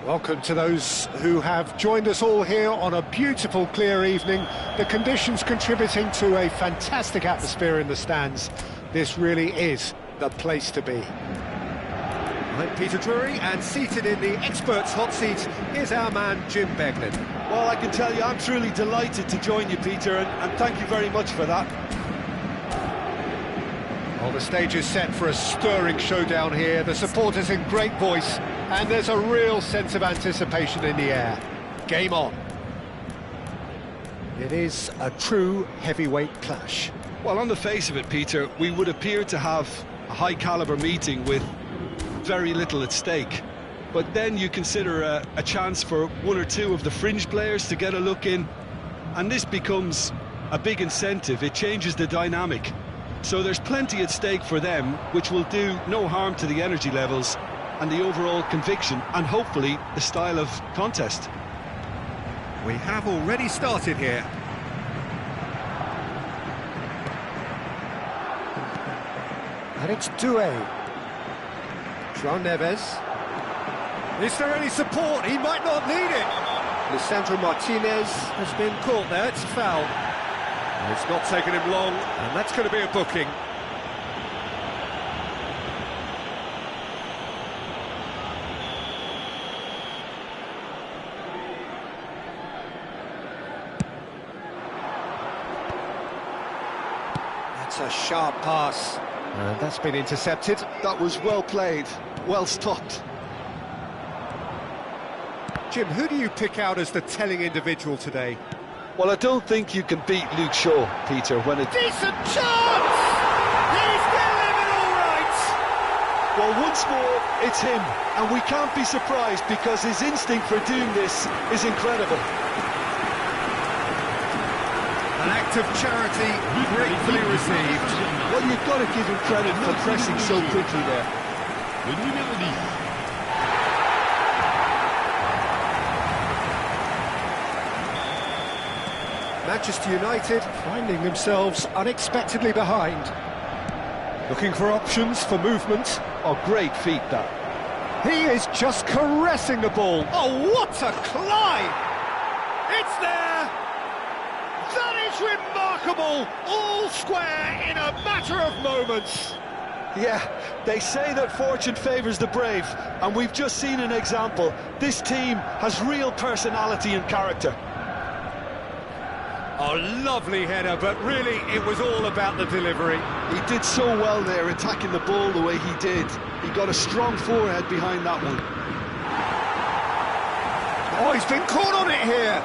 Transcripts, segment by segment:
Welcome to those who have joined us all here on a beautiful, clear evening. The conditions contributing to a fantastic atmosphere in the stands. This really is the place to be. I'm Peter Drury, and seated in the experts' hot seat is our man Jim Beglin. Well, I can tell you I'm truly delighted to join you, Peter, and thank you very much for that. Well, the stage is set for a stirring showdown here. The supporters in great voice, and there's a real sense of anticipation in the air. Game on. It is a true heavyweight clash. Well, on the face of it, Peter, we would appear to have a high-caliber meeting with very little at stake. But then you consider a chance for one or two of the fringe players to get a look in, and this becomes a big incentive. It changes the dynamic. So there's plenty at stake for them, which will do no harm to the energy levels and the overall conviction, and hopefully the style of contest. We have already started here. And it's Doué. João Neves. Is there any support? He might not need it. Lisandro Martinez has been caught there. It's a foul. It's not taken him long, and that's going to be a booking. That's a sharp pass. And that's been intercepted. That was well played, well stopped. Jim, who do you pick out as the telling individual today? Well, I don't think you can beat Luke Shaw, Peter, when it... Decent chance! He's delivered all right! Well, once more, it's him, and we can't be surprised because his instinct for doing this is incredible. An act of charity gratefully received. Well, you've got to give him credit for pressing so quickly there. Le numéro 10. Manchester United finding themselves unexpectedly behind. Looking for options for movement. Oh, great feat, that. He is just caressing the ball. Oh, what a climb! It's there! That is remarkable! All square in a matter of moments. Yeah, they say that fortune favours the brave, and we've just seen an example. This team has real personality and character. A lovely header, but really it was all about the delivery. He did so well there, attacking the ball the way he did. He got a strong forehead behind that one. Oh, he's been caught on it here.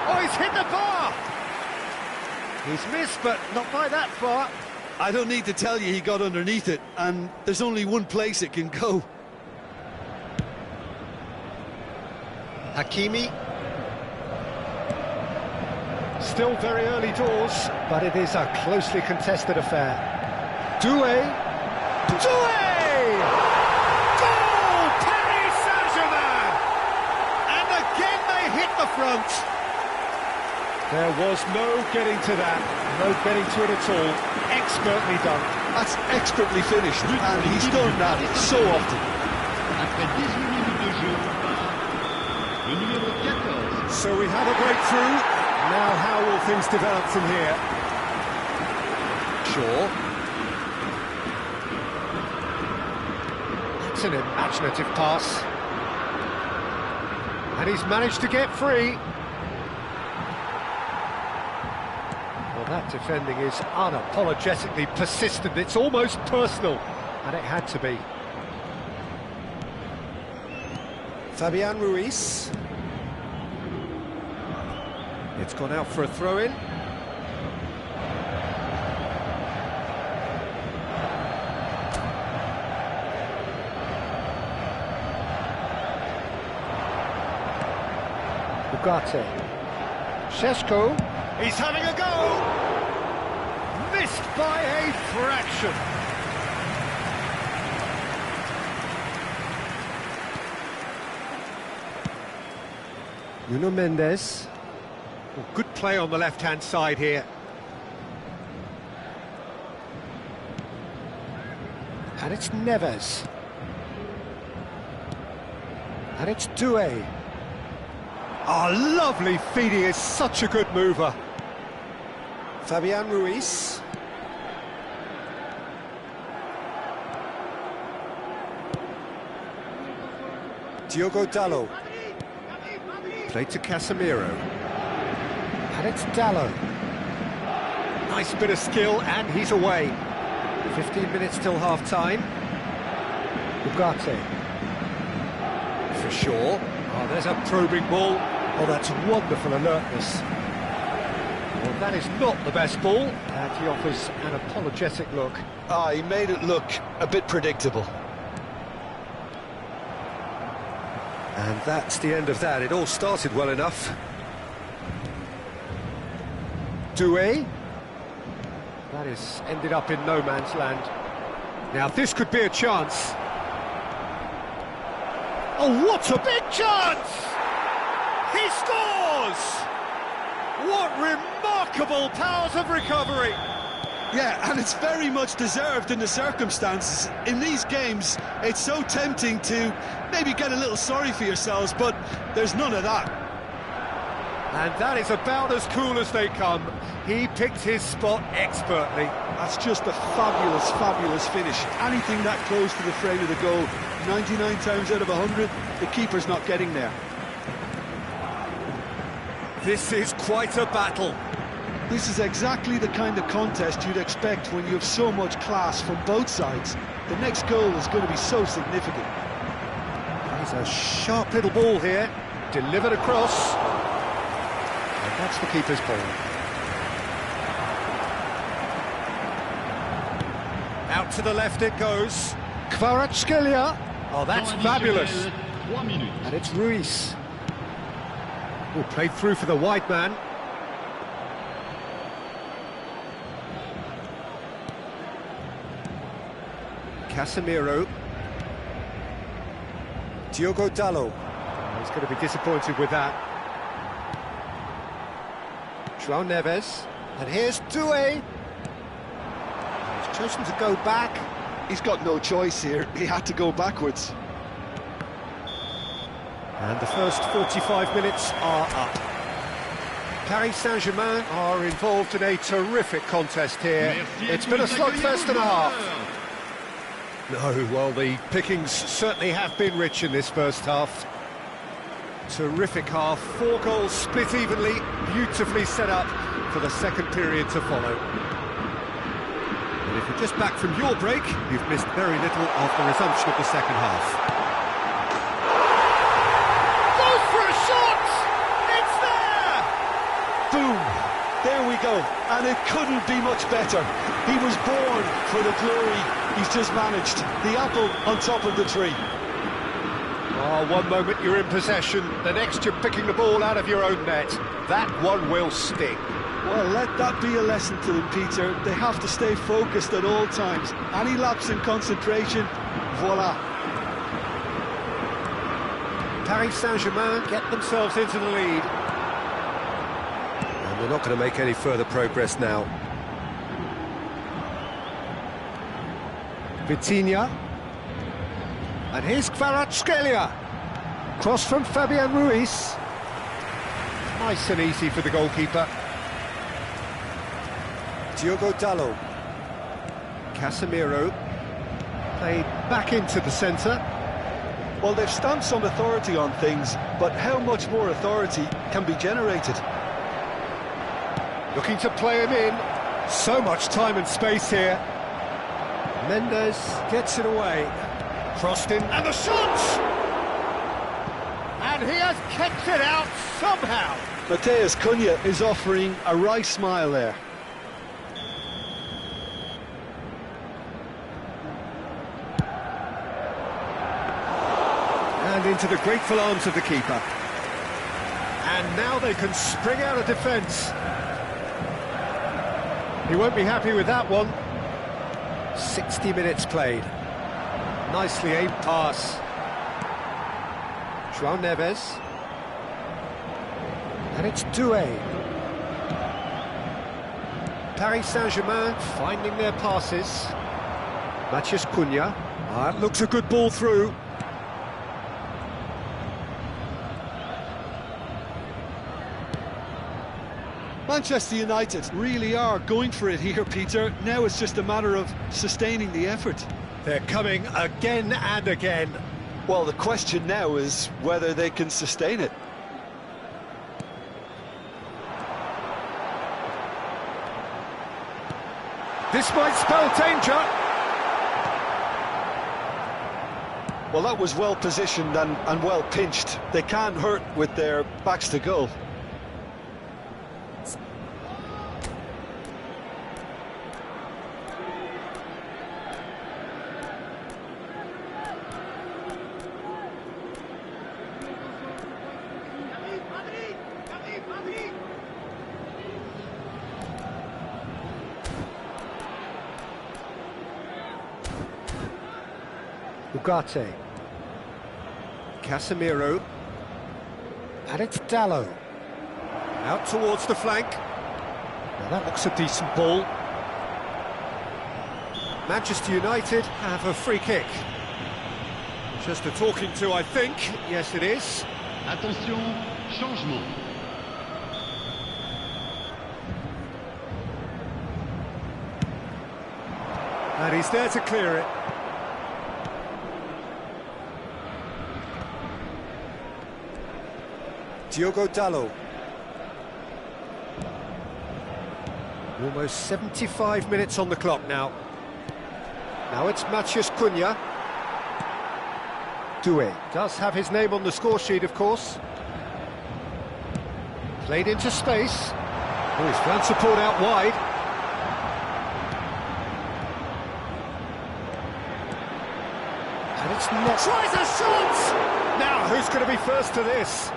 Oh, he's hit the bar. He's missed, but not by that far. I don't need to tell you he got underneath it, and there's only one place it can go. Hakimi. Still very early doors, but it is a closely contested affair. Doué! Doué! Goal! Paris Saint-Germain! And again they hit the front. There was no getting to that, no getting to it at all. Expertly done. That's expertly finished, and he's done that so often. Après 18 minutes de jeu, le numéro 14. So we have a breakthrough. Now, how will things develop from here? Sure. It's an imaginative pass. And he's managed to get free. Well, that defending is unapologetically persistent. It's almost personal. And it had to be. Fabian Ruiz. It's gone out for a throw-in. Ugarte. Šeško. He's having a go! Missed by a fraction. Nuno Mendes. Well, good play on the left-hand side here. And it's Neves. And it's Doué. Oh, lovely feet, he is such a good mover. Fabian Ruiz. Diogo Dalot. Played to Casemiro. And it's Dalot. Nice bit of skill, and he's away. 15 minutes till half-time. Ugarte. For sure. Oh, there's a probing ball. Oh, that's wonderful alertness. Well, that is not the best ball, and he offers an apologetic look. Ah, he made it look a bit predictable. And that's the end of that. It all started well enough. Doué. That is ended up in no man's land. Now this could be a chance. Oh, what a big chance! He scores! What remarkable powers of recovery! Yeah, and it's very much deserved in the circumstances. In these games, it's so tempting to maybe get a little sorry for yourselves, but there's none of that. And that is about as cool as they come. He picked his spot expertly. That's just a fabulous, fabulous finish. Anything that close to the frame of the goal, 99 times out of 100, the keeper's not getting there. This is quite a battle. This is exactly the kind of contest you'd expect when you have so much class from both sides. The next goal is going to be so significant. There's a sharp little ball here, delivered across. And that's the keeper's ball. Out to the left it goes. Kvaratskhelia. Oh, that's fabulous. 3 minutes. And it's Ruiz. Oh, played through for the wide man. Casemiro. Diogo Dalot. Oh, he's going to be disappointed with that. João Neves. And here's Doué. He's chosen to go back. He's got no choice here. He had to go backwards. And the first 45 minutes are up. Paris Saint-Germain are involved in a terrific contest here. It's been a slugfest and a half. No, well, the pickings certainly have been rich in this first half. Terrific half, 4 goals split evenly, beautifully set up for the second period to follow. And if you're just back from your break, you've missed very little of the resumption of the second half. Goes for a shot! It's there! Boom! There we go. And it couldn't be much better. He was born for the glory he's just managed. The apple on top of the tree. Oh, one moment you're in possession, the next you're picking the ball out of your own net. That one will sting. Well, let that be a lesson to them, Peter. They have to stay focused at all times. Any lapse in concentration, voila. Paris Saint-Germain get themselves into the lead. And they're not going to make any further progress now. Vitinha. And here's Kvaratskhelia. Cross from Fabian Ruiz. Nice and easy for the goalkeeper. Diogo Dalot. Casemiro. Played back into the centre. Well, they've stamped some authority on things, but how much more authority can be generated? Looking to play him in. So much time and space here. Mendes gets it away. Crossed in, and the shot! And he has kept it out somehow. Matheus Cunha is offering a wry smile there. And into the grateful arms of the keeper. And now they can spring out of defence. He won't be happy with that one. 60 minutes played. Nicely aimed pass. João Neves. And it's Doué. Paris Saint-Germain finding their passes. Matheus Cunha. That looks a good ball through. Manchester United really are going for it here, Peter. Now it's just a matter of sustaining the effort. They're coming again and again. Well, the question now is whether they can sustain it. This might spell danger. Well, that was well positioned and well pinched. They can't hurt with their backs to goal. Ugarte. Casemiro. And it's Dallo. Out towards the flank. Now that looks a decent ball. Manchester United have a free kick. Just a talking to, I think. Yes, it is. Attention, changement. And he's there to clear it. Diogo Dallo. Almost 75 minutes on the clock now. Now it's Matheus Cunha. Doué does have his name on the score sheet, of course. Played into space. Oh, he's found support out wide. And it's not... Tries a shot! Now, who's going to be first to this?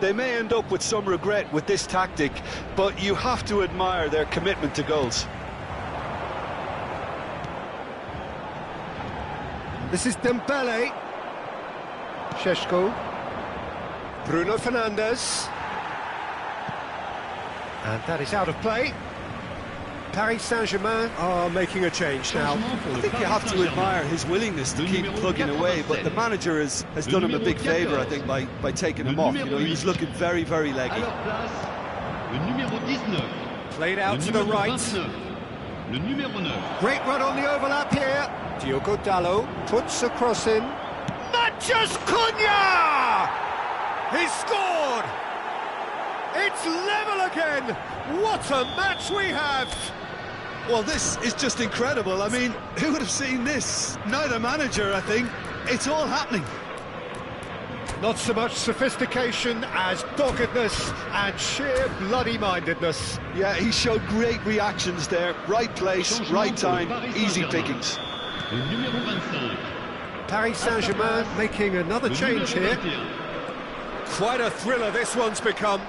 They may end up with some regret with this tactic, but you have to admire their commitment to goals. This is Dembele. Šeško. Bruno Fernandes. And that is out of play. Paris Saint-Germain are making a change now. I think you have to admire his willingness to keep plugging away, but the manager has done him a big favour, I think, by taking him off. You know, he was looking very, very leggy. Played out to the right. Great run on the overlap here. Diogo Dallo puts a cross in. Matheus Cunha! He scored! It's level again! What a match we have! Well, this is just incredible. I mean, who would have seen this? Neither manager, I think. It's all happening. Not so much sophistication as doggedness and sheer bloody-mindedness. Yeah, he showed great reactions there. Right place, right time, easy pickings. Paris Saint-Germain making another change here. Quite a thriller this one's become.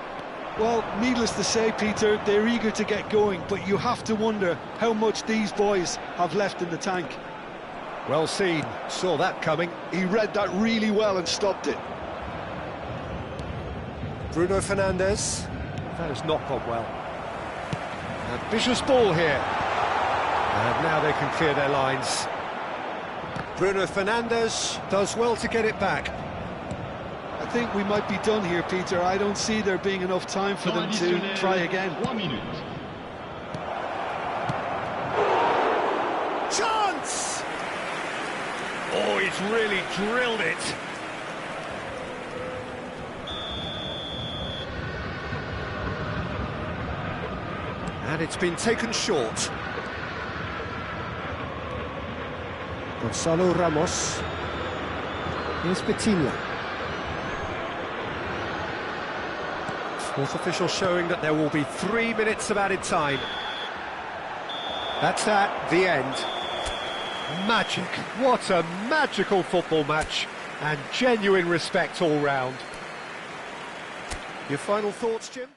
Well, needless to say, Peter, they're eager to get going, but you have to wonder how much these boys have left in the tank. Well seen, saw that coming. He read that really well and stopped it. Bruno Fernandes. That has not gone well. Ambitious ball here. And now they can clear their lines. Bruno Fernandes does well to get it back. I think we might be done here, Peter. I don't see there being enough time for them to try again. Chance! Oh, he's really drilled it. And it's been taken short. Gonzalo Ramos. Here's Vitinha. Fourth official showing that there will be 3 minutes of added time. That's that, the end. Magic. What a magical football match, and genuine respect all round. Your final thoughts, Jim?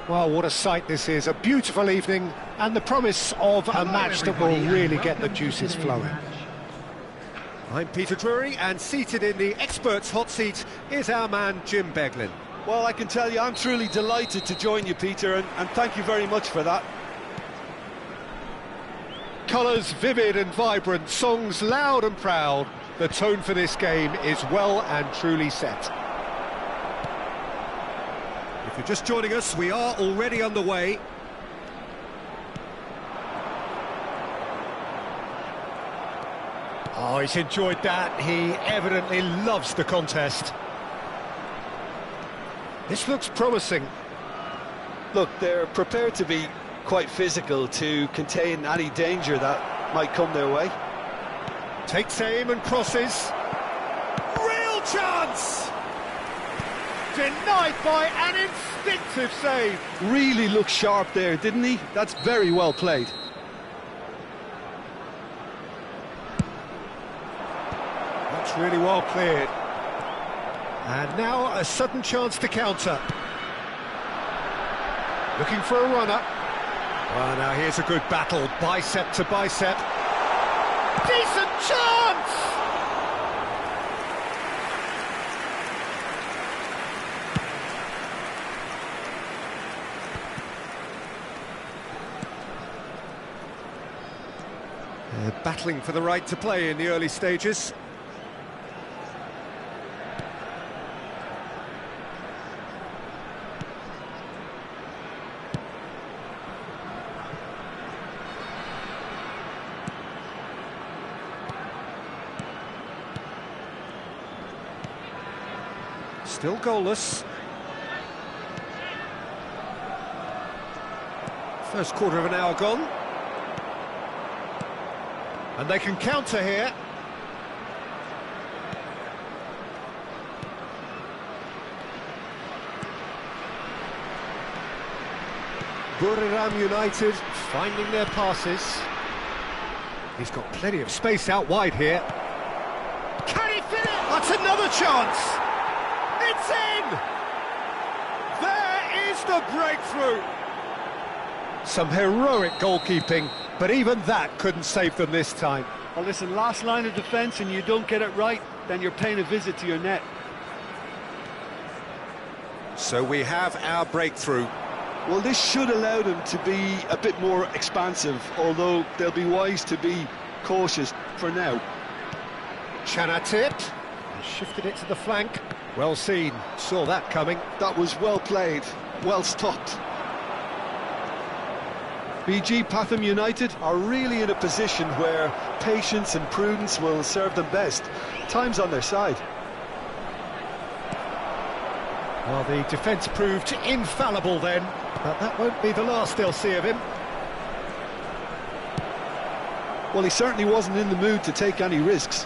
Well, what a sight this is, a beautiful evening, and the promise of a match that will really get the juices flowing. I'm Peter Drury, and seated in the experts' hot seat is our man Jim Beglin. Well, I can tell you I'm truly delighted to join you, Peter, and thank you very much for that. Colours vivid and vibrant, songs loud and proud. The tone for this game is well and truly set. If you're just joining us, we are already underway. Oh, he's enjoyed that. He evidently loves the contest. This looks promising. Look, they're prepared to be quite physical to contain any danger that might come their way. Takes aim and crosses. Real chance! Denied by an instinctive save. Really looked sharp there, didn't he? That's very well played. That's really well cleared. And now a sudden chance to counter. Looking for a runner. Well, now here's a good battle, bicep to bicep. Decent chance! Battling for the right to play in the early stages. Still goalless. First quarter of an hour gone. And they can counter here. Buriram United finding their passes. He's got plenty of space out wide here. Can he fit it? That's another chance! It's in! There is the breakthrough! Some heroic goalkeeping, but even that couldn't save them this time. Well, listen, last line of defence and you don't get it right, then you're paying a visit to your net. So we have our breakthrough. Well, this should allow them to be a bit more expansive, although they'll be wise to be cautious for now. Chanatip shifted it to the flank. Well seen, saw that coming. That was well played, well stopped. BG Pathum United are really in a position where patience and prudence will serve them best. Time's on their side. Well, the defence proved infallible then, but that won't be the last they'll see of him. Well, he certainly wasn't in the mood to take any risks.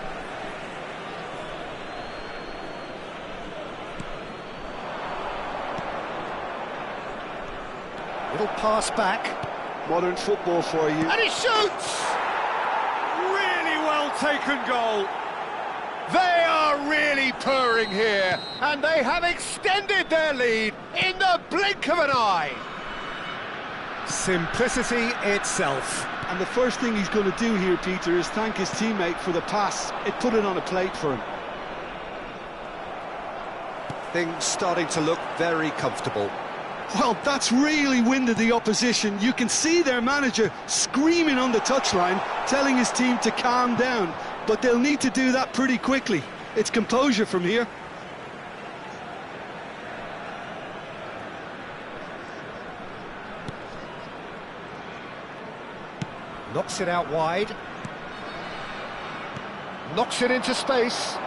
Little pass back. Modern football for you. And he shoots! Really well taken goal. They are really purring here, and they have extended their lead in the blink of an eye. Simplicity itself. And the first thing he's going to do here, Peter, is thank his teammate for the pass. It put it on a plate for him. Things starting to look very comfortable. Well, that's really winded the opposition. You can see their manager screaming on the touchline, telling his team to calm down. But they'll need to do that pretty quickly. It's composure from here. Knocks it out wide. Knocks it into space.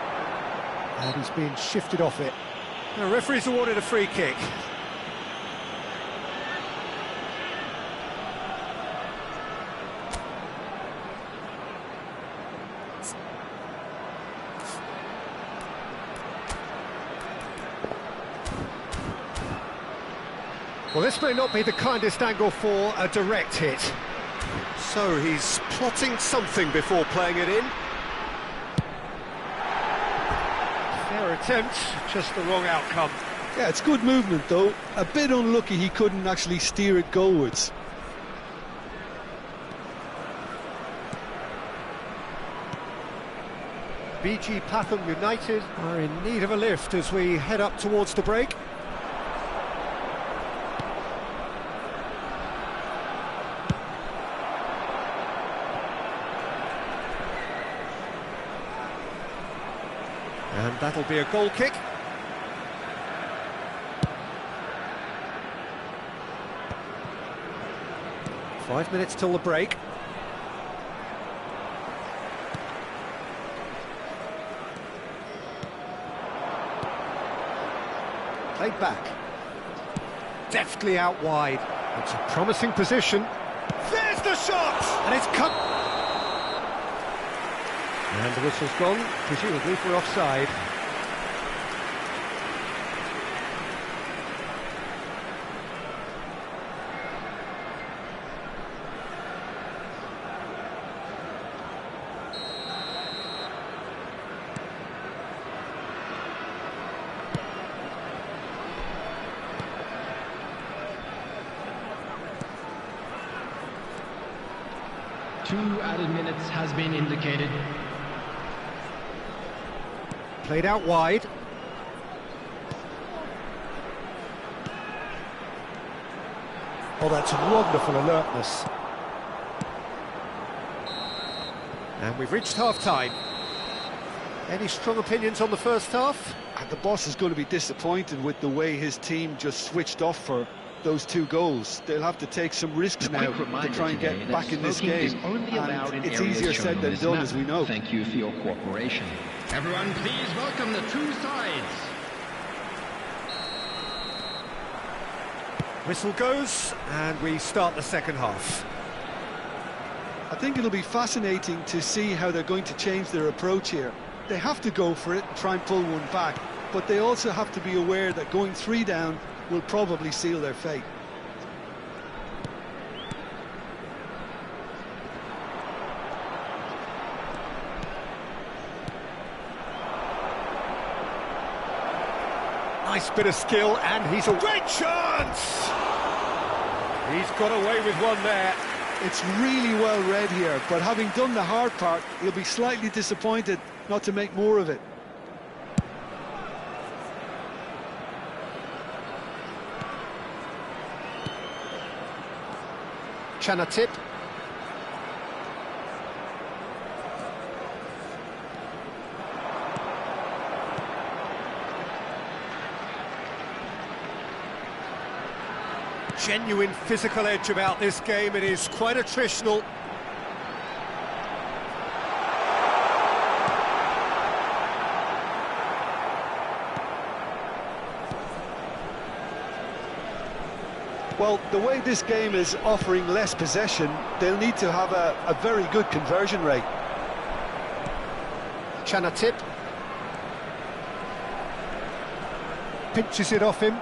And he's being shifted off it. The referee's awarded a free kick. Well, this may not be the kindest angle for a direct hit. So he's plotting something before playing it in. Fair attempt, just the wrong outcome. Yeah, it's good movement though. A bit unlucky he couldn't actually steer it goalwards. BG Pathum United are in need of a lift as we head up towards the break. And that'll be a goal kick. Five minutes till the break. Played back. Deftly out wide. It's a promising position. There's the shot! And it's come. And the whistle's gone, presumably for offside. Two added minutes has been indicated. Played out wide. Oh, that's wonderful alertness. And we've reached half-time. Any strong opinions on the first half? And the boss is going to be disappointed with the way his team just switched off for those two goals. They'll have to take some risks now to try and get back in this game. And it's easier said than done, as we know. Thank you for your cooperation. Everyone, please welcome the two sides. Whistle goes, and we start the second half. I think it'll be fascinating to see how they're going to change their approach here. They have to go for it and try and pull one back, but they also have to be aware that going 3 down will probably seal their fate. Nice bit of skill, and he's a great chance! He's got away with one there. It's really well read here, but having done the hard part, he'll be slightly disappointed not to make more of it. Chanatip. Genuine physical edge about this game. It is quite attritional. Well, the way this game is offering less possession, they'll need to have a very good conversion rate. Chanatip. Pinches it off him.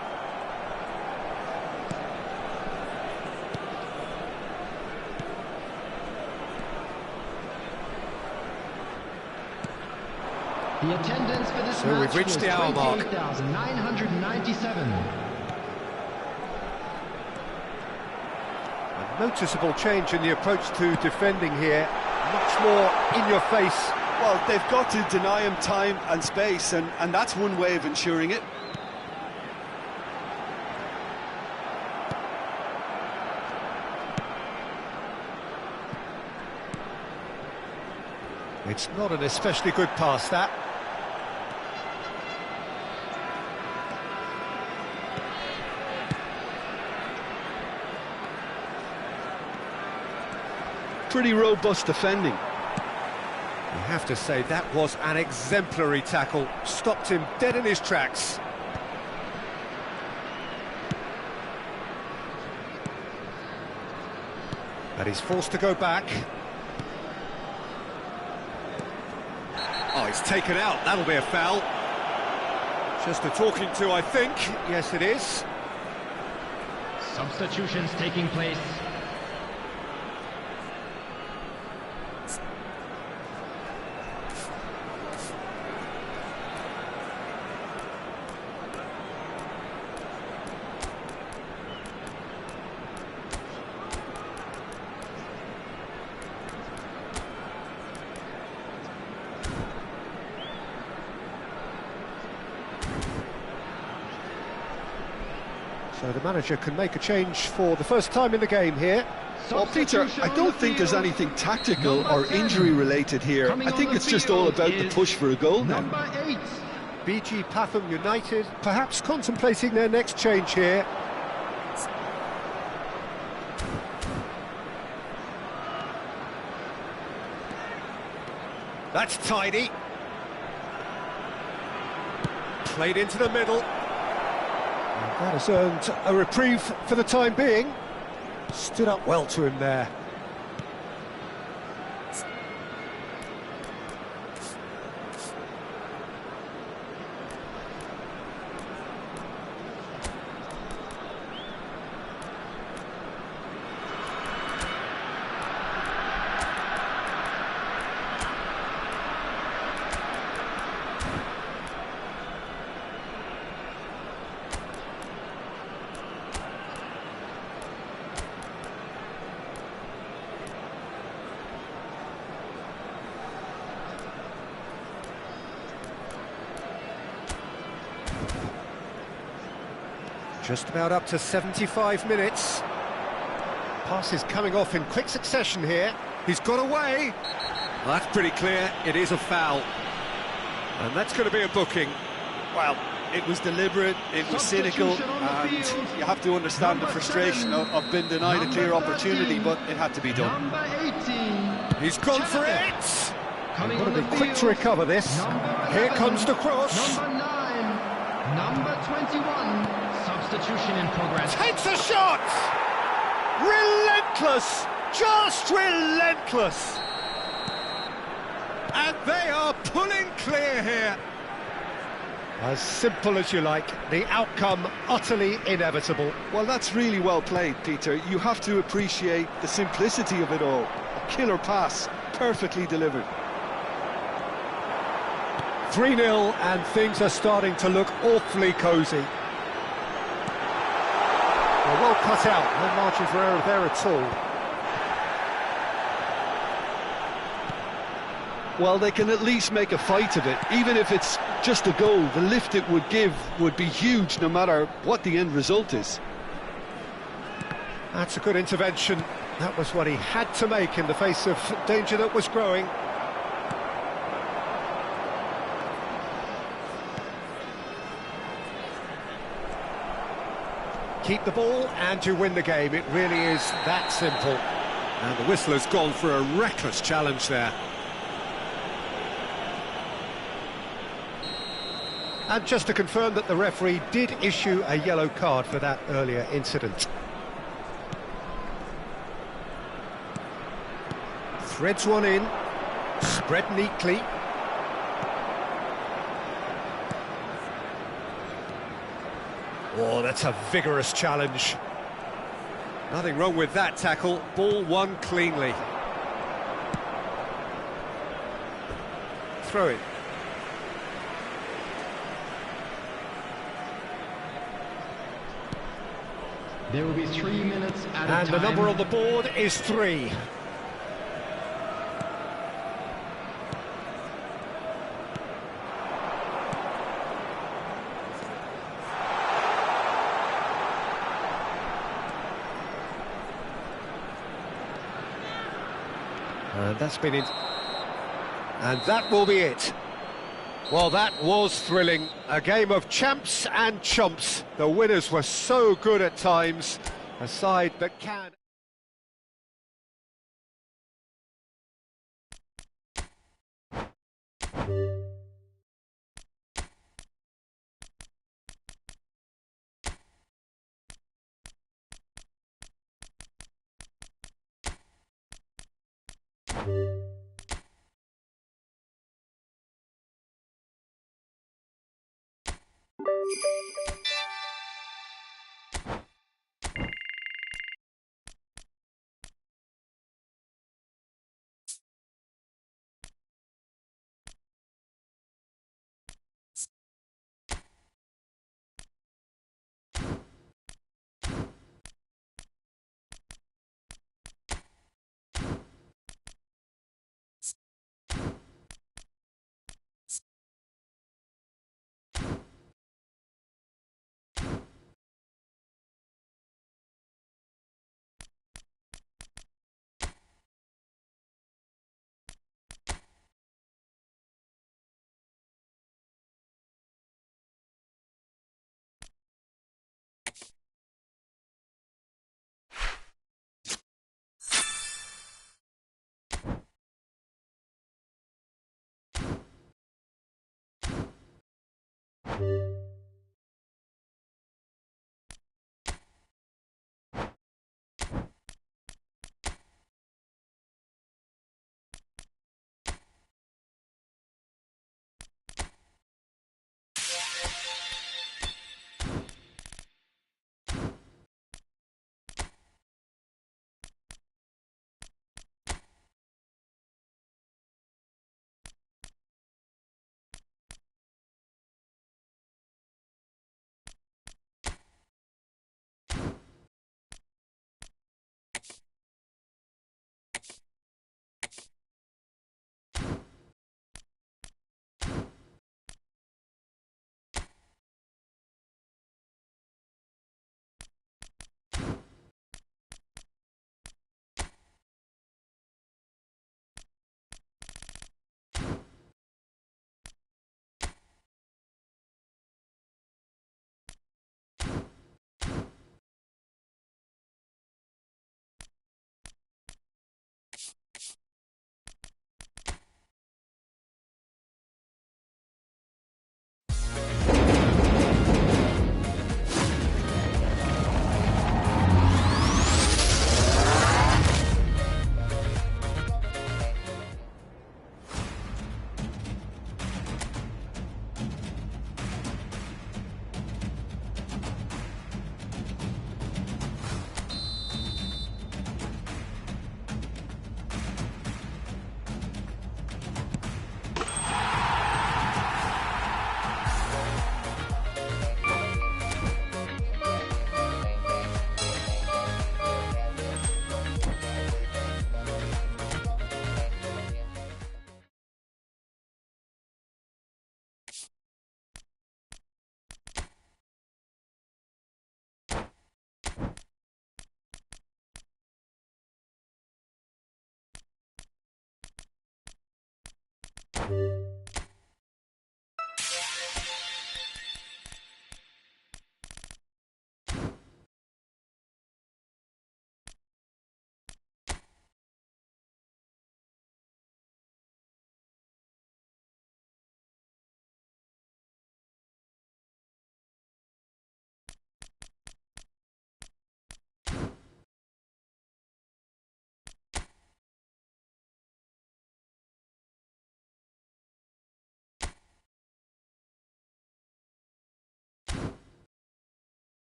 The attendance for this So match we've reached was the hour mark. 28,997. A noticeable change in the approach to defending here. Much more in your face. Well, they've got to deny him time and space, and that's one way of ensuring it. It's not an especially good pass, that. Pretty robust defending. You have to say that was an exemplary tackle. Stopped him dead in his tracks. But he's forced to go back. Oh, he's taken out. That'll be a foul. Just a talking to, I think. Yes, it is. Substitutions taking place. So the manager can make a change for the first time in the game here. Well, Peter, I don't think there's anything tactical or injury related here. I think it's just all about the push for a goal now. Number 8. BG Pathum United perhaps contemplating their next change here. That's tidy. Played into the middle. And that has earned a reprieve for the time being. Stood up well to him there. Just about up to 75 minutes. Pass is coming off in quick succession here. He's got away. Well, that's pretty clear. It is a foul. And that's going to be a booking. Well, it was deliberate, it was cynical, and you have to understand the frustration of being denied a clear opportunity, but it had to be done. Number 18. He's gone for it. Coming Got on to the be quick to field. recover this. Here comes the cross. Number 9. Number 21. Substitution in progress. Takes a shot! Relentless! Just relentless! And they are pulling clear here. As simple as you like, the outcome utterly inevitable. Well, that's really well played, Peter. You have to appreciate the simplicity of it all. A killer pass, perfectly delivered. 3-0 and things are starting to look awfully cosy. Well cut out, no margin for error there at all. Well, they can at least make a fight of it. Even if it's just a goal, the lift it would give would be huge no matter what the end result is. That's a good intervention. That was what he had to make in the face of danger that was growing. Keep the ball and you win the game. It really is that simple. And the whistle has gone for a reckless challenge there. And just to confirm that the referee did issue a yellow card for that earlier incident. Threads one in, spread neatly. Oh, that's a vigorous challenge. Nothing wrong with that tackle. Ball won cleanly. Throw it. There will be 3 minutes at a time. And the number on the board is 3. And that's been it. And that will be it. Well, that was thrilling. A game of champs and chumps. The winners were so good at times. A side that can...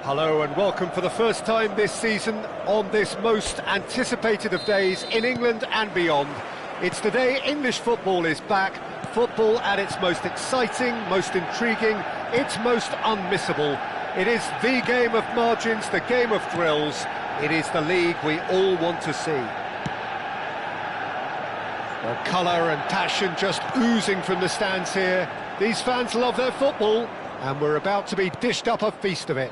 Hello and welcome for the first time this season on this most anticipated of days in England and beyond. It's the day English football is back, football at its most exciting, most intriguing, its most unmissable. It is the game of margins, the game of thrills. It is the league we all want to see. Well, colour and passion just oozing from the stands here. These fans love their football, and we're about to be dished up a feast of it.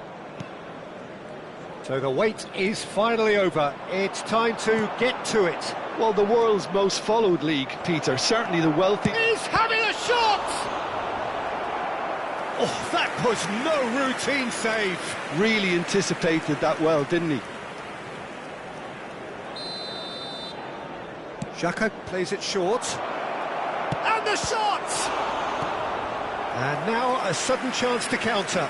So the wait is finally over. It's time to get to it. Well, the world's most followed league, Peter, certainly the wealthy... He's having a shot! Oh, that was no routine save. Really anticipated that well, didn't he? Xhaka plays it short. And the shot! And now a sudden chance to counter.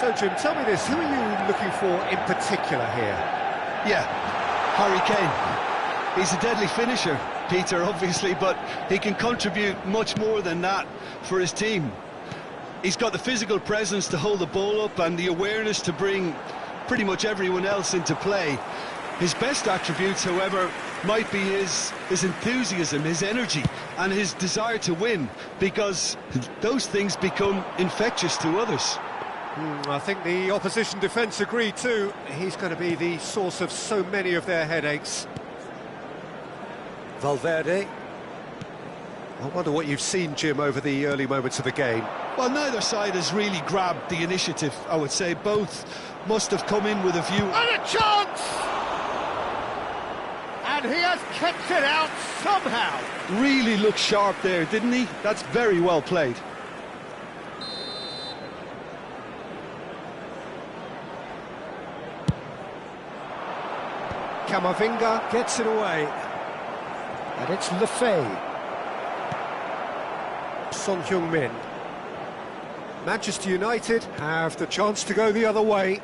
So, Jim, tell me this, who are you looking for in particular here? Yeah, Harry Kane. He's a deadly finisher, Peter, obviously, but he can contribute much more than that for his team. He's got the physical presence to hold the ball up and the awareness to bring pretty much everyone else into play. His best attributes, however, might be his enthusiasm, his energy, and his desire to win, because those things become infectious to others. I think the opposition defence agree too. He's going to be the source of so many of their headaches. Valverde. I wonder what you've seen, Jim, over the early moments of the game. Well, neither side has really grabbed the initiative, I would say. Both must have come in with a view... And a chance! And he has kept it out somehow. Really looked sharp there, didn't he? That's very well played. Camavinga gets it away. And it's Lefebvre. Son Heung-min. Manchester United have the chance to go the other way.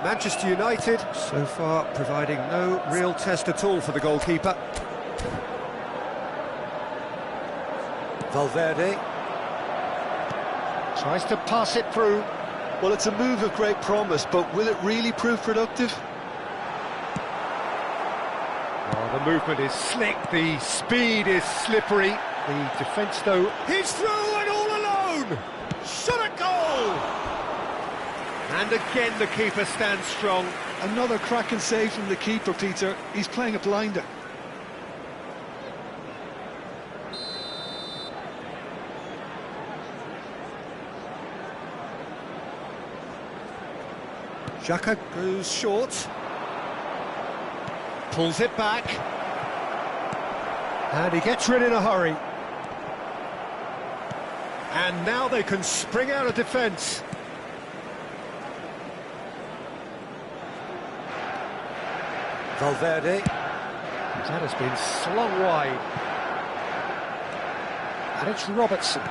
Manchester United, so far, providing no real test at all for the goalkeeper. Valverde. Tries to pass it through. Well, it's a move of great promise, but will it really prove productive? Oh, the movement is slick, the speed is slippery. The defence, though, he's through and all alone! Shot a goal! And again the keeper stands strong. Another cracking save from the keeper, Peter. He's playing a blinder. Xhaka goes short. Pulls it back. And he gets rid in a hurry. And now they can spring out of defence. Valverde. That has been slung wide. And it's Robertson.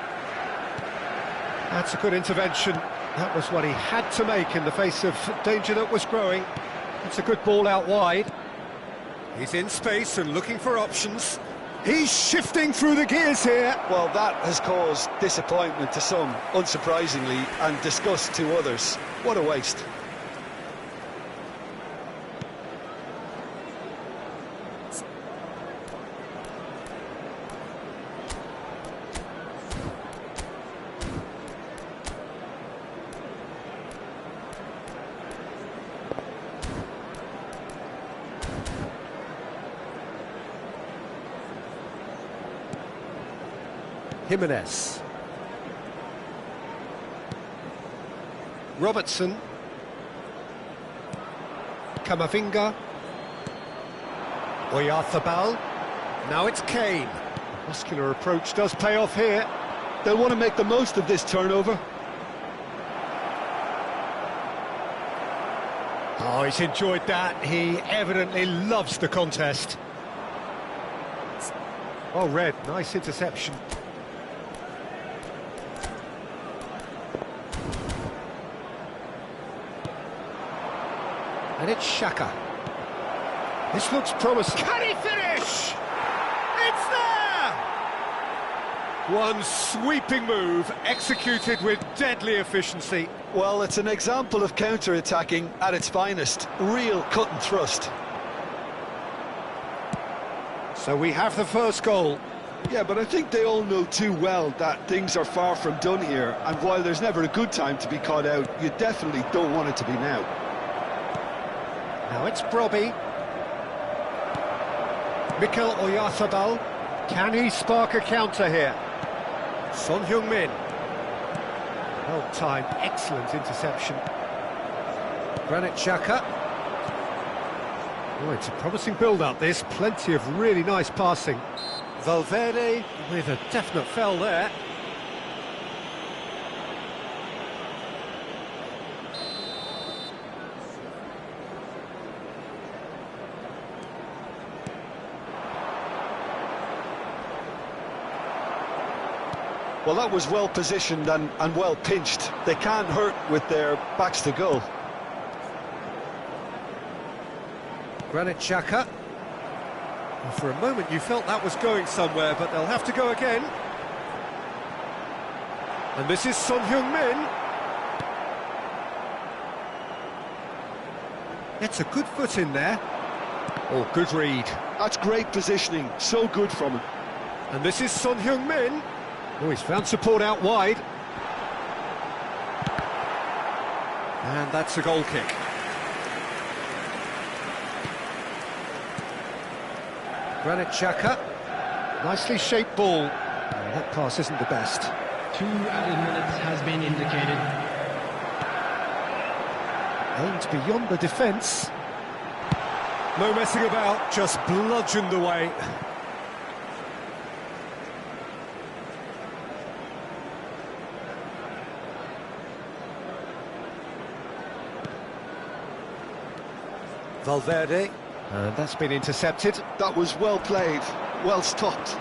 That's a good intervention. That was what he had to make in the face of danger that was growing. It's a good ball out wide. He's in space and looking for options. He's shifting through the gears here. Well, that has caused disappointment to some, unsurprisingly, and disgust to others. What a waste. Jimenez. Robertson. Camavinga. Oyarzabal. Now it's Kane. Muscular approach does pay off here. They'll want to make the most of this turnover. Oh, he's enjoyed that. He evidently loves the contest. Oh, Red, nice interception. And it's Xhaka. This looks promising. Can he finish? It's there! One sweeping move, executed with deadly efficiency. Well, it's an example of counter-attacking at its finest. Real cut and thrust. So we have the first goal. Yeah, but I think they all know too well that things are far from done here, and while there's never a good time to be caught out, you definitely don't want it to be now. Now it's Brobbey. Mikel Oyarzabal. Can he spark a counter here? Son Heung-min. Well timed, excellent interception. Granit Xhaka. Oh, it's a promising build-up, this. Plenty of really nice passing. Valverde with a definite foul there. Well, that was well positioned and well pinched. They can't hurt with their backs to goal. Granit Xhaka. And for a moment you felt that was going somewhere, but they'll have to go again. And this is Son Heung-min. It's a good foot in there. Oh, good read. That's great positioning, so good from him. And this is Son Heung-min. Oh, he's found support out wide. And that's a goal kick. Granit Xhaka. Nicely shaped ball. Oh, that pass isn't the best. 2 added minutes has been indicated. Aimed beyond the defence. No messing about, just bludgeoned away. Valverde, and that's been intercepted. That was well played, well stopped.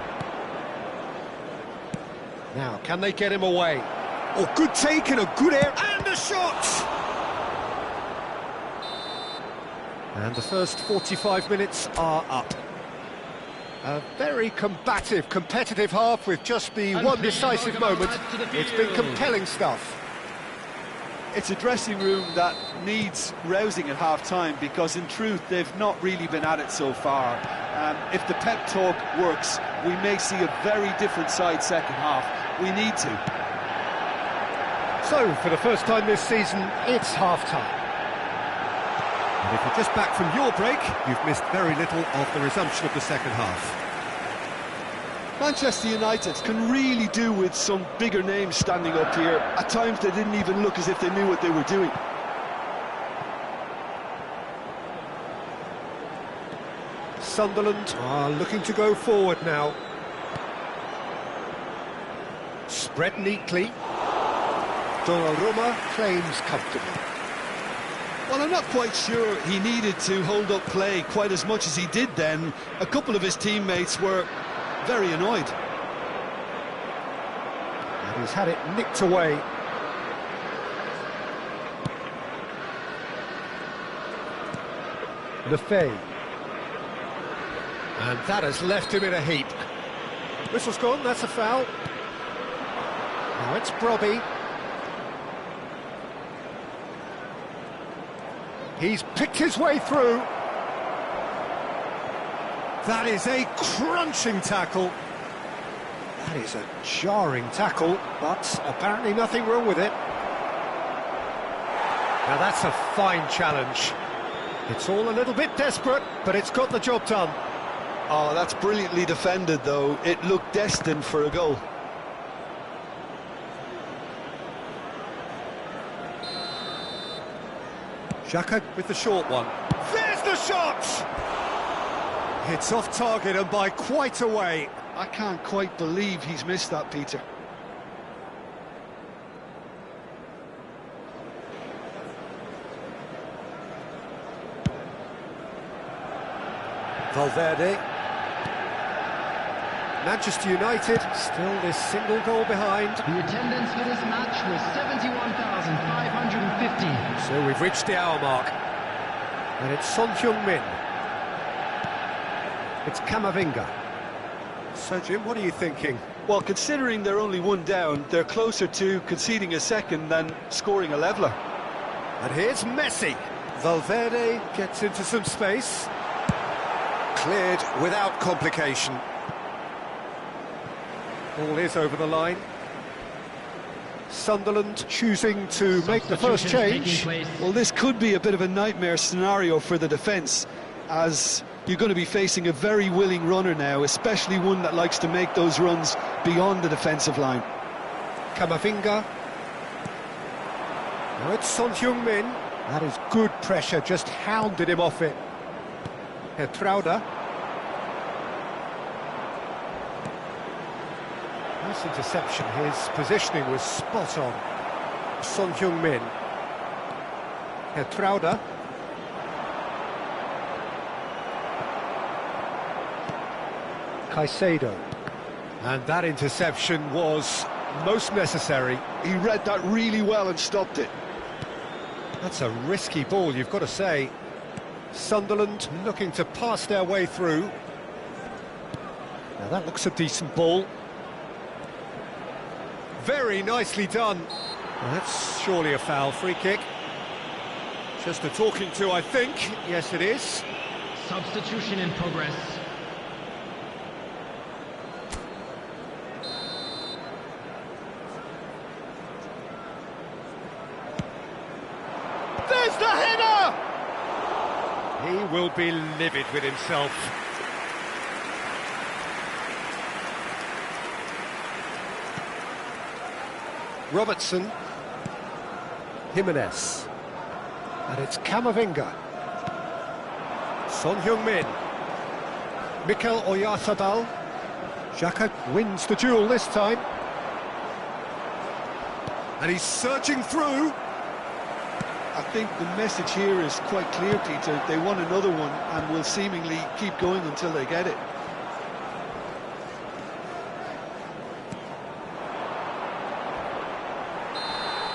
Now, can they get him away? Oh, good take and a good air, and a shot! And the first 45 minutes are up. A very combative, competitive half with just the one decisive moment. It's been compelling stuff. It's a dressing room that needs rousing at half-time because, in truth, they've not really been at it so far. If the pep talk works, we may see a very different side second half. We need to. So, for the first time this season, it's half-time. And if you're just back from your break, you've missed very little of the resumption of the second half. Manchester United can really do with some bigger names standing up here. At times they didn't even look as if they knew what they were doing. Sunderland are looking to go forward now. Spread neatly. Donnarumma claims comfortably. Well, I'm not quite sure he needed to hold up play quite as much as he did then. A couple of his teammates were very annoyed. And he's had it nicked away. Lefebvre. And that has left him in a heap. Whistle's gone, that's a foul. Now it's Brobbey. He's picked his way through. That is a crunching tackle. That is a jarring tackle, but apparently nothing wrong with it. Now that's a fine challenge. It's all a little bit desperate, but it's got the job done. Oh, that's brilliantly defended, though. It looked destined for a goal. Xhaka with the short one. There's the shot! It's off target and by quite a way. I can't quite believe he's missed that, Peter. Valverde. Manchester United still this single goal behind. The attendance for this match was 71,550. So we've reached the hour mark. And it's Son Heung-min. It's Camavinga. So, Jim, what are you thinking? Well, considering they're only one down, they're closer to conceding a second than scoring a leveller. And here's Messi. Valverde gets into some space. Cleared without complication. Ball is over the line. Sunderland choosing to make the first change. Well, this could be a bit of a nightmare scenario for the defence, as you're going to be facing a very willing runner now, especially one that likes to make those runs beyond the defensive line. Camavinga. Now it's Son Heung-min. That is good pressure, just hounded him off it. Trauder. Nice interception, his positioning was spot on. Son Heung-min. Trauder. Caicedo. And that interception was most necessary. He read that really well and stopped it. That's a risky ball, you've got to say. Sunderland looking to pass their way through. Now that looks a decent ball. Very nicely done. Well, that's surely a foul. Free kick. Just a talking to, I think. Yes, it is. Substitution in progress. There's the header! He will be livid with himself. Robertson. Jimenez. And it's Camavinga. Son Heung-min. Mikel Oyarzabal. Xhaka wins the duel this time. And he's surging through. I think the message here is quite clear, Peter. They want another one and will seemingly keep going until they get it.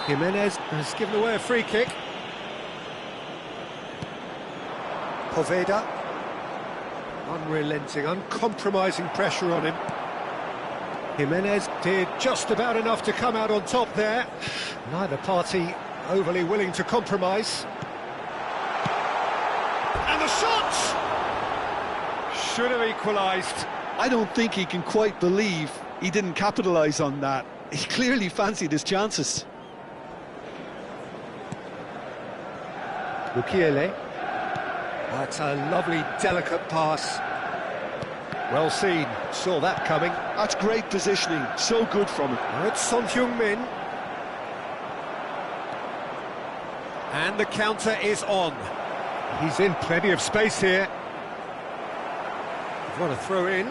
Jimenez has given away a free kick. Poveda. Unrelenting, uncompromising pressure on him. Jimenez did just about enough to come out on top there. Neither party overly willing to compromise. And the shot! Should have equalised. I don't think he can quite believe he didn't capitalise on that. He clearly fancied his chances. Mukiele. That's a lovely, delicate pass. Well seen, saw that coming. That's great positioning, so good from him. Now it's Son Heung-min. And the counter is on. He's in plenty of space here. He's got to throw in.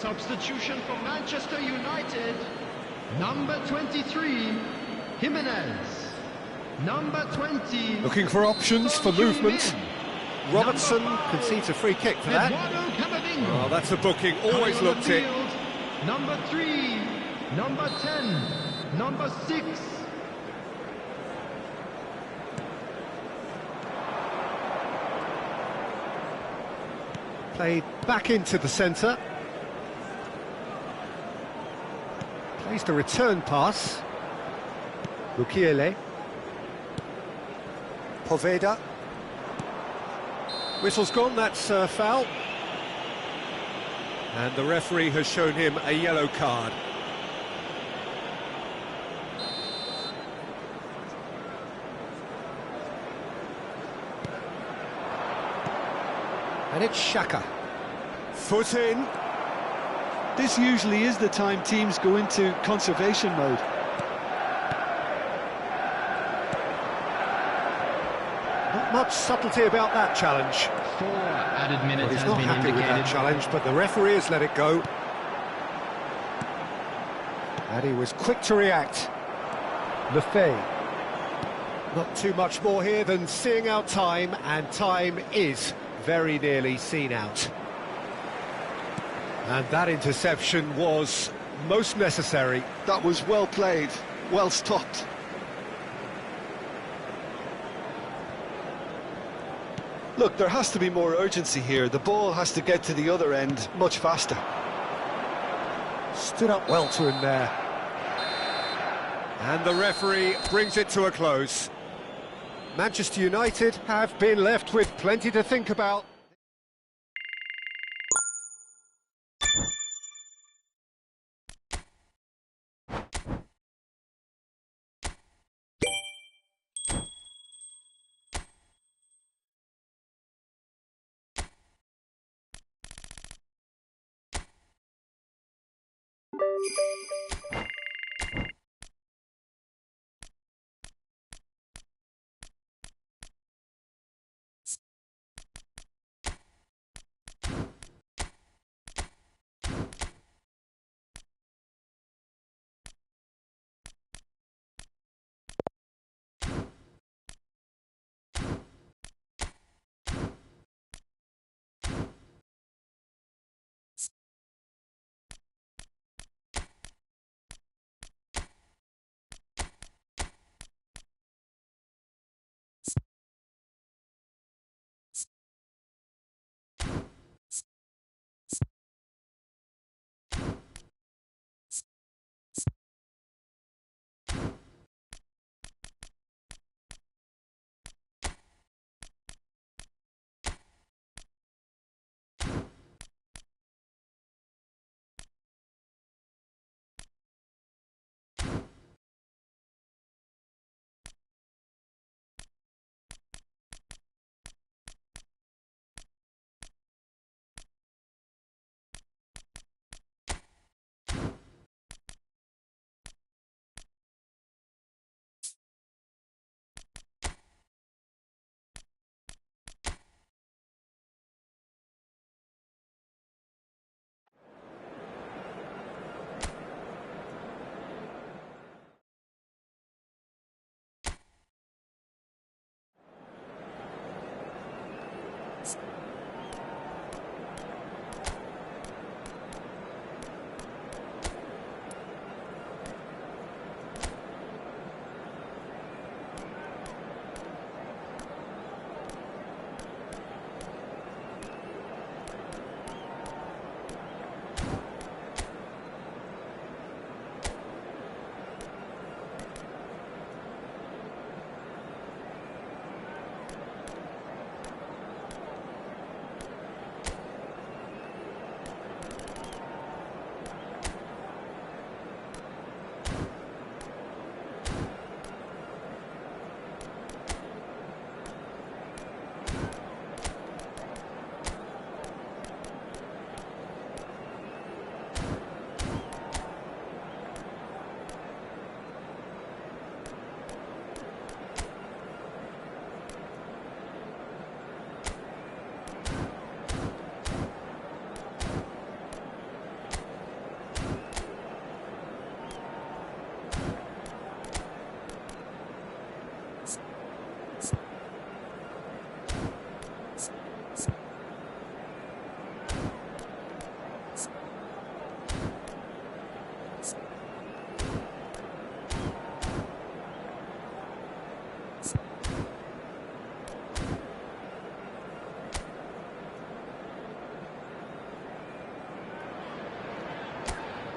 Substitution for Manchester United. Number 23, Jimenez. Number 20. Looking for options for movement. Robertson concedes a free kick for that. Oh, that's a booking, always looked it. Number 3, number 10, number 6. Played back into the centre. Plays the return pass. Mukiele. Poveda. Whistle's gone, that's a foul. And the referee has shown him a yellow card. And it's Xhaka. Foot in. This usually is the time teams go into conservation mode. Not much subtlety about that challenge. 4 added Well, minutes he's has not been happy with that indicated. challenge, but the referee has let it go. And he was quick to react. Lefebvre. Not too much more here than seeing out time, and time is very nearly seen out. And that interception was most necessary. That was well played, well stopped. Look, there has to be more urgency here. The ball has to get to the other end much faster. Stood up well to him there. And the referee brings it to a close. Manchester United have been left with plenty to think about.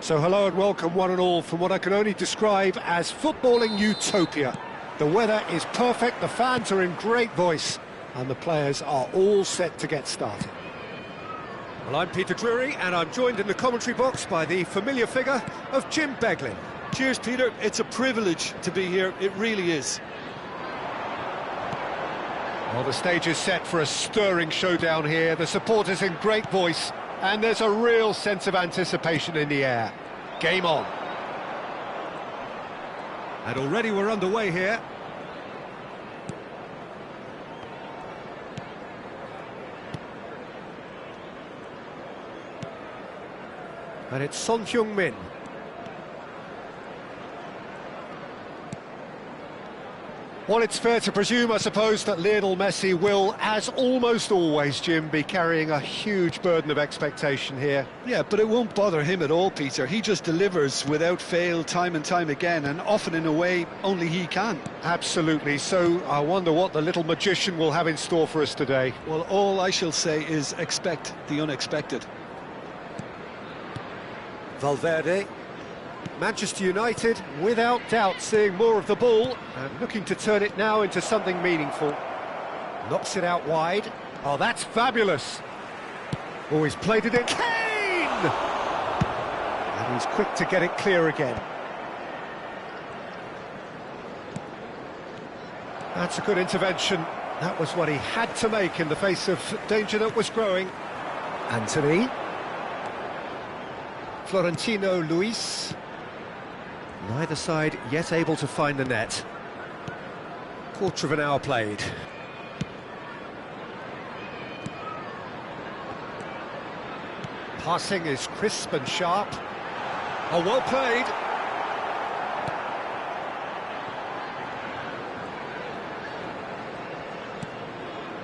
So hello and welcome one and all from what I can only describe as footballing utopia. The weather is perfect, the fans are in great voice, and the players are all set to get started. Well, I'm Peter Drury, and I'm joined in the commentary box by the familiar figure of Jim Beglin. Cheers, Peter. It's a privilege to be here. It really is. Well, the stage is set for a stirring showdown here. The supporters in great voice, and there's a real sense of anticipation in the air. Game on. And already we're underway here. And it's Son Heung-min. Well, it's fair to presume, I suppose, that Lionel Messi will, as almost always, Jim, be carrying a huge burden of expectation here. Yeah, but it won't bother him at all, Peter. He just delivers without fail time and time again, and often in a way only he can. Absolutely. So I wonder what the little magician will have in store for us today. Well, all I shall say is expect the unexpected. Valverde. Manchester United, without doubt, seeing more of the ball and looking to turn it now into something meaningful. Knocks it out wide. Oh, that's fabulous. Oh, he's played it in. Kane! And he's quick to get it clear again. That's a good intervention. That was what he had to make in the face of danger that was growing. Anthony. Florentino Luis. Neither side yet able to find the net. Quarter of an hour played. Passing is crisp and sharp. Oh, well played.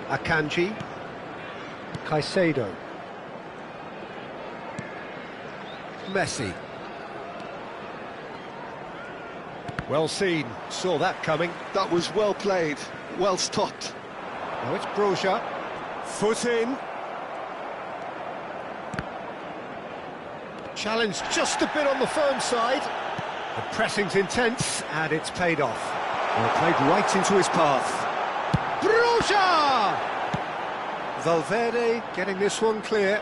Akanji. Caicedo. Messi. Well seen, saw that coming. That was well played, well stopped. Now it's Broja, foot in. Challenge just a bit on the firm side. The pressing's intense, and it's paid off. Well, played right into his path. Broja! Valverde getting this one clear.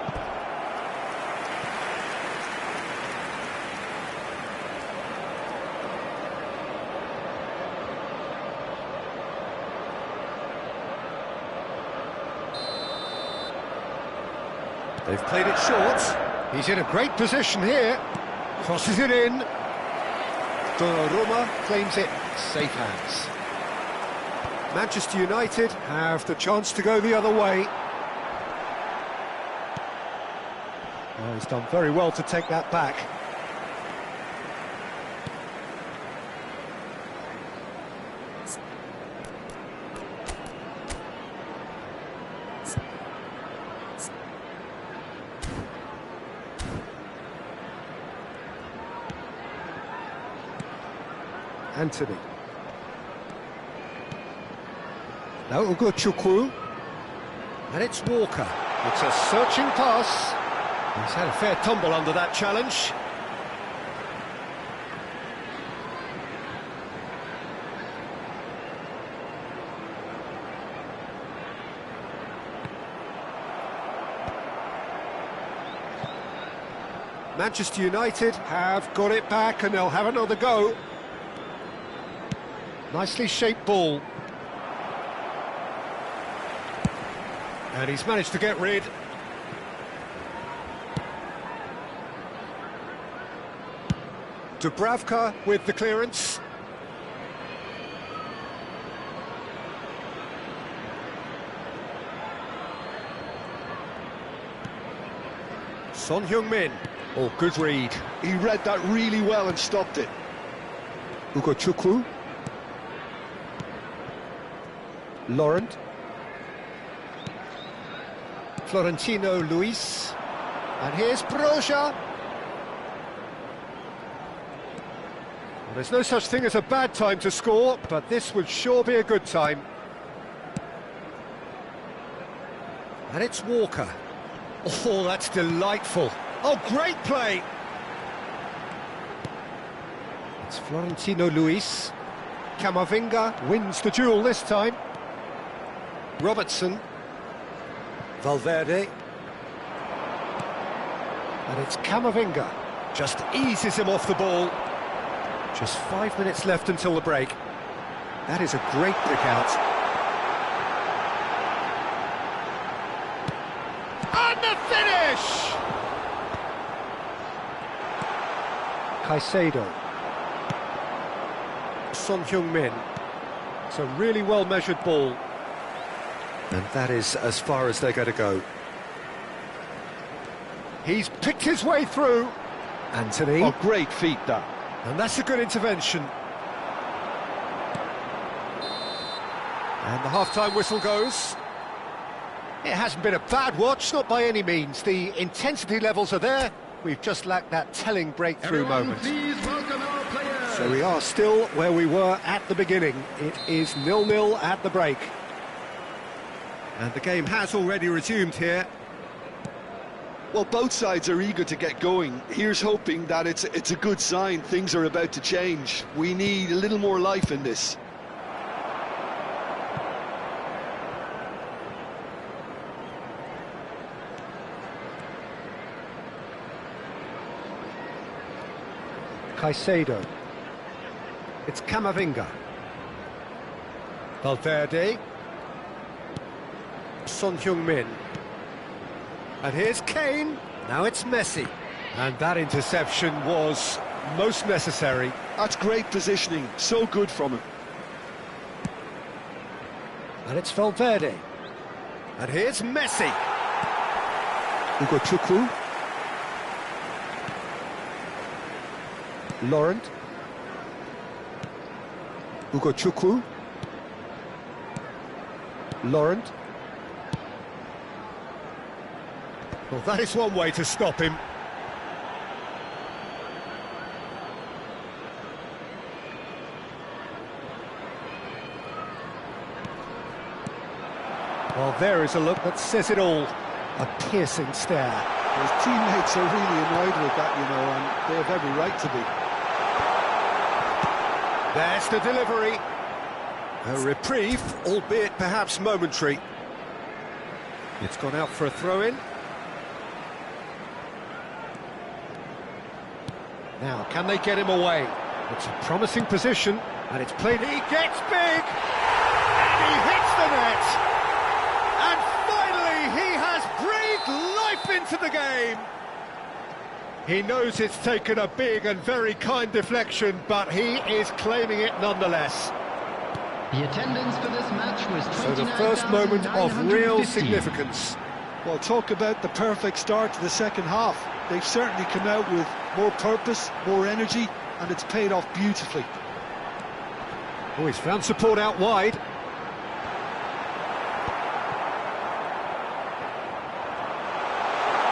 They've played it short. He's in a great position here. Crosses it in. Donnarumma claims it. Safe hands. Manchester United have the chance to go the other way. Oh, he's done very well to take that back. Anthony. Now Ugochukwu. And it's Walker. It's a searching pass. He's had a fair tumble under that challenge. Manchester United have got it back and they'll have another go. Nicely shaped ball. And he's managed to get rid. Dubravka with the clearance. Son Heung-min. Oh, good read. He read that really well and stopped it. Ugochukwu. Laurent. Florentino Luis. And here's Broja. Well, there's no such thing as a bad time to score, but this would sure be a good time. And it's Walker. Oh, that's delightful. Oh, great play. It's Florentino Luis. Camavinga wins the duel this time. Robertson. Valverde. And it's Camavinga. Just eases him off the ball. Just 5 minutes left until the break. That is a great pick out. finish! Caicedo. Son Heung-min. It's a really well-measured ball. And that is as far as they're going to go. He's picked his way through. Anthony. Oh, great feat, that. And that's a good intervention. And the half-time whistle goes. It hasn't been a bad watch, not by any means. The intensity levels are there. We've just lacked that telling breakthrough moment. Please welcome our players. So we are still where we were at the beginning. It is 0-0 at the break. And the game has already resumed here. Well, both sides are eager to get going. Here's hoping that it's a good sign. Things are about to change. We need a little more life in this. Caicedo. It's Camavinga. Valverde. Son Heung-min. And here's Kane. Now it's Messi. And that interception was most necessary. That's great positioning. So good from him. And it's Valverde. And here's Messi. Ugo Chukwu. Laurent. Ugo Chukwu. Laurent. Well, that is one way to stop him. Well, there is a look that says it all. A piercing stare. His teammates are really annoyed with that, you know, and they have every right to be. There's the delivery. A reprieve, albeit perhaps momentary. It's gone out for a throw-in. Now, can they get him away? It's a promising position, and it's played. He gets big, and he hits the net. And finally, he has breathed life into the game. He knows it's taken a big and very kind deflection, but he is claiming it nonetheless. The attendance for this match was So the first moment of real 29,950. significance. Well, talk about the perfect start to the second half. They've certainly come out with more purpose, more energy, and it's paid off beautifully. Oh, he's found support out wide.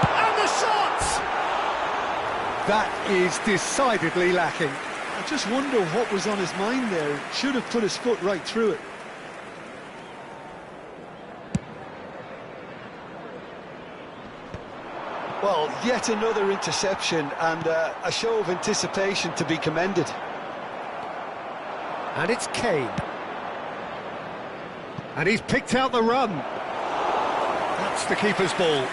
And the shot! That is decidedly lacking. I just wonder what was on his mind there. Should have put his foot right through it. Well, yet another interception and a show of anticipation to be commended. And it's Kane. And he's picked out the run. That's the keeper's ball.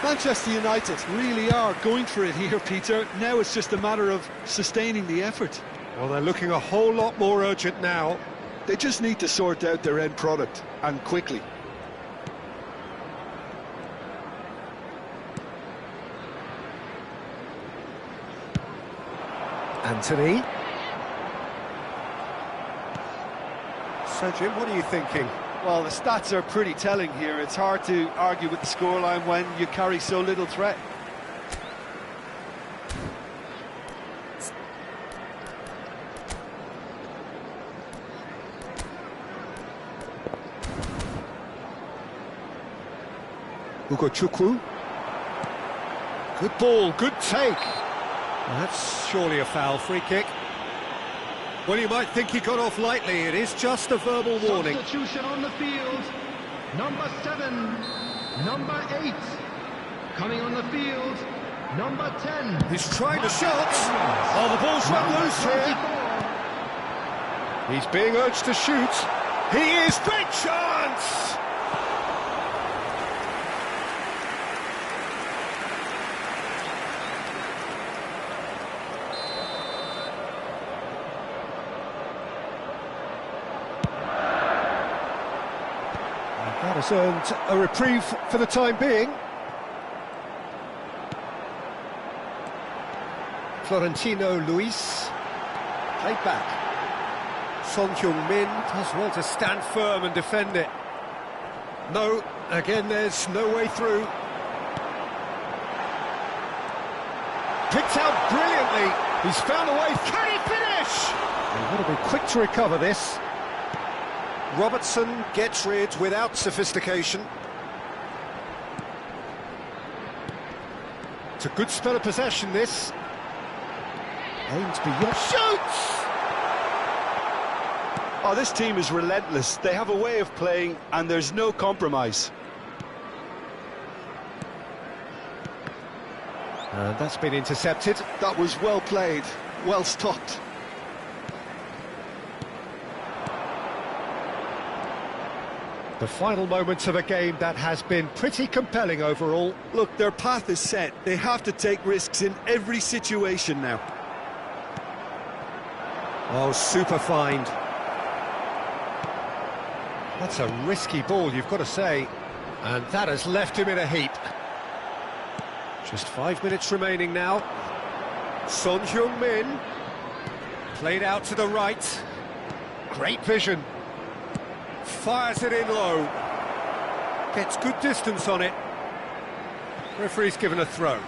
Manchester United really are going for it here, Peter. Now it's just a matter of sustaining the effort. Well, they're looking a whole lot more urgent now. They just need to sort out their end product, and quickly. Anthony. So, Jim, what are you thinking? Well, the stats are pretty telling here. It's hard to argue with the scoreline when you carry so little threat. Ugo Chukwu. Good ball, good take. Well, that's surely a foul. Free kick. Well, you might think he got off lightly. It is just a verbal warning. Substitution on the field. Number 7, number 8. Coming on the field, number 10. He's trying the shots. Oh, the ball's run loose here. He's being urged to shoot. He is. Great chance! That has earned a reprieve for the time being. Florentino Luis. Played back. Son Heung-min does well to stand firm and defend it. No, again there's no way through. Picked out brilliantly. He's found a way. Can he finish? He's got to be quick to recover this. Robertson gets rid without sophistication. It's a good spell of possession, this. Aims beyond. Shoots! Oh, this team is relentless. They have a way of playing, and there's no compromise. And that's been intercepted. That was well played, well stopped. The final moments of a game that has been pretty compelling overall. Look, their path is set. They have to take risks in every situation now. Oh, super find. That's a risky ball, you've got to say. And that has left him in a heap. Just 5 minutes remaining now. Son Heung-min. Played out to the right. Great vision. Fires it in low. Gets good distance on it. Referee's given a throw.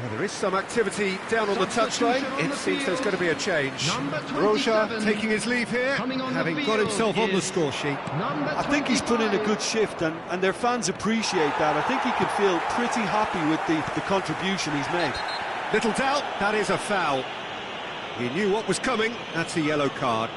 Well, there is some activity down on the touchline. It seems there's going to be a change. Roja taking his leave here, having got himself on the score sheet. I think he's put in a good shift, and their fans appreciate that. I think he can feel pretty happy with the contribution he's made. Little doubt, that is a foul. He knew what was coming. That's a yellow card.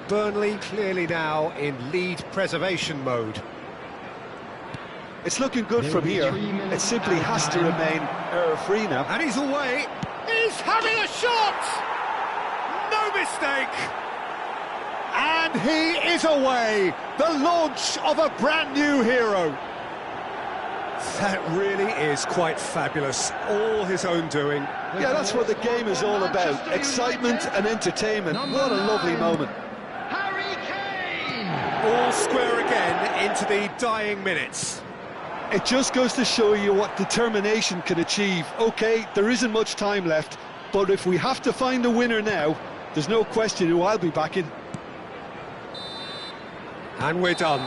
Burnley clearly now in lead preservation mode. It's looking good from here. It simply has to remain error-free now. And he's away. He's having a shot! No mistake! And he is away! The launch of a brand new hero. That really is quite fabulous. All his own doing. Yeah, that's what the game is all about. Excitement and entertainment. What a lovely moment. All square again into the dying minutes. It just goes to show you what determination can achieve. OK, there isn't much time left, but if we have to find a winner now, there's no question who I'll be backing. And we're done.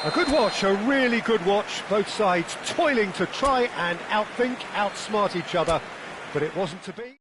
A good watch, a really good watch. Both sides toiling to try and outthink, outsmart each other, but it wasn't to be.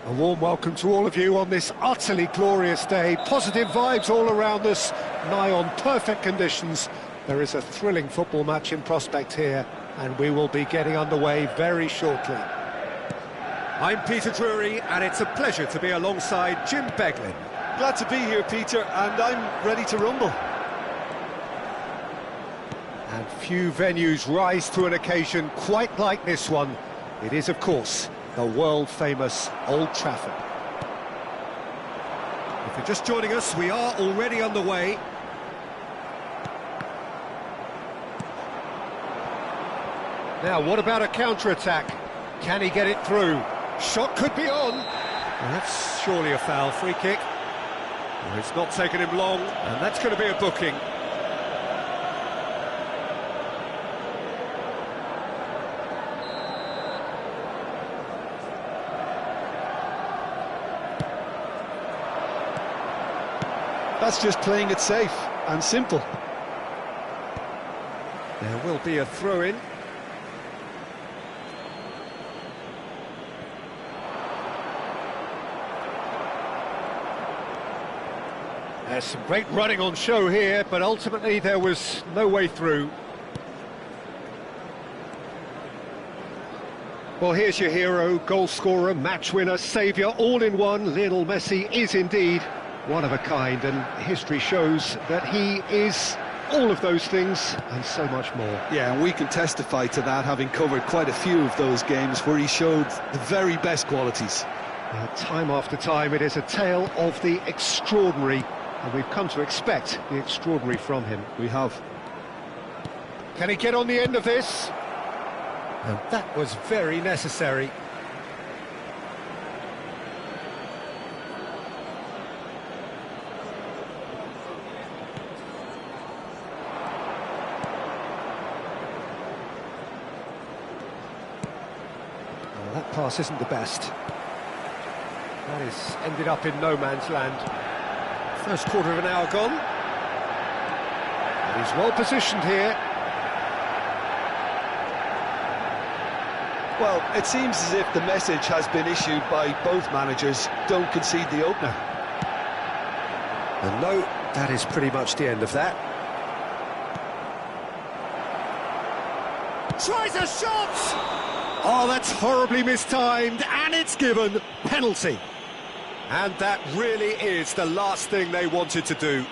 A warm welcome to all of you on this utterly glorious day. Positive vibes all around us, nigh on perfect conditions. There is a thrilling football match in prospect here, and we will be getting underway very shortly. I'm Peter Drury, and it's a pleasure to be alongside Jim Beglin. Glad to be here, Peter, and I'm ready to rumble. And few venues rise to an occasion quite like this one. It is, of course, the world-famous Old Trafford. If you're just joining us, we are already underway. Now, what about a counter-attack? Can he get it through? Shot could be on. Well, that's surely a foul. Free kick. Well, it's not taken him long, and that's going to be a booking. That's just playing it safe and simple. There will be a throw-in. There's some great running on show here, but ultimately there was no way through. Well, here's your hero, goal scorer, match winner, saviour, all in one. Lionel Messi is indeed one of a kind, and history shows that he is all of those things and so much more. Yeah, and we can testify to that, having covered quite a few of those games where he showed the very best qualities. Time after time, it is a tale of the extraordinary, and we've come to expect the extraordinary from him. We have. Can he get on the end of this? And that was very necessary. Well, that pass isn't the best. That is ended up in no man's land. First quarter of an hour gone. And he's well positioned here. Well, it seems as if the message has been issued by both managers: don't concede the opener. And no, that is pretty much the end of that. Tries a shot! Oh, that's horribly mistimed, and it's given. Penalty. And that really is the last thing they wanted to do.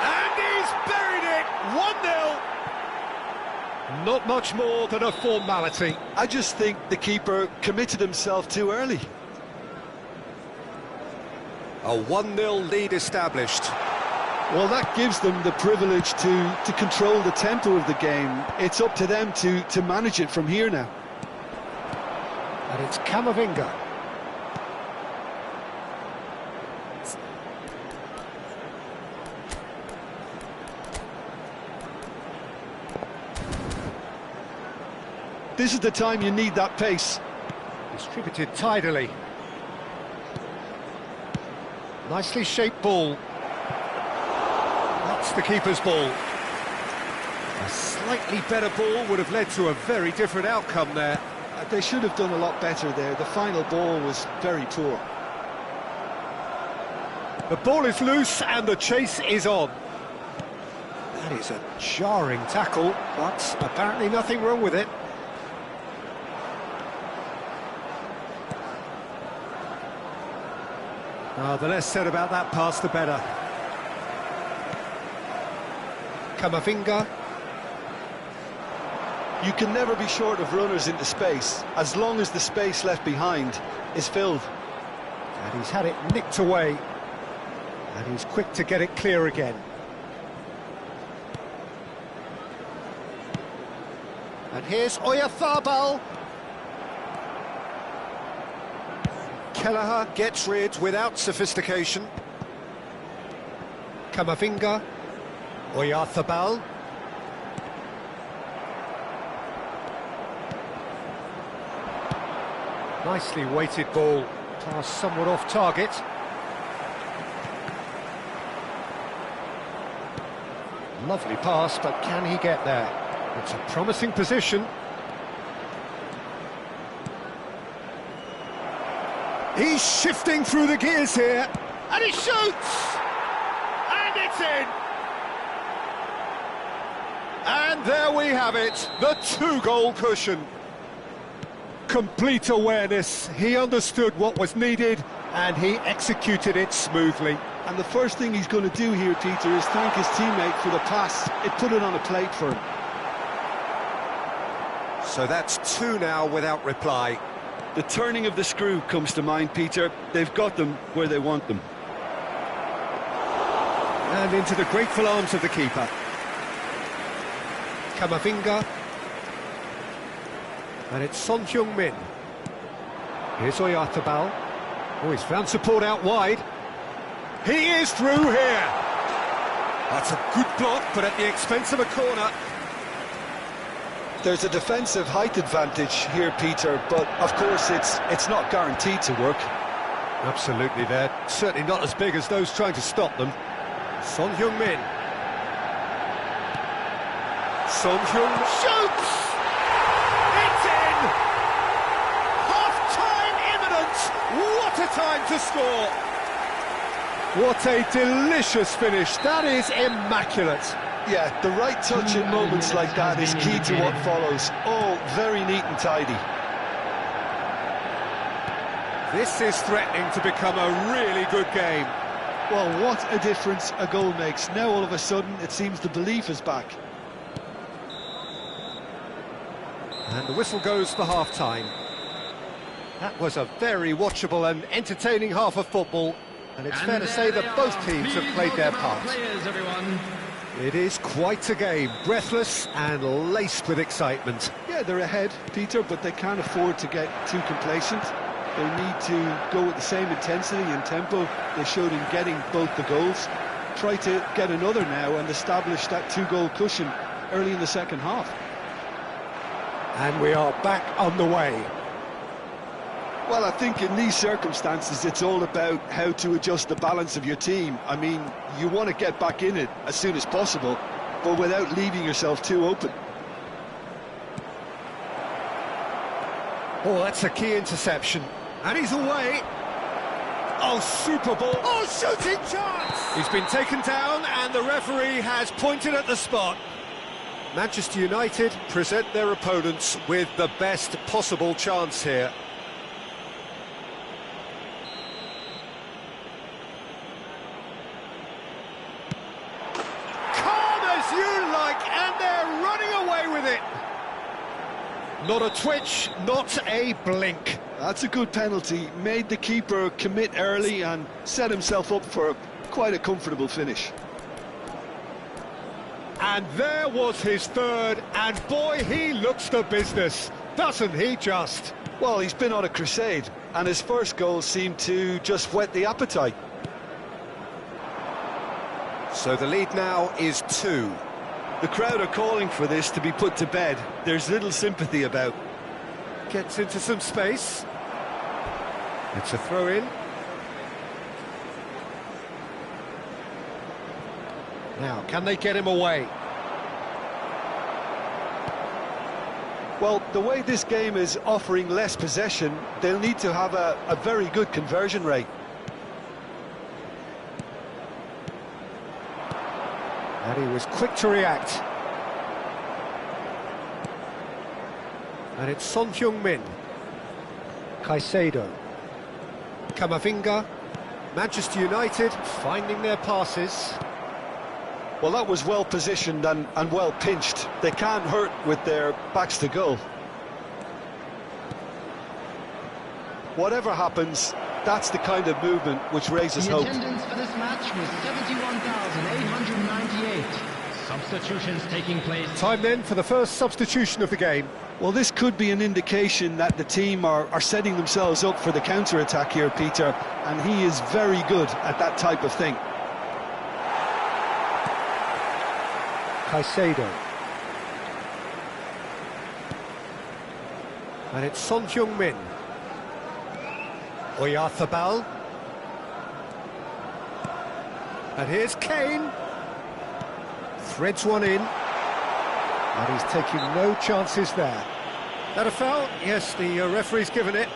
And he's buried it! 1-0. Not much more than a formality. I just think the keeper committed himself too early. A 1-0 lead established. Well, that gives them the privilege to control the tempo of the game. It's up to them to manage it from here now. And it's Camavinga. This is the time you need that pace. Distributed tidily. Nicely shaped ball. That's the keeper's ball. A slightly better ball would have led to a very different outcome there. They should have done a lot better there. The final ball was very poor. The ball is loose and the chase is on. That is a jarring tackle, but apparently nothing wrong with it. The less said about that pass, the better. Camavinga. You can never be short of runners into space, as long as the space left behind is filled. And he's had it nicked away. And he's quick to get it clear again. And here's Oyarzabal. Kelleher gets rid without sophistication. Camavinga. Oyarzabal. Nicely weighted ball. Pass somewhat off target. Lovely pass, but can he get there? It's a promising position. He's shifting through the gears here, and he shoots! And it's in! And there we have it, the two-goal cushion. Complete awareness, he understood what was needed, and he executed it smoothly. And the first thing he's going to do here, Peter, is thank his teammate for the pass. It put it on a plate for him. So that's two now without reply. The turning of the screw comes to mind, Peter. They've got them where they want them. And into the grateful arms of the keeper. Kamavinga. And it's Son Heung-min. Here's Oyarzabal. Oh, he's found support out wide. He is through here. That's a good block, but at the expense of a corner. There's a defensive height advantage here, Peter, but of course it's not guaranteed to work. Absolutely, they're certainly not as big as those trying to stop them. Son Heung-min. Son Heung shoots! It's in! Half-time imminent! What a time to score! What a delicious finish. That is immaculate. Yeah, the right touch in moments like that is key to what follows. All very neat and tidy. This is threatening to become a really good game. Well, what a difference a goal makes. Now all of a sudden it seems the belief is back. And the whistle goes for half-time. That was a very watchable and entertaining half of football. And it's fair to say that both teams have played their part. It is quite a game, breathless and laced with excitement. Yeah, they're ahead, Peter, but they can't afford to get too complacent. They need to go with the same intensity and tempo they showed in getting both the goals. Try to get another now and establish that two-goal cushion early in the second half. And we are back on the way. Well, I think in these circumstances, it's all about how to adjust the balance of your team. I mean, you want to get back in it as soon as possible, but without leaving yourself too open. Oh, that's a key interception. And he's away. Oh, super ball. Oh, shooting chance! He's been taken down and the referee has pointed at the spot. Manchester United present their opponents with the best possible chance here. And they're running away with it. Not a twitch, not a blink. That's a good penalty. Made the keeper commit early and set himself up for quite a comfortable finish. And there was his third, and boy, he looks the business, doesn't he just? Well, he's been on a crusade, and his first goal seemed to just whet the appetite. So the lead now is 2. The crowd are calling for this to be put to bed. There's little sympathy about. Gets into some space. It's a throw-in. Now, can they get him away? Well, the way this game is offering less possession, they'll need to have a very good conversion rate. And he was quick to react. And it's Son Heung-min. Caicedo. Kamavinga. Manchester United finding their passes. Well, that was well positioned and well pinched. They can't hurt with their backs to goal. Whatever happens, that's the kind of movement which raises hope. The attendance for this match was 71,898. Substitutions taking place. Time then for the first substitution of the game. Well, this could be an indication that the team are setting themselves up for the counter-attack here, Peter, and he is very good at that type of thing. Caicedo. And it's Son Heung-min. Oyarzabal. And here's Kane. Threads one in. And he's taking no chances there. That a foul? Yes, the referee's given it.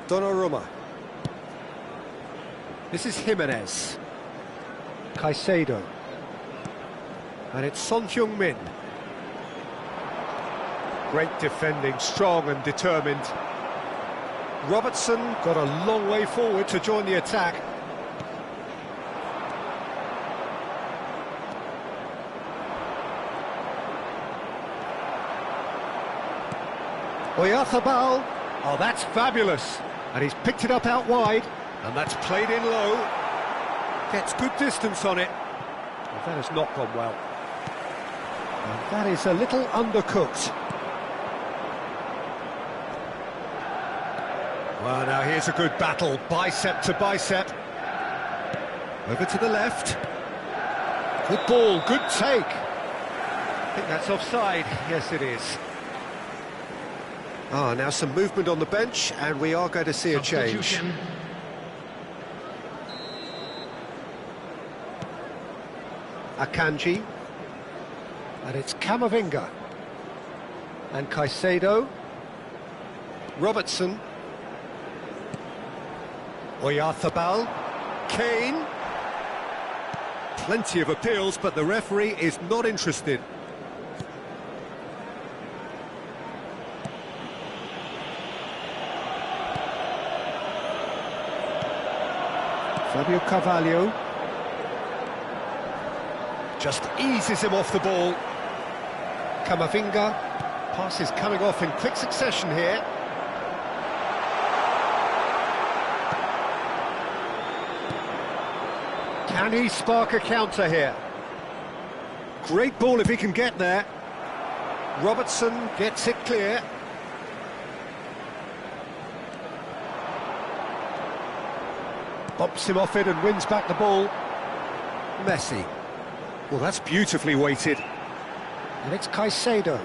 Donnarumma. This is Jimenez. Caicedo. And it's Son Heung-min. Great defending, strong and determined. Robertson got a long way forward to join the attack. Oyarzabal. Oh, that's fabulous. And he's picked it up out wide. And that's played in low. Gets good distance on it. Well, that has not gone well. And that is a little undercooked. Well, now here's a good battle, bicep to bicep. Over to the left. Good ball, good take. I think that's offside. Yes, it is. Ah, now some movement on the bench, and we are going to see a change. Akanji. And it's Camavinga. And Caicedo. Robertson. Oyarzabal. Kane. Plenty of appeals, but the referee is not interested. Fabio Carvalho. Just eases him off the ball. Camavinga. Pass is coming off in quick succession here. Can he spark a counter here? Great ball if he can get there. Robertson gets it clear. Bumps him off it and wins back the ball. Messi. Well, that's beautifully weighted. And it's Caicedo.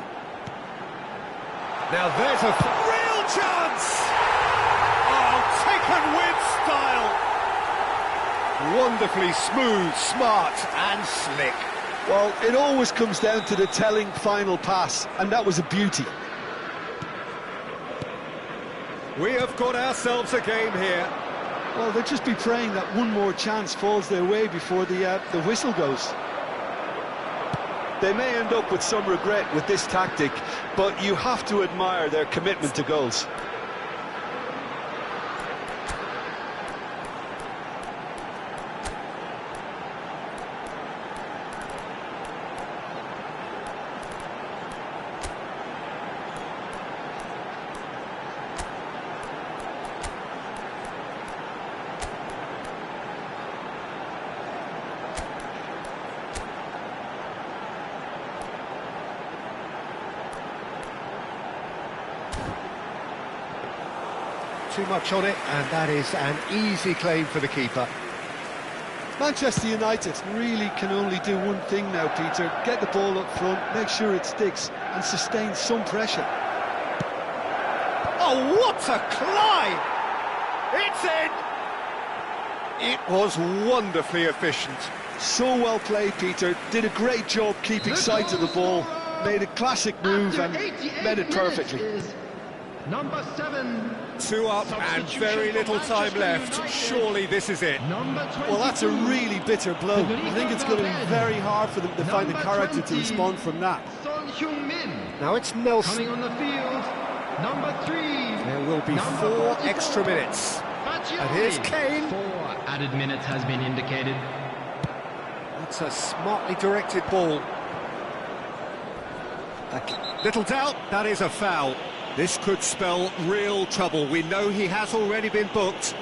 Now there's a real chance! Oh, taken with style! Wonderfully smooth, smart and slick. Well, it always comes down to the telling final pass, and that was a beauty. We have got ourselves a game here. Well, they'll just be praying that one more chance falls their way before the whistle goes. They may end up with some regret with this tactic, but you have to admire their commitment to goals. Too much on it, and that is an easy claim for the keeper. Manchester United really can only do one thing now, Peter. Get the ball up front, make sure it sticks, and sustain some pressure. Oh, what a climb! It's in! It was wonderfully efficient. So well played, Peter. Did a great job keeping sight of the ball. Made a classic move and met it perfectly. Number 7. 2 up and very little time left. Surely this is it. Well, that's a really bitter blow. I think it's going to be very hard for them to find the character to respond from that. Son Heung-min. Now it's Nelson. Coming on the field, number 3. There will be 4 extra minutes. And here's Kane. 4 added minutes has been indicated. That's a smartly directed ball. Little doubt, that is a foul. This could spell real trouble. We know he has already been booked.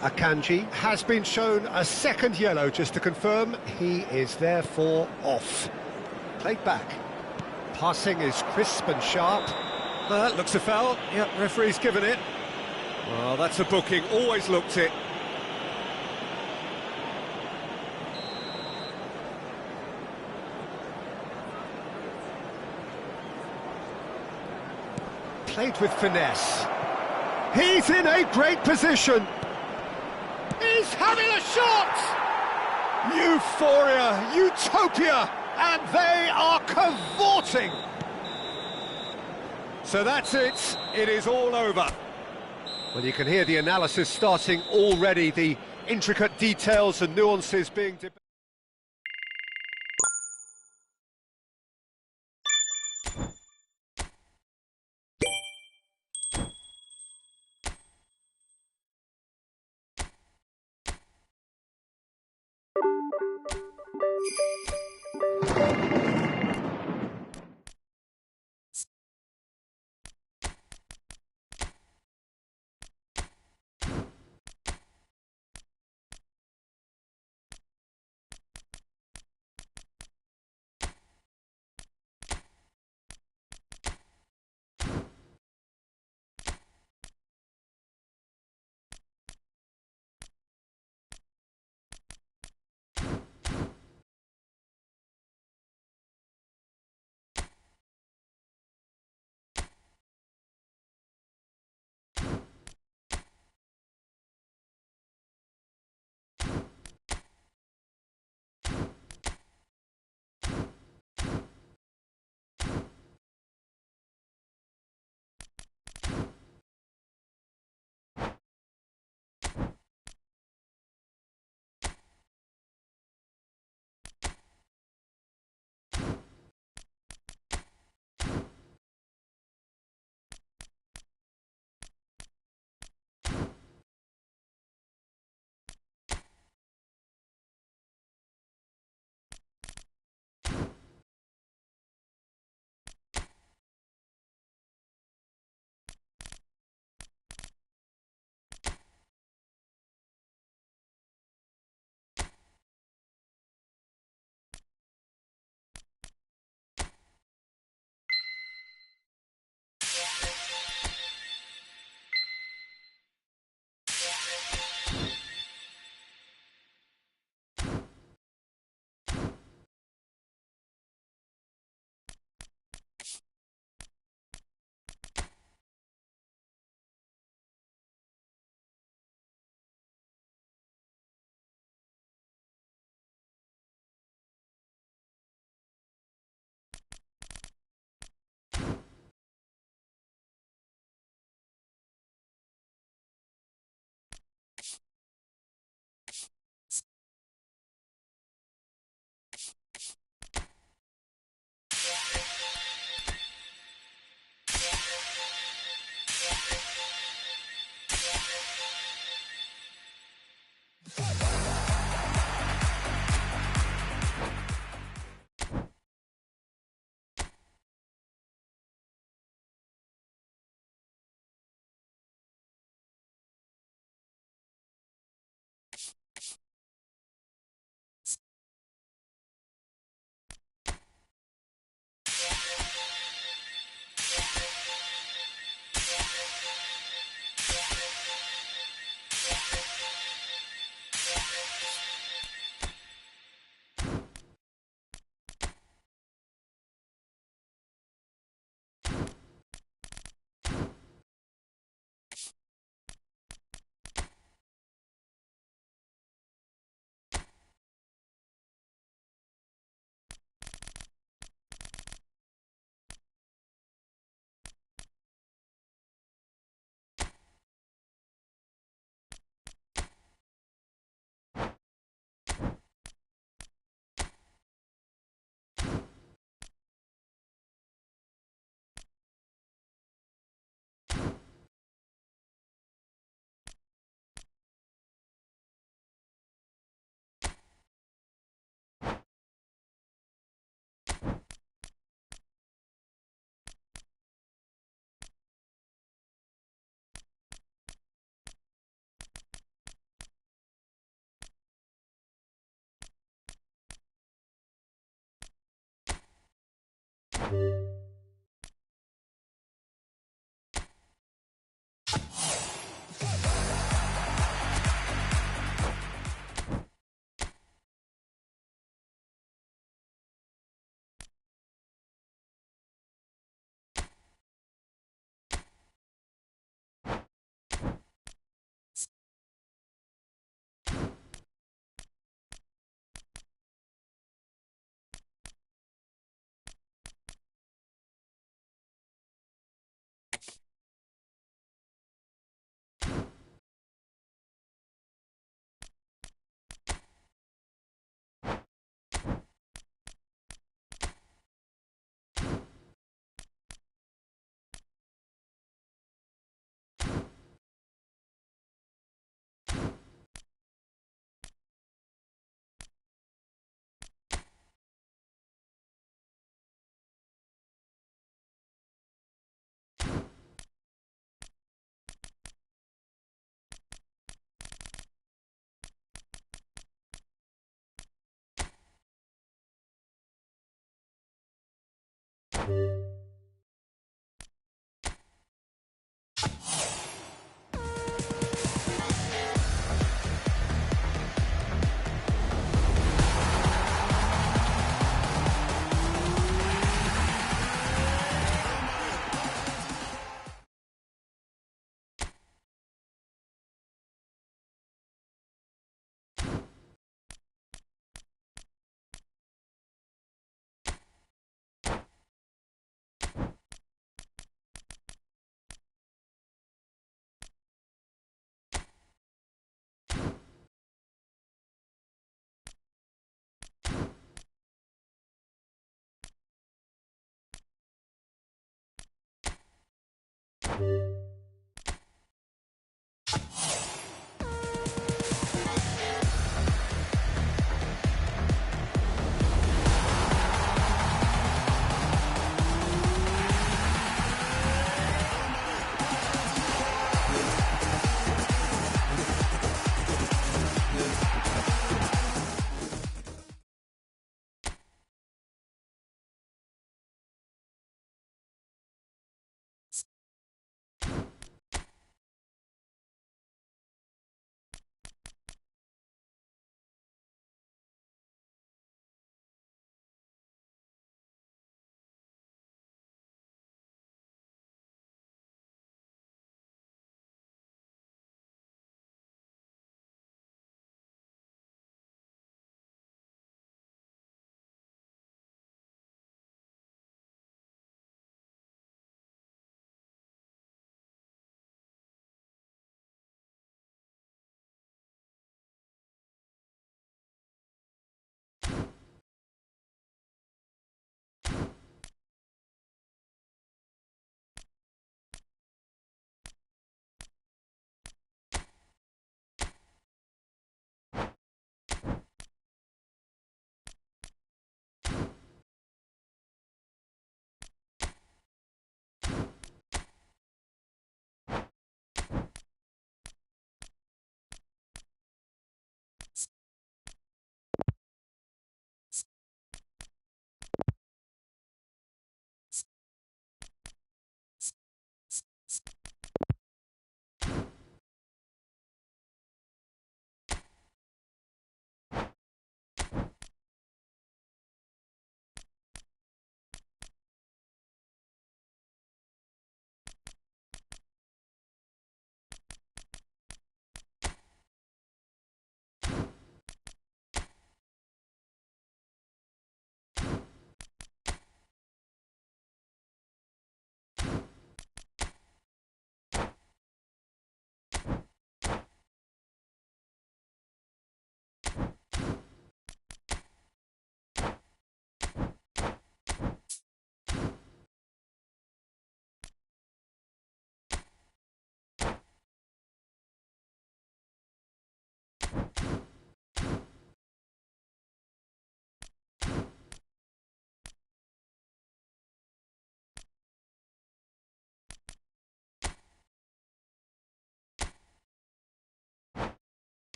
Akanji has been shown a second yellow, just to confirm he is therefore off. Played back. Passing is crisp and sharp. That looks a foul. Yep, referee's given it. Well, that's a booking, always looked it. Played with finesse. He's in a great position. He's having a shot! Euphoria, utopia, and they are cavorting. So that's it, it is all over. Well, you can hear the analysis starting already, the intricate details and nuances being debated.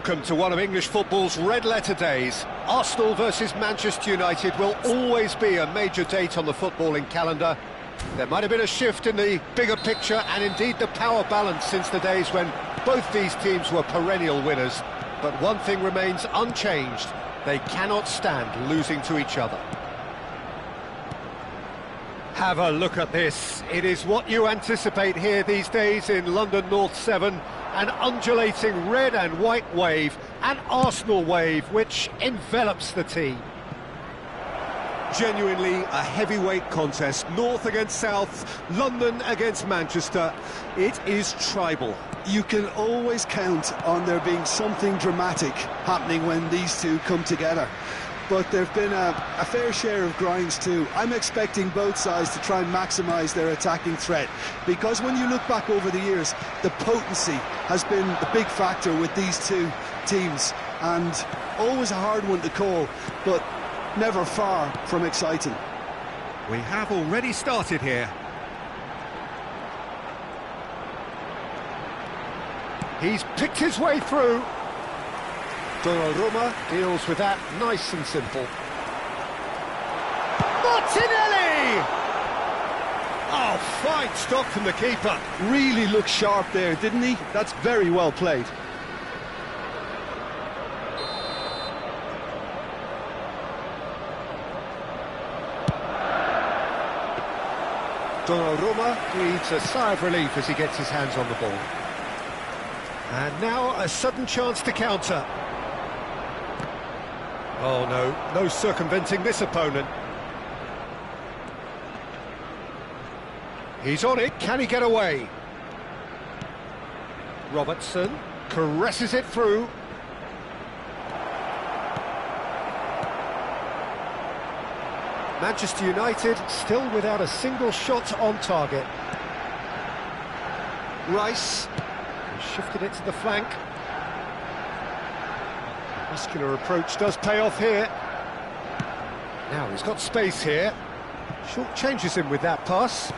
Welcome to one of English football's red-letter days. Arsenal versus Manchester United will always be a major date on the footballing calendar. There might have been a shift in the bigger picture and indeed the power balance since the days when both these teams were perennial winners. But one thing remains unchanged: they cannot stand losing to each other. Have a look at this. It is what you anticipate here these days in London North 7. An undulating red and white wave, an Arsenal wave which envelops the team. Genuinely a heavyweight contest, North against South, London against Manchester. It is tribal. You can always count on there being something dramatic happening when these two come together. But there have been a fair share of grinds too. I'm expecting both sides to try and maximise their attacking threat, because when you look back over the years, the potency has been the big factor with these two teams, and always a hard one to call, but never far from exciting. We have already started here. He's picked his way through. Donnarumma deals with that nice and simple. Martinelli! Oh, fine stop from the keeper. Really looked sharp there, didn't he? That's very well played. Donnarumma breathes a sigh of relief as he gets his hands on the ball. And now a sudden chance to counter. Oh no circumventing this opponent. He's on it, can he get away? Robertson caresses it through. Manchester United still without a single shot on target. Rice shifted it to the flank. Muscular approach does pay off here. Now he's got space here. Short changes him with that pass.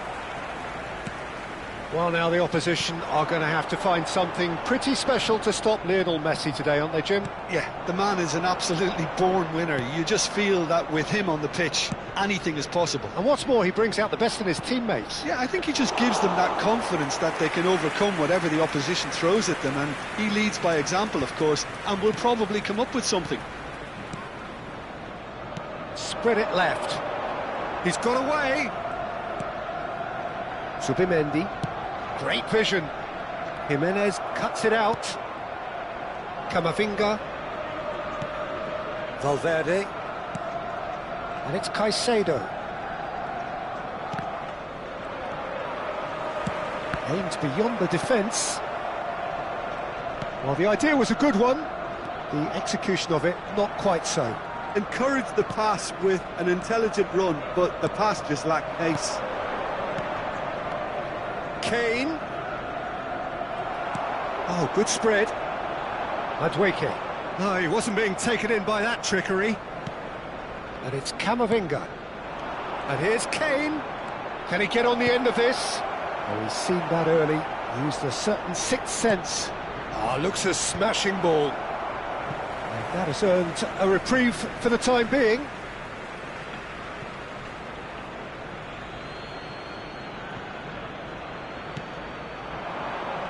Well, now the opposition are going to have to find something pretty special to stop Lionel Messi today, aren't they, Jim? Yeah, the man is an absolutely born winner. You just feel that with him on the pitch, anything is possible. And what's more, he brings out the best in his teammates. Yeah, I think he just gives them that confidence that they can overcome whatever the opposition throws at them, and he leads by example, of course, and will probably come up with something. Spread it left. He's got away. Zubimendi. Great vision. Jimenez cuts it out. Camavinga. Valverde. And it's Caicedo. Aimed beyond the defence. Well, the idea was a good one. The execution of it, not quite so. Encouraged the pass with an intelligent run, but the pass just lacked pace. Kane. Oh, good spread. Madueke. No, he wasn't being taken in by that trickery. And it's Camavinga. And here's Kane. Can he get on the end of this? Oh, he's seen that early. Used a certain sixth sense. Ah, looks a smashing ball. And that has earned a reprieve for the time being.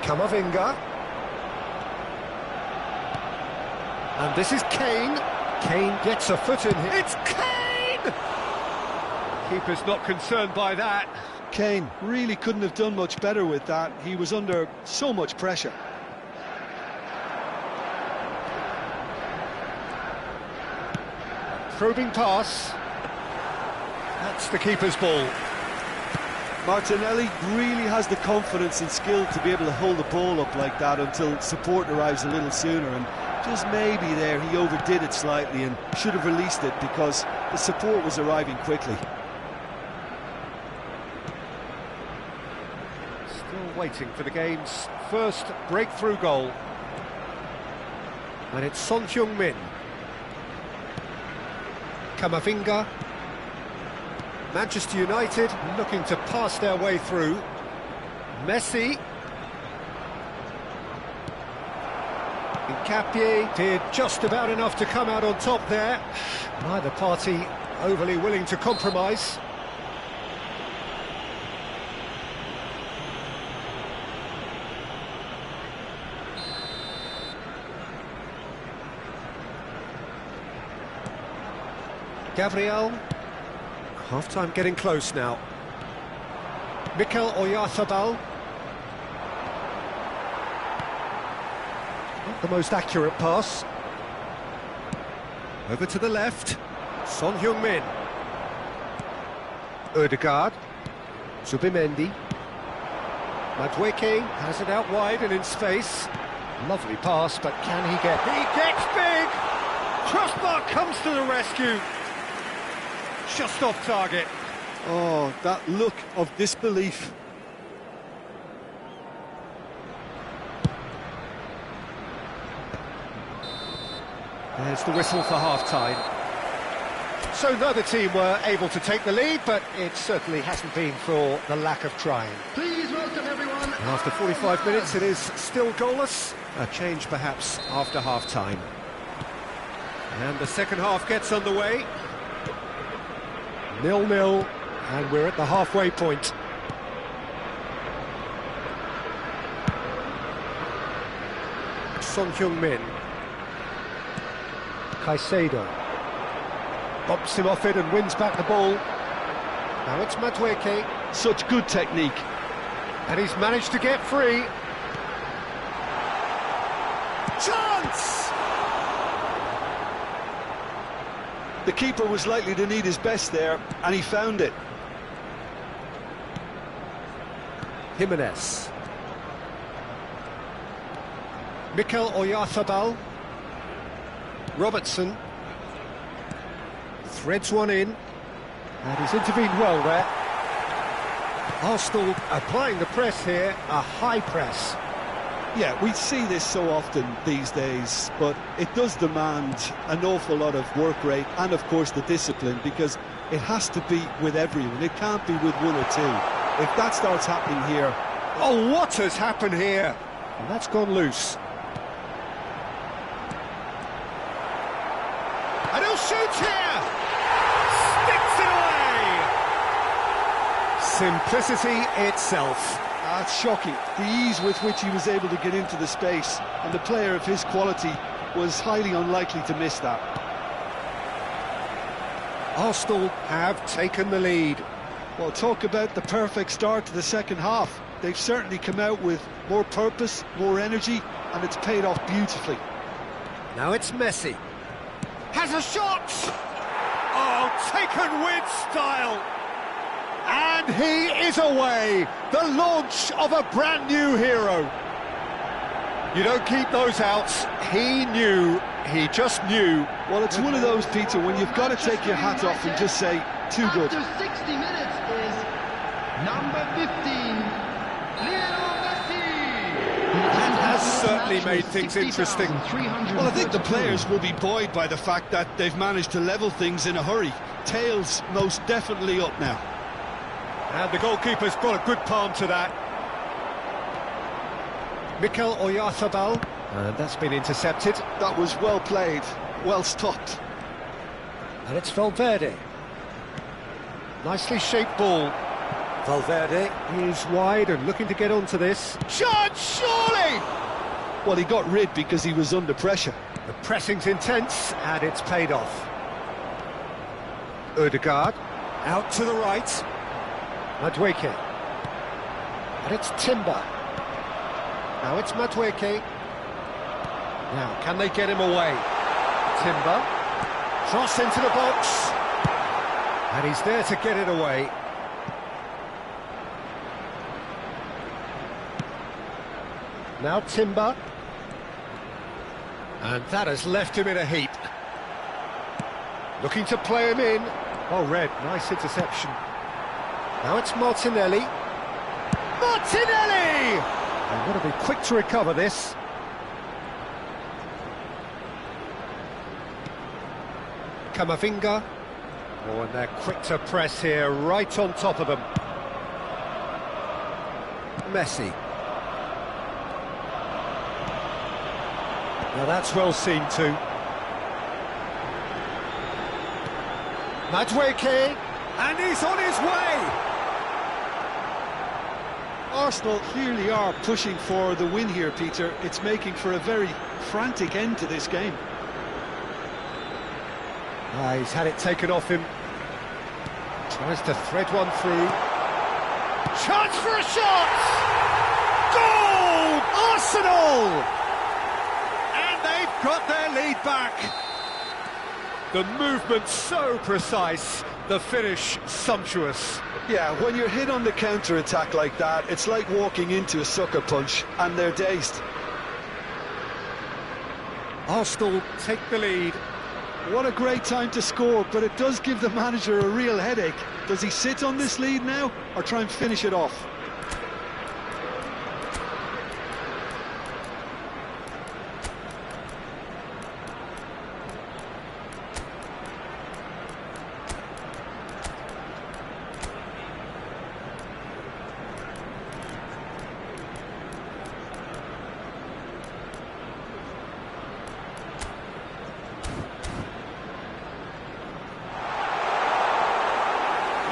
Camavinga. And this is Kane. Kane gets a foot in here. It's Kane! Keeper's not concerned by that. Kane really couldn't have done much better with that. He was under so much pressure. Probing pass. That's the keeper's ball. Martinelli really has the confidence and skill to be able to hold the ball up like that until support arrives a little sooner, and just maybe there he overdid it slightly and should have released it because the support was arriving quickly. Still waiting for the game's first breakthrough goal. And it's Son Heung-min. Camavinga. Manchester United looking to pass their way through. Messi. Nkapie did just about enough to come out on top there. Neither party overly willing to compromise. Gabriel. Half-time getting close now. Mikel Oyarzabal. Not the most accurate pass. Over to the left. Son Heung-min. Ødegaard. Zubimendi. Madueke has it out wide and in space. Lovely pass, but can he get... He gets big! Crossbar comes to the rescue. Just off target. Oh, that look of disbelief. There's the whistle for half-time. So neither team were able to take the lead, but it certainly hasn't been for the lack of trying. Please welcome everyone. After 45 minutes, it is still goalless. A change perhaps after half-time. And the second half gets underway. 0-0, and we're at the halfway point. Son Heung-min. Caicedo. Bumps him off it and wins back the ball. Now it's Madueke. Such good technique. And he's managed to get free. Chance! The keeper was likely to need his best there, and he found it. Jimenez. Mikel Oyarzabal. Robertson. Threads one in. And he's intervened well there. Arsenal applying the press here, a high press. Yeah, we see this so often these days, but it does demand an awful lot of work rate and, of course, the discipline, because it has to be with everyone. It can't be with one or two. If that starts happening here, Oh, what has happened here? And that's gone loose. And he'll shoot here! Sticks it away! Simplicity itself. That's shocking. The ease with which he was able to get into the space, and the player of his quality was highly unlikely to miss that. Arsenal have taken the lead. Well, talk about the perfect start to the second half. They've certainly come out with more purpose, more energy, and it's paid off beautifully. Now it's Messi. Has a shot! Oh, taken with style! And he is away! The launch of a brand new hero. You don't keep those outs. He knew, he just knew. Well, it's one of those, Peter, when you've got to take your hat off and just say, too good. After 60 minutes is number 15, Lionel Messi. And has certainly made things interesting. Well, I think the players will be buoyed by the fact that they've managed to level things in a hurry. Tails most definitely up now. And the goalkeeper's got a good palm to that. Mikel Oyarzabal, and that's been intercepted. That was well played, well stopped. And it's Valverde. Nicely shaped ball. Valverde is wide and looking to get onto this. Shot, surely! Well, he got rid because he was under pressure. The pressing's intense, and it's paid off. Ødegaard, out to the right. Madueke. And it's Timber. Now it's Madueke. Now, can they get him away? Timber. Cross into the box. And he's there to get it away. Now Timber. And that has left him in a heap. Looking to play him in. Oh, Red, nice interception. Now it's Martinelli. Martinelli! They've got to be quick to recover this. Camavinga. Oh, and they're quick to press here, right on top of them. Messi. Now that's well seen too. Madueke, and he's on his way! Arsenal clearly are pushing for the win here, Peter. It's making for a very frantic end to this game. He's had it taken off him. Tries to thread one through. Chance for a shot! Goal! Arsenal! And they've got their lead back. The movement so precise, the finish sumptuous. Yeah, when you're hit on the counter-attack like that, it's like walking into a sucker punch, and they're dazed. Arsenal take the lead. What a great time to score, but it does give the manager a real headache. Does he sit on this lead now, or try and finish it off?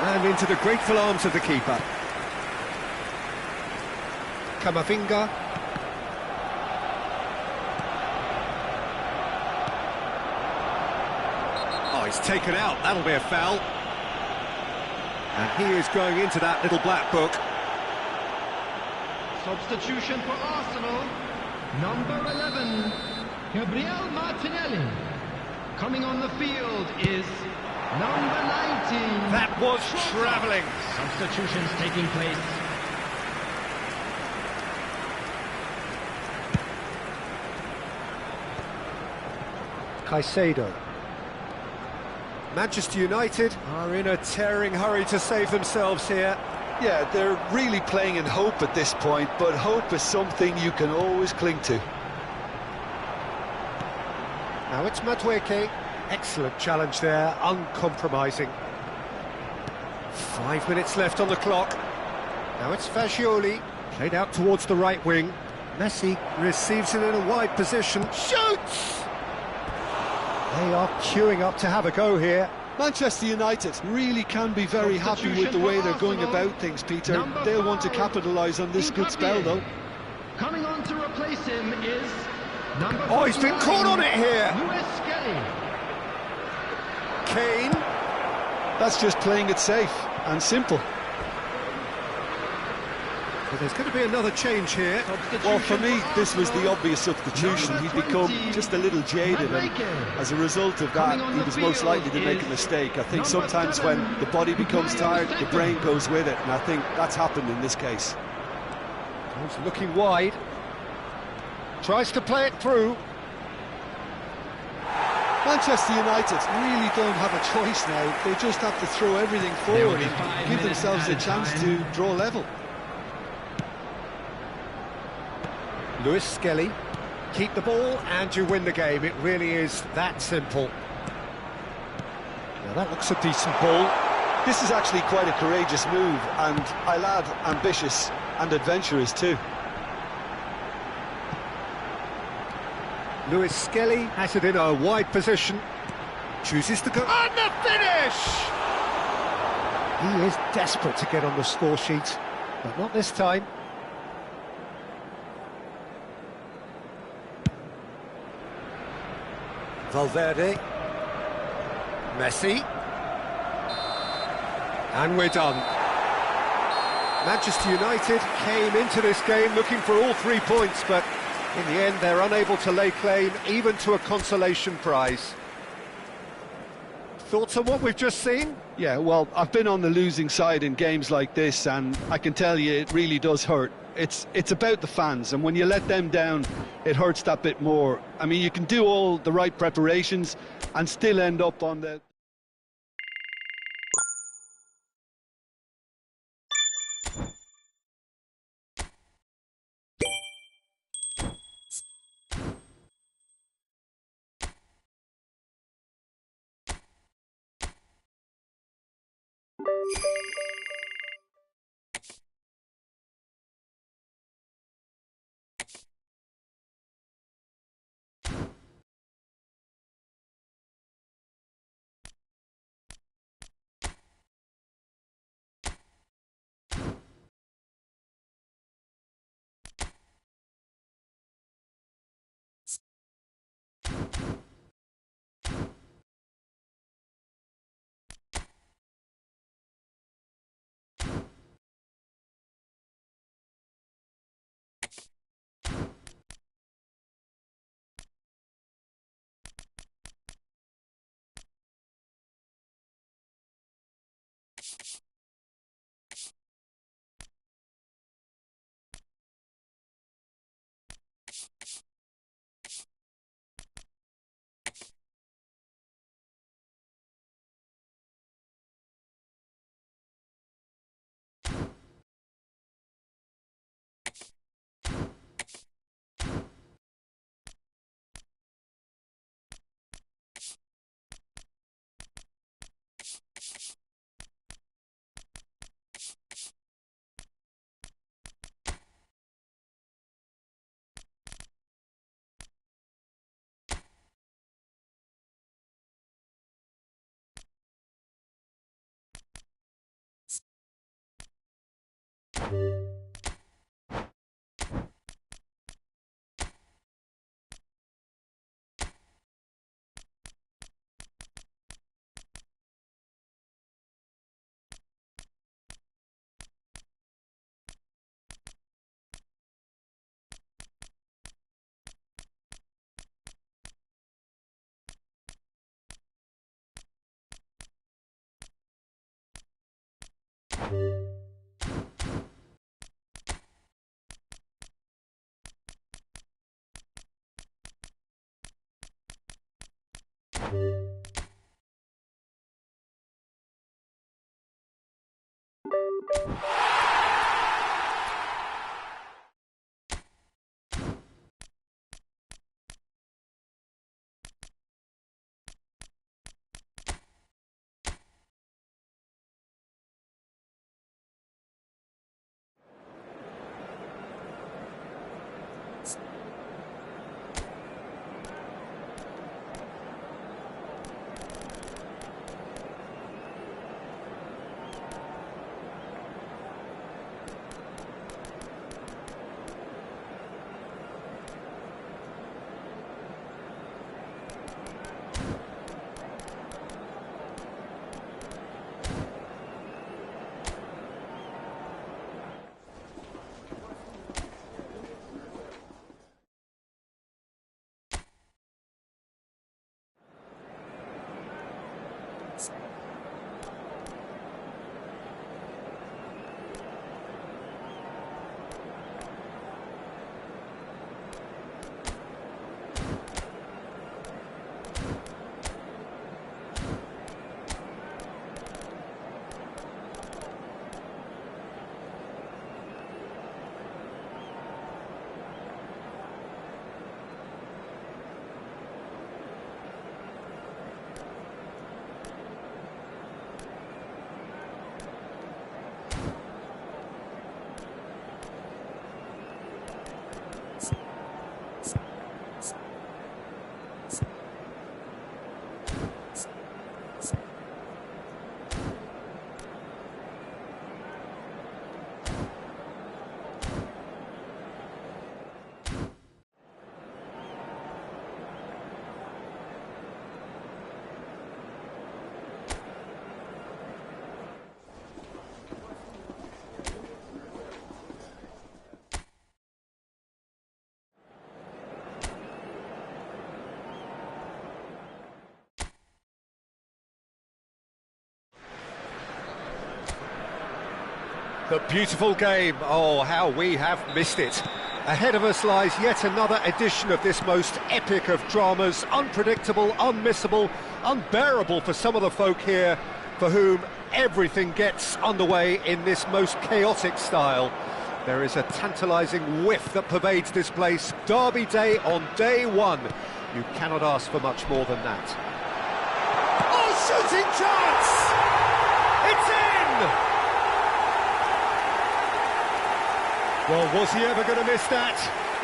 And into the grateful arms of the keeper. Camavinga. Oh, he's taken out. That'll be a foul. And he is going into that little black book. Substitution for Arsenal, number 11, Gabriel Martinelli. Coming on the field is number 19. That was travelling. Substitutions taking place. Caicedo. Manchester United are in a tearing hurry to save themselves here. Yeah, they're really playing in hope at this point, but hope is something you can always cling to. Now it's Madueke. Excellent challenge there, uncompromising. 5 minutes left on the clock. Now it's Fagioli. Played out towards the right wing. Messi receives it in a wide position. Shoots! They are queuing up to have a go here. Manchester United Really can be very happy with the way they're going about things, Peter. They'll want to capitalise on this good spell, though. Coming on to replace him is number Oh, he's been caught on it here. Lewis Skelly. Kane. That's just playing it safe and simple. Well, there's going to be another change here. Well, for me, this was the obvious substitution. He'd become just a little jaded, and as a result of that, he was most likely to make a mistake. I think sometimes when the body becomes tired, the brain goes with it, and I think that's happened in this case. He's looking wide. Tries to play it through. Manchester United really don't have a choice now. They just have to throw everything forward and give themselves a chance to draw level. Lewis Skelly. Keep the ball and you win the game. It really is that simple. Now that looks a decent ball. This is actually quite a courageous move, and I'll add ambitious and adventurous too. Lewis Skelly has it in a wide position. Chooses to go. And the finish! He is desperate to get on the score sheet, but not this time. Valverde. Messi. And we're done. Manchester United came into this game looking for all 3 points, but in the end they're unable to lay claim even to a consolation prize. Thoughts on what we've just seen? Yeah, well, I've been on the losing side in games like this, and I can tell you it really does hurt. It's about the fans, and when you let them down, it hurts that bit more. I mean, you can do all the right preparations and still end up on the... The beautiful game. Oh, how we have missed it. Ahead of us lies yet another edition of this most epic of dramas. Unpredictable, unmissable, unbearable for some of the folk here for whom everything gets underway in this most chaotic style. There is a tantalising whiff that pervades this place. Derby day on day one. You cannot ask for much more than that. Oh, shooting chance! It's in! Well, was he ever going to miss that?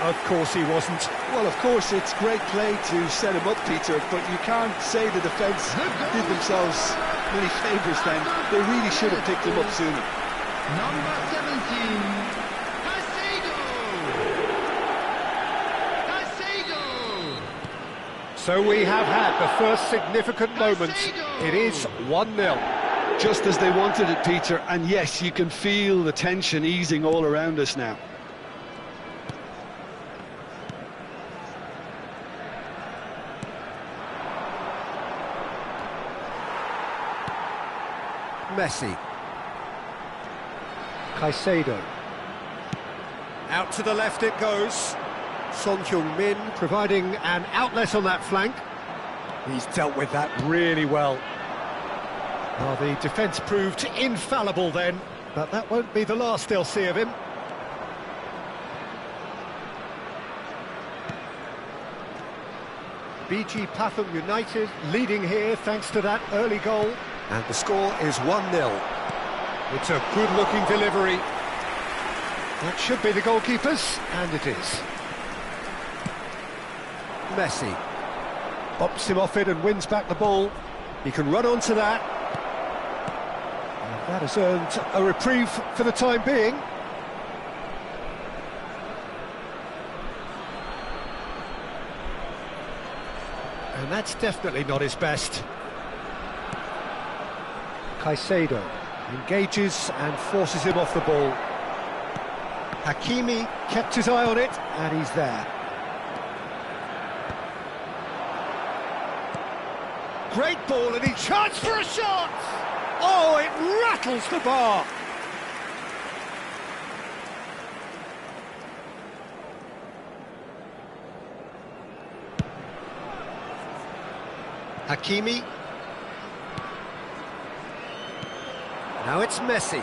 Of course he wasn't. Well, of course, it's great play to set him up, Peter, but you can't say the defence did themselves many favours then. They really should have picked him up sooner. Number 17, Caicedo! So we have had the first significant moment. It is 1-0. Just as they wanted it, Peter, and yes, you can feel the tension easing all around us now. Messi. Caicedo. Out to the left it goes. Son Heung-min providing an outlet on that flank. He's dealt with that really well. Well, the defence proved infallible then, but that won't be the last they'll see of him. BG Pathum United leading here thanks to that early goal. And the score is 1-0. It's a good-looking delivery. That should be the goalkeeper's, and it is. Messi bops him off it and wins back the ball. He can run onto that. And that has earned a reprieve for the time being. And that's definitely not his best. Caicedo engages and forces him off the ball. Hakimi kept his eye on it, and he's there. Great ball, and he charged for a shot! Oh, it rattles the bar! Hakimi. Now it's Messi.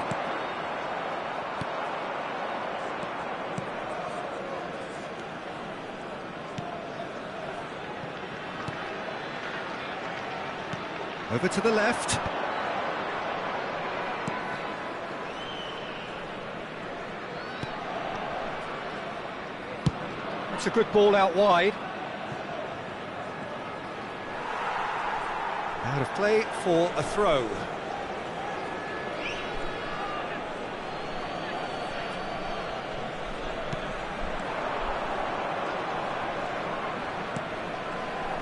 Over to the left. It's a good ball out wide. Out of play for a throw.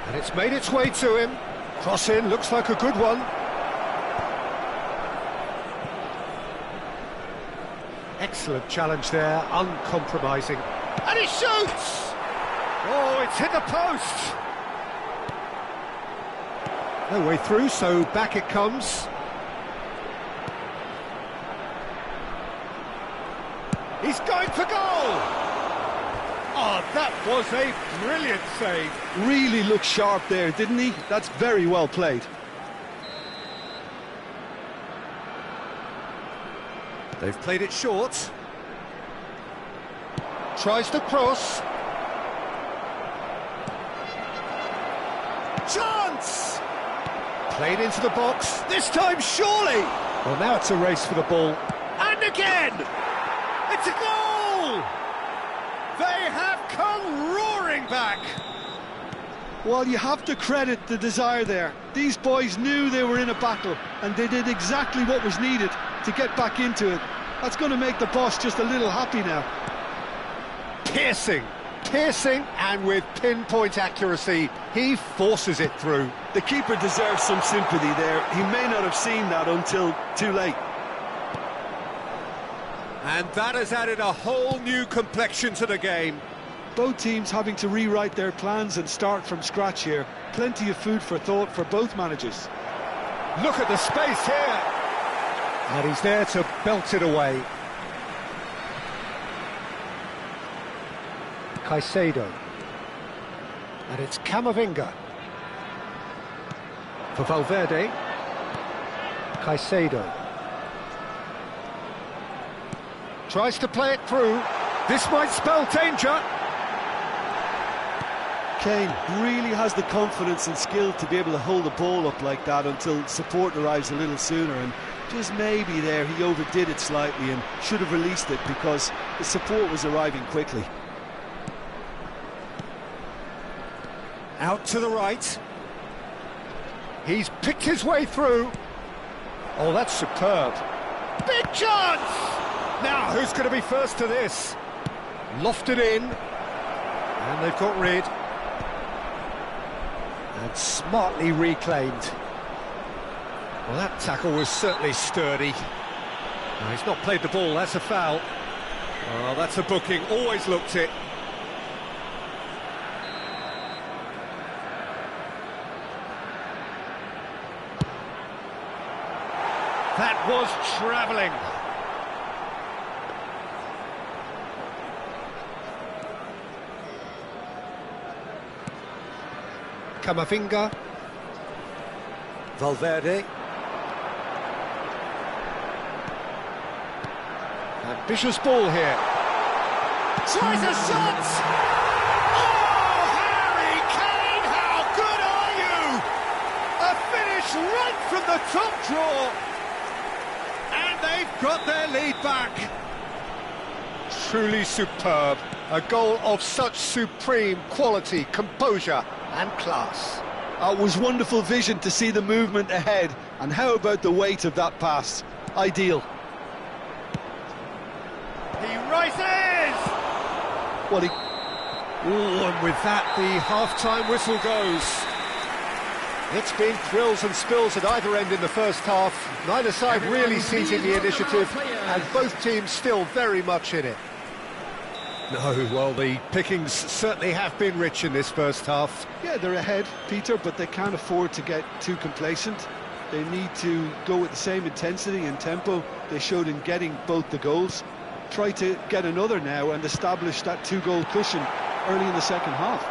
And it's made its way to him. Cross in, looks like a good one. Excellent challenge there, uncompromising. And he shoots! Oh, it's hit the post! No way through, so back it comes. He's going for goal! Oh, that was a brilliant save. Really looked sharp there, didn't he? That's very well played. They've played it short. Tries to cross. Chance! Played into the box, this time surely! Well, now it's a race for the ball. And again! It's a goal! They have come roaring back! Well, you have to credit the desire there. These boys knew they were in a battle, and they did exactly what was needed to get back into it. That's going to make the boss just a little happy now. Piercing, and with pinpoint accuracy, he forces it through. The keeper deserves some sympathy there. He may not have seen that until too late. And that has added a whole new complexion to the game. Both teams having to rewrite their plans and start from scratch here. Plenty of food for thought for both managers. Look at the space here. And he's there to belt it away. Caicedo. And it's Camavinga. For Valverde. Caicedo. Tries to play it through. This might spell danger. Kane really has the confidence and skill to be able to hold the ball up like that until support arrives a little sooner, and just maybe there he overdid it slightly and should have released it because the support was arriving quickly. Out to the right. He's picked his way through. Oh, that's superb. Big chance! Now, who's going to be first to this? Lofted in. And they've got rid. And smartly reclaimed. Well, that tackle was certainly sturdy. No, he's not played the ball, that's a foul. Oh, that's a booking, always looked it. That was travelling. Camavinga. Valverde. Ambitious ball here. Tries a shot! Oh, Harry Kane, how good are you? A finish right from the top draw. And they've got their lead back. Truly superb. A goal of such supreme quality, composure and class. It was wonderful vision to see the movement ahead, and how about the weight of that pass? Ideal. He rises! What he... Ooh, and with that, the half-time whistle goes. It's been thrills and spills at either end in the first half. Neither side really seizing the initiative, and both teams still very much in it. No, well, the pickings certainly have been rich in this first half. Yeah, they're ahead, Peter, but they can't afford to get too complacent. They need to go with the same intensity and tempo they showed in getting both the goals. Try to get another now and establish that two-goal cushion early in the second half.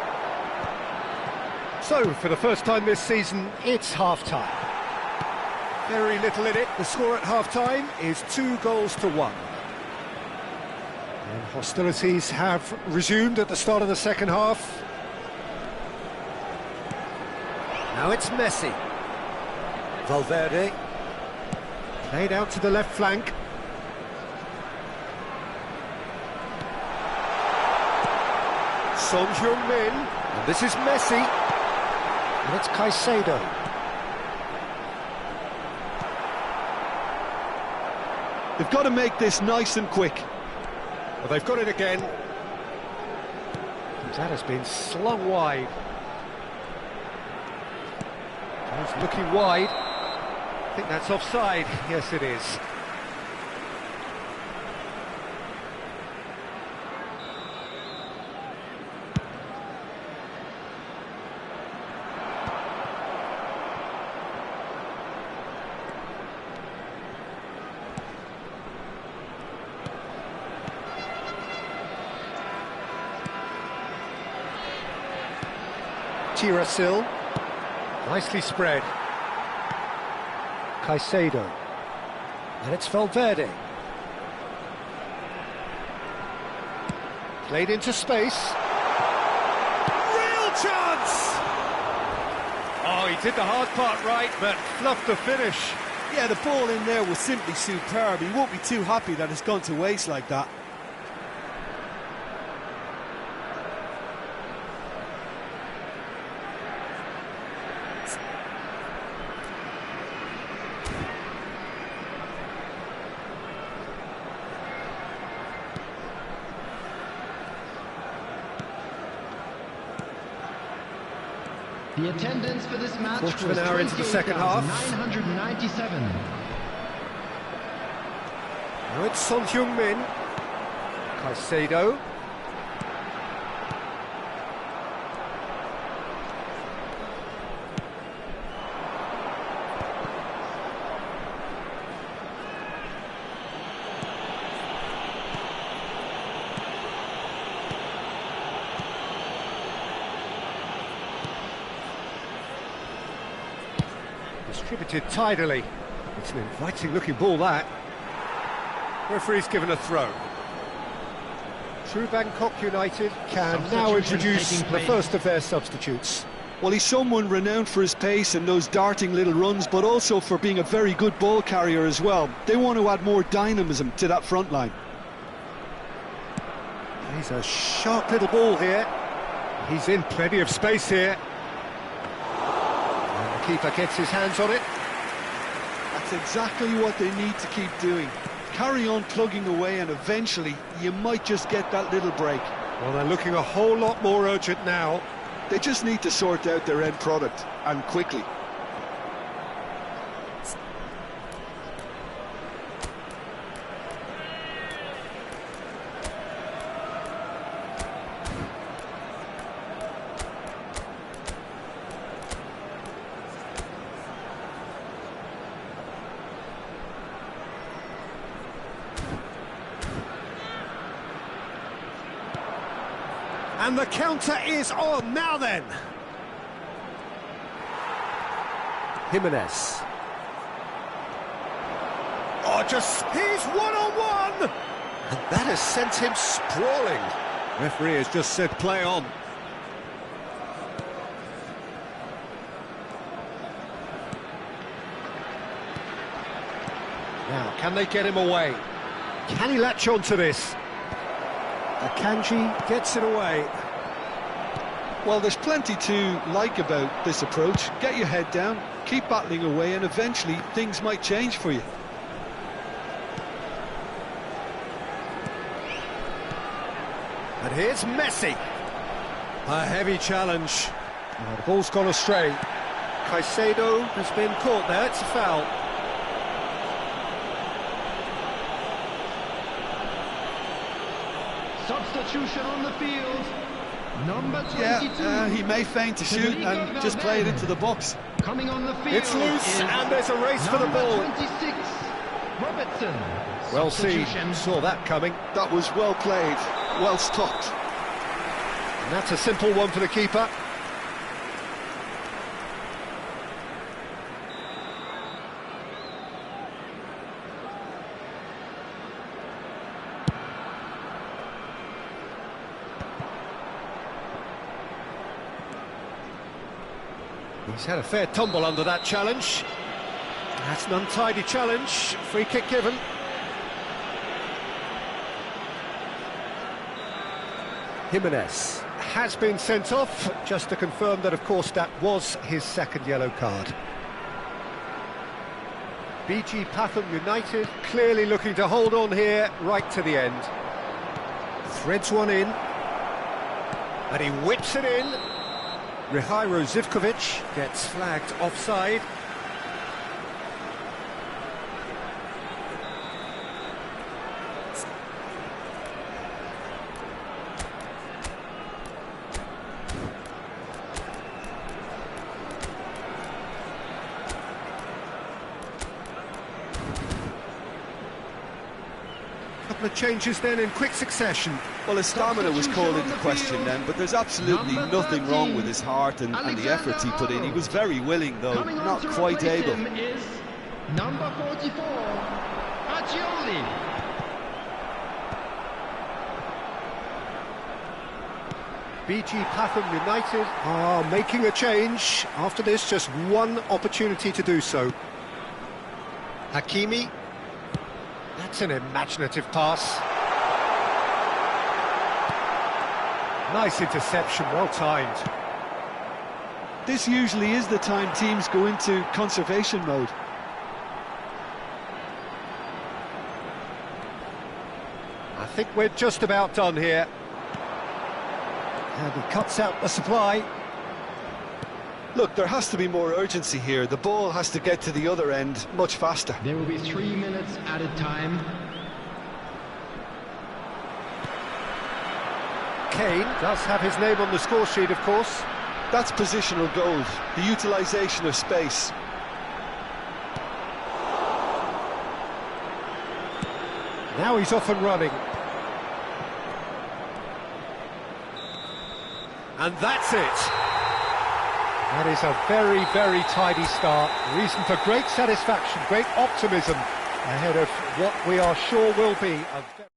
So, for the first time this season, it's half-time. Very little in it. The score at half-time is 2-1. And hostilities have resumed at the start of the second half. Now it's Messi. Valverde. Played out to the left flank. Son Heung-min. And this is Messi. And it's Caicedo. They've got to make this nice and quick. Well, they've got it again. That has been slung wide. He's looking wide. I think that's offside. Yes, it is. Tirasil, nicely spread. Caicedo, and it's Valverde. Played into space. Real chance! Oh, he did the hard part right, but fluffed the finish. Yeah, the ball in there was simply superb. He won't be too happy that it's gone to waste like that. The attendance for this match was Quarter of an hour into the second half. 997. Now it's Son Heung-min. Caicedo. Distributed tidily. It's an inviting-looking ball, that. Referee's given a throw. True Bangkok United can now introduce the first of their substitutes. Well, he's someone renowned for his pace and those darting little runs, but also for being a very good ball carrier as well. They want to add more dynamism to that front line. He's a sharp little ball here. He's in plenty of space here. And the keeper gets his hands on it. That's exactly what they need to keep doing. Carry on plugging away, and eventually you might just get that little break. Well, they're looking a whole lot more urgent now. They just need to sort out their end product, and quickly. And the counter is on now then. Jimenez. Oh, he's one-on-one! And that has sent him sprawling. Referee has just said play on. Now, can they get him away? Can he latch on to this? Akanji gets it away. Well, there's plenty to like about this approach. Get your head down, keep battling away, and eventually things might change for you. And here's Messi. A heavy challenge. Oh, the ball's gone astray. Caicedo has been caught there, it's a foul. Substitution on the field. Number 22. Yeah, he may feign to shoot and just play it into the box. Coming on the field. It's loose, and there's a race for the ball. 26, Robertson. Well seen, saw that coming. That was well played, well stopped. And that's a simple one for the keeper. He's had a fair tumble under that challenge. That's an untidy challenge. Free kick given. Jimenez has been sent off, just to confirm that, of course, that was his second yellow card. BG Pathum United clearly looking to hold on here right to the end. Threads one in. And he whips it in. Rihairo Zivkovic gets flagged offside. Couple of changes then in quick succession. Well, his stamina was called into question then, but there's absolutely nothing wrong with his heart and the efforts he put in. He was very willing, though, not quite able. Is number 44, Agioli. BG Pathum United are making a change. After this, just one opportunity to do so. Hakimi. That's an imaginative pass. Nice interception, well timed. This usually is the time teams go into conservation mode. I think we're just about done here. And he cuts out the supply. Look, there has to be more urgency here. The ball has to get to the other end much faster. There will be 3 minutes added time. Kane does have his name on the score sheet, of course. That's positional gold, the utilisation of space. Now he's off and running. And that's it. That is a very, very tidy start. Reason for great satisfaction, great optimism ahead of what we are sure will be a very...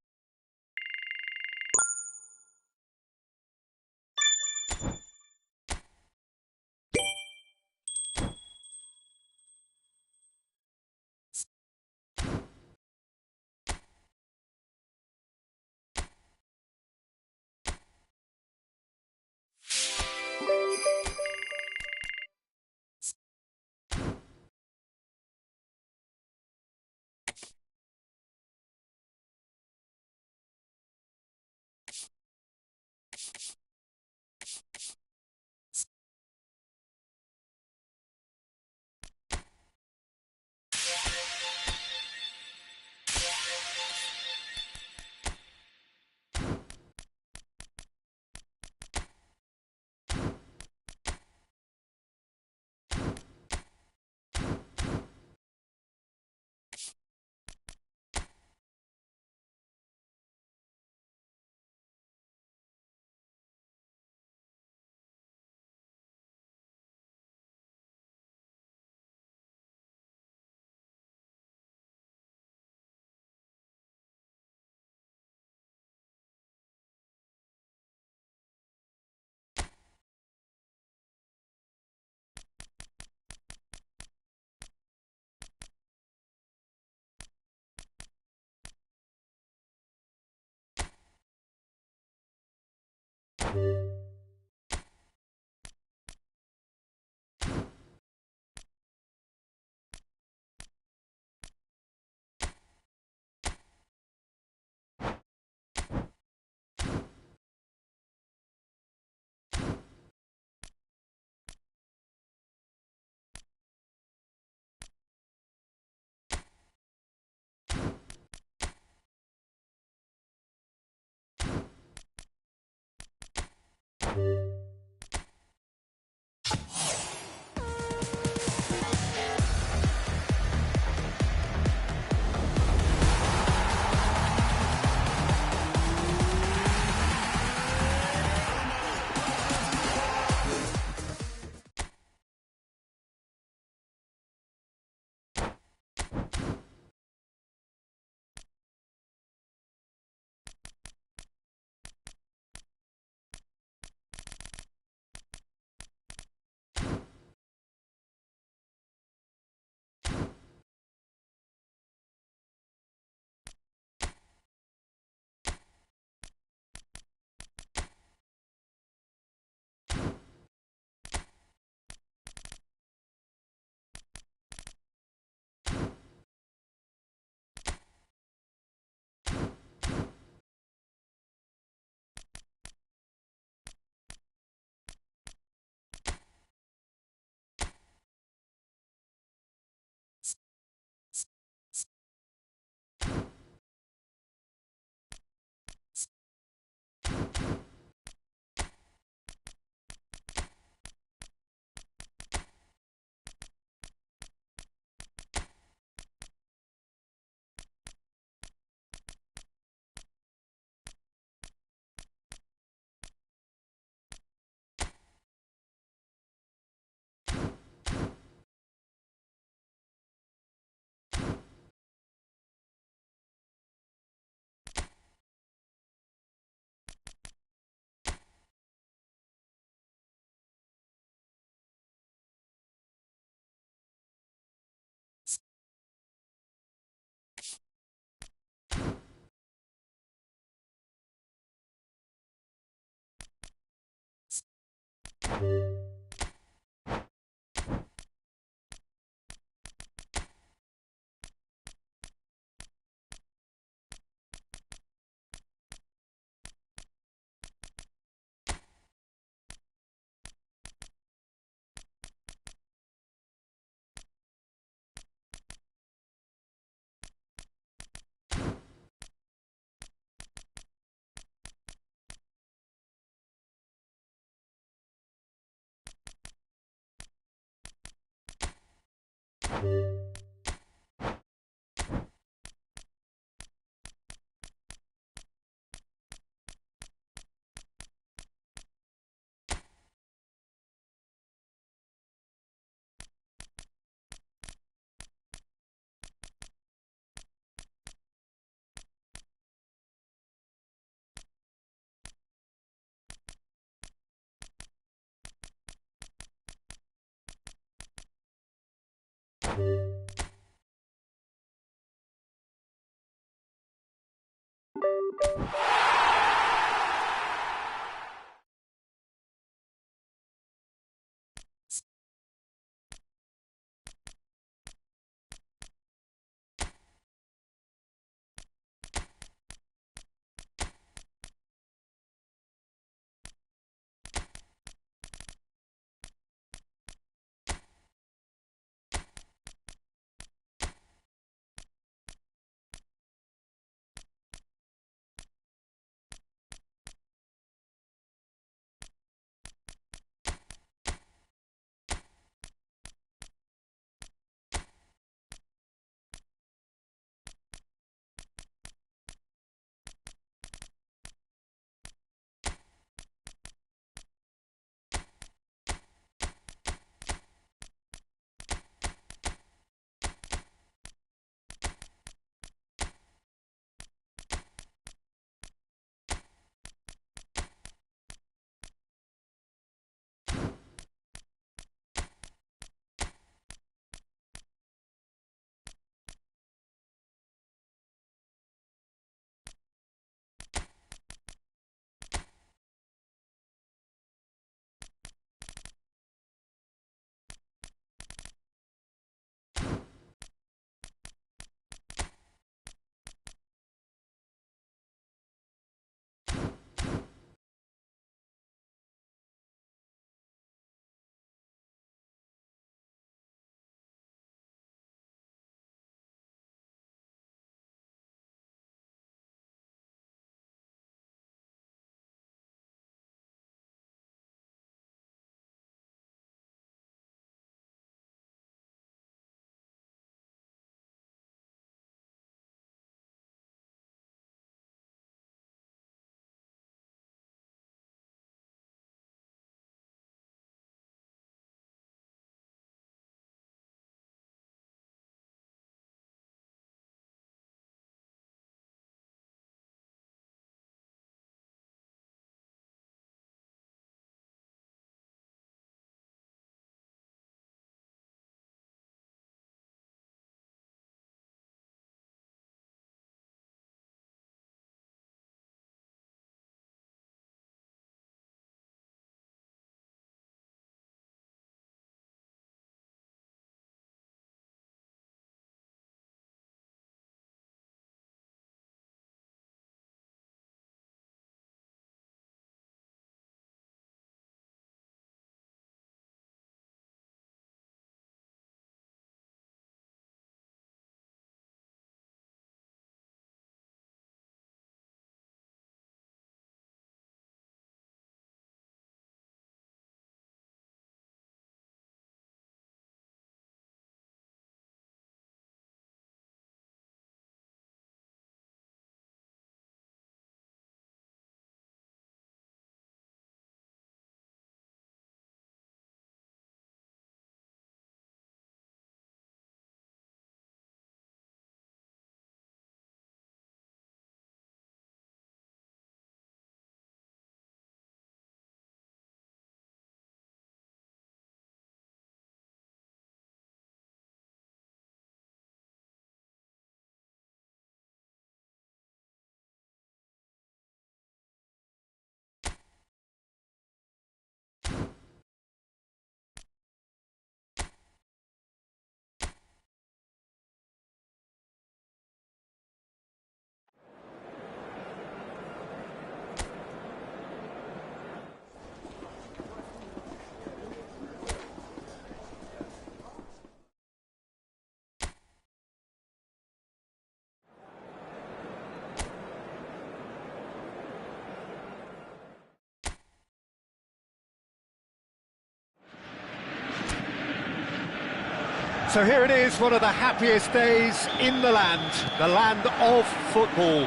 So here it is, one of the happiest days in the land of football.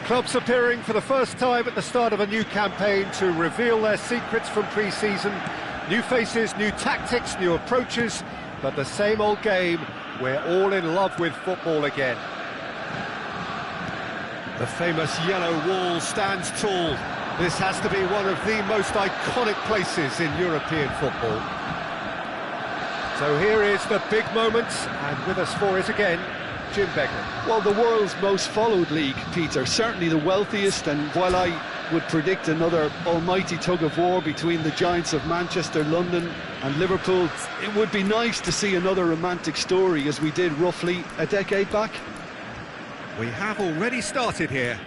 Clubs appearing for the first time at the start of a new campaign to reveal their secrets from pre-season. New faces, new tactics, new approaches, but the same old game. We're all in love with football again. The famous yellow wall stands tall. This has to be one of the most iconic places in European football. So here is the big moment, and with us for it again, Jim Beglin. Well, the world's most followed league, Peter, certainly the wealthiest, and while I would predict another almighty tug-of-war between the giants of Manchester, London and Liverpool, it would be nice to see another romantic story as we did roughly a decade back. We have already started here.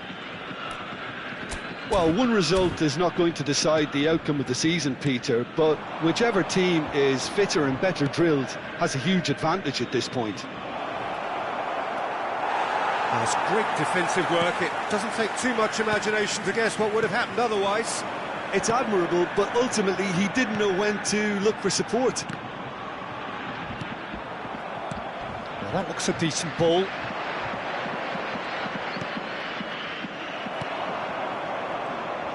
Well, one result is not going to decide the outcome of the season, Peter, but whichever team is fitter and better drilled has a huge advantage at this point. That's great defensive work. It doesn't take too much imagination to guess what would have happened otherwise. It's admirable, but ultimately he didn't know when to look for support. Well, that looks a decent ball.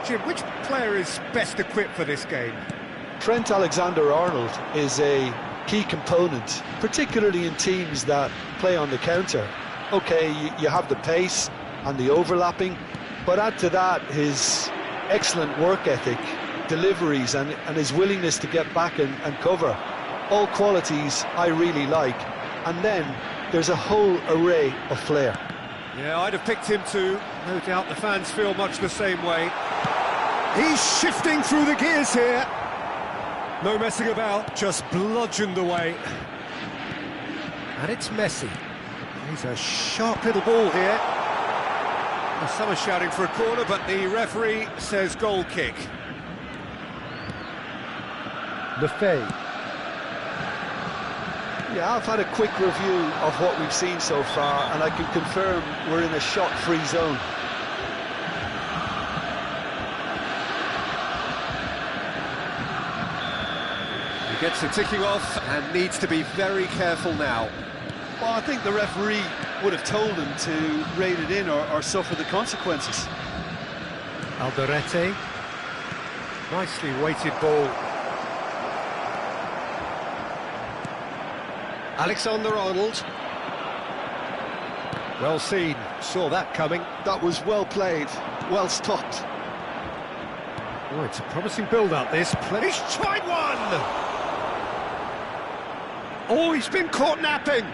Jim, which player is best equipped for this game? Trent Alexander-Arnold is a key component, particularly in teams that play on the counter. Okay, you have the pace and the overlapping, but add to that his excellent work ethic, deliveries and his willingness to get back and cover. All qualities I really like. And then there's a whole array of flair. Yeah, I'd have picked him too. No doubt the fans feel much the same way. He's shifting through the gears here. No messing about, just bludgeoned away. And it's Messi. He's a sharp little ball here. Well, some are shouting for a corner, but the referee says goal kick. Lefebvre. Yeah, I've had a quick review of what we've seen so far, and I can confirm we're in a shot-free zone. He gets it ticking off and needs to be very careful now. Well, I think the referee would have told him to rein it in or suffer the consequences. Alderete. Nicely weighted ball. Alexander-Arnold. Well seen, saw that coming. That was well played, well stopped. Oh, it's a promising build-up, this. He's tried one! Oh, he's been caught napping!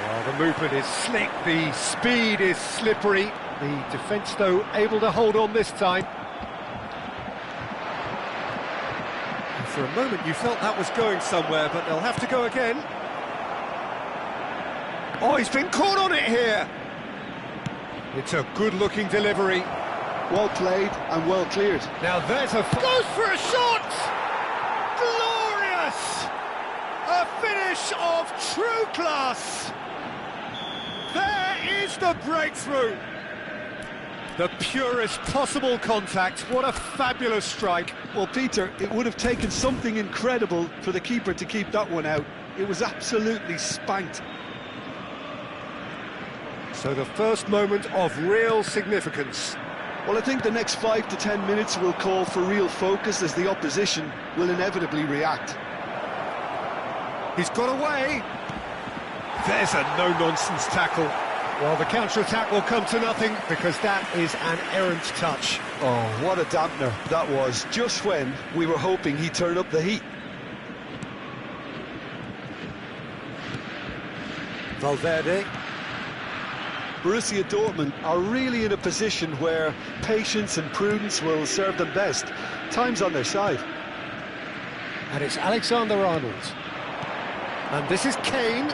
Well, the movement is slick, the speed is slippery. The defence, though, able to hold on this time. And for a moment you felt that was going somewhere, but they'll have to go again. Oh, he's been caught on it here! It's a good-looking delivery. Well played and well cleared. Now there's a... Goes for a shot! Glorious! A finish of true class! There is the breakthrough! The purest possible contact. What a fabulous strike. Well, Peter, it would have taken something incredible for the keeper to keep that one out. It was absolutely spanked. So the first moment of real significance. Well, I think the next 5 to 10 minutes will call for real focus as the opposition will inevitably react. He's got away. There's a no-nonsense tackle. Well, the counter-attack will come to nothing because that is an errant touch. Oh, what a dampener that was, just when we were hoping he'd turn up the heat. Valverde. Borussia Dortmund are really in a position where patience and prudence will serve them best. Time's on their side. And it's Alexander-Arnold. And this is Kane.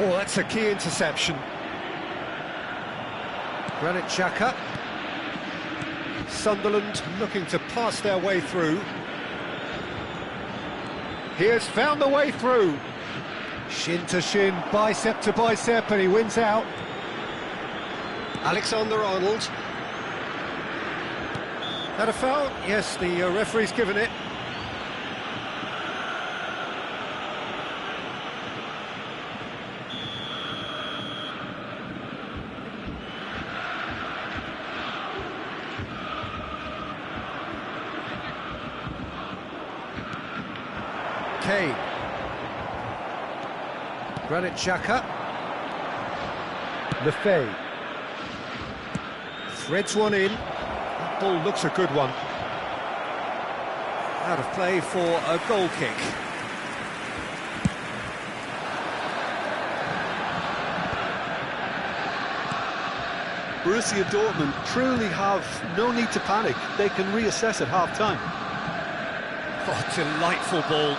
Oh, that's a key interception. Granit Xhaka. Sunderland looking to pass their way through. He has found the way through. Shin to shin, bicep to bicep, and he wins out. Alexander-Arnold. That a foul? Yes, the referee's given it. Kane. Granit Xhaka. Lefebvre. Threads one in. That ball looks a good one. Out of play for a goal kick. Borussia Dortmund truly have no need to panic. They can reassess at half-time. Oh, delightful ball.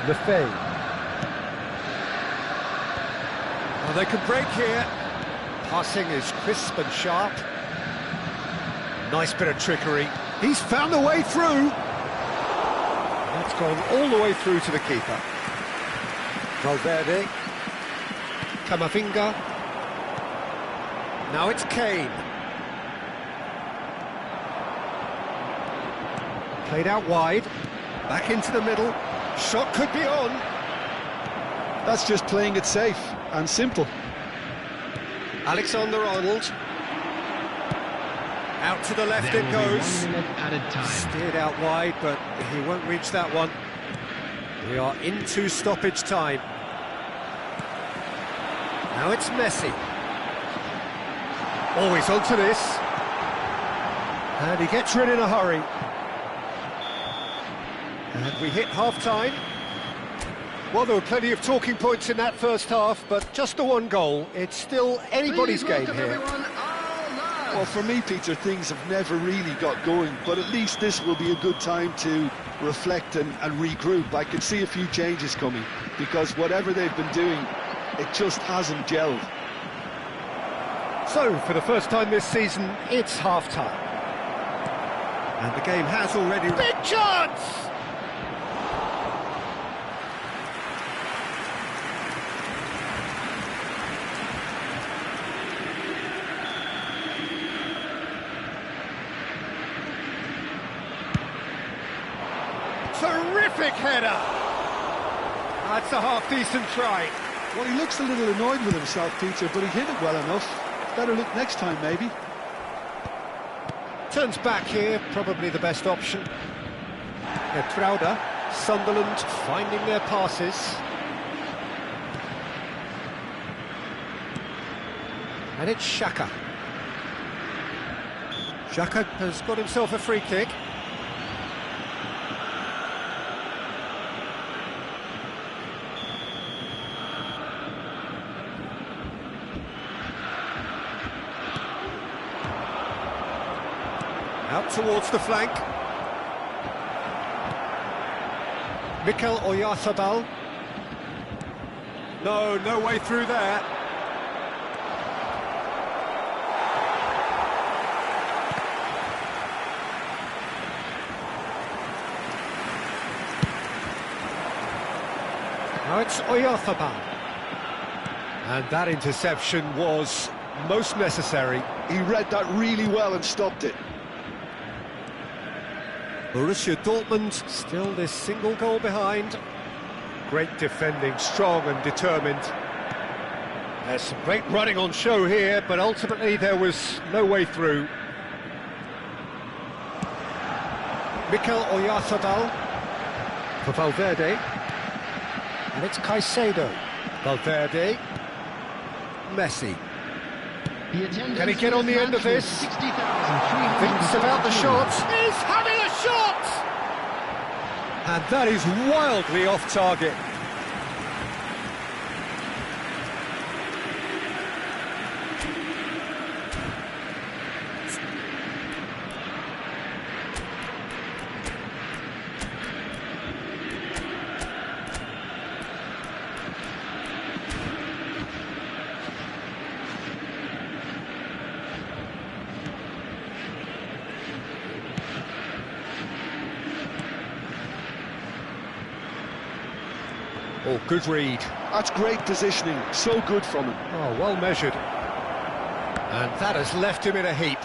Lefebvre. Well, they can break here. Passing is crisp and sharp. Nice bit of trickery. He's found a way through. That's gone all the way through to the keeper. Valverde. Camavinga. Now it's Kane. Played out wide. Back into the middle. Shot could be on. That's just playing it safe and simple. Alexander-Arnold. Out to the left it goes. Steered out wide, but he won't reach that one. We are into stoppage time. Now it's Messi. Always onto this. And he gets rid in a hurry. And we hit half-time. Well, there were plenty of talking points in that first half, but just the one goal. It's still anybody's game here. Well, for me, Peter, things have never really got going, but at least this will be a good time to reflect and regroup. I can see a few changes coming, because whatever they've been doing, it just hasn't gelled. So, for the first time this season, it's half-time. And the game has already... Big chance! Terrific header! That's a half-decent try. Well, he looks a little annoyed with himself, Peter, but he hit it well enough. Better look next time, maybe. Turns back here, probably the best option. Trauda, Sunderland finding their passes. And it's Xhaka. Xhaka has got himself a free kick. Out towards the flank. Mikel Oyarzabal. No way through there. Now it's Oyarzabal. And that interception was most necessary. He read that really well and stopped it. Borussia Dortmund still this single goal behind. Great defending, strong and determined. There's some great running on show here, but ultimately there was no way through. Mikel Oyarzabal for Valverde. And it's Caicedo. Valverde. Messi. Can he get on the end of this? Thinks about the shot. He's having a shot! And that is wildly off target. Oh, good read. That's great positioning, so good from him. Oh, well measured. And that has left him in a heap.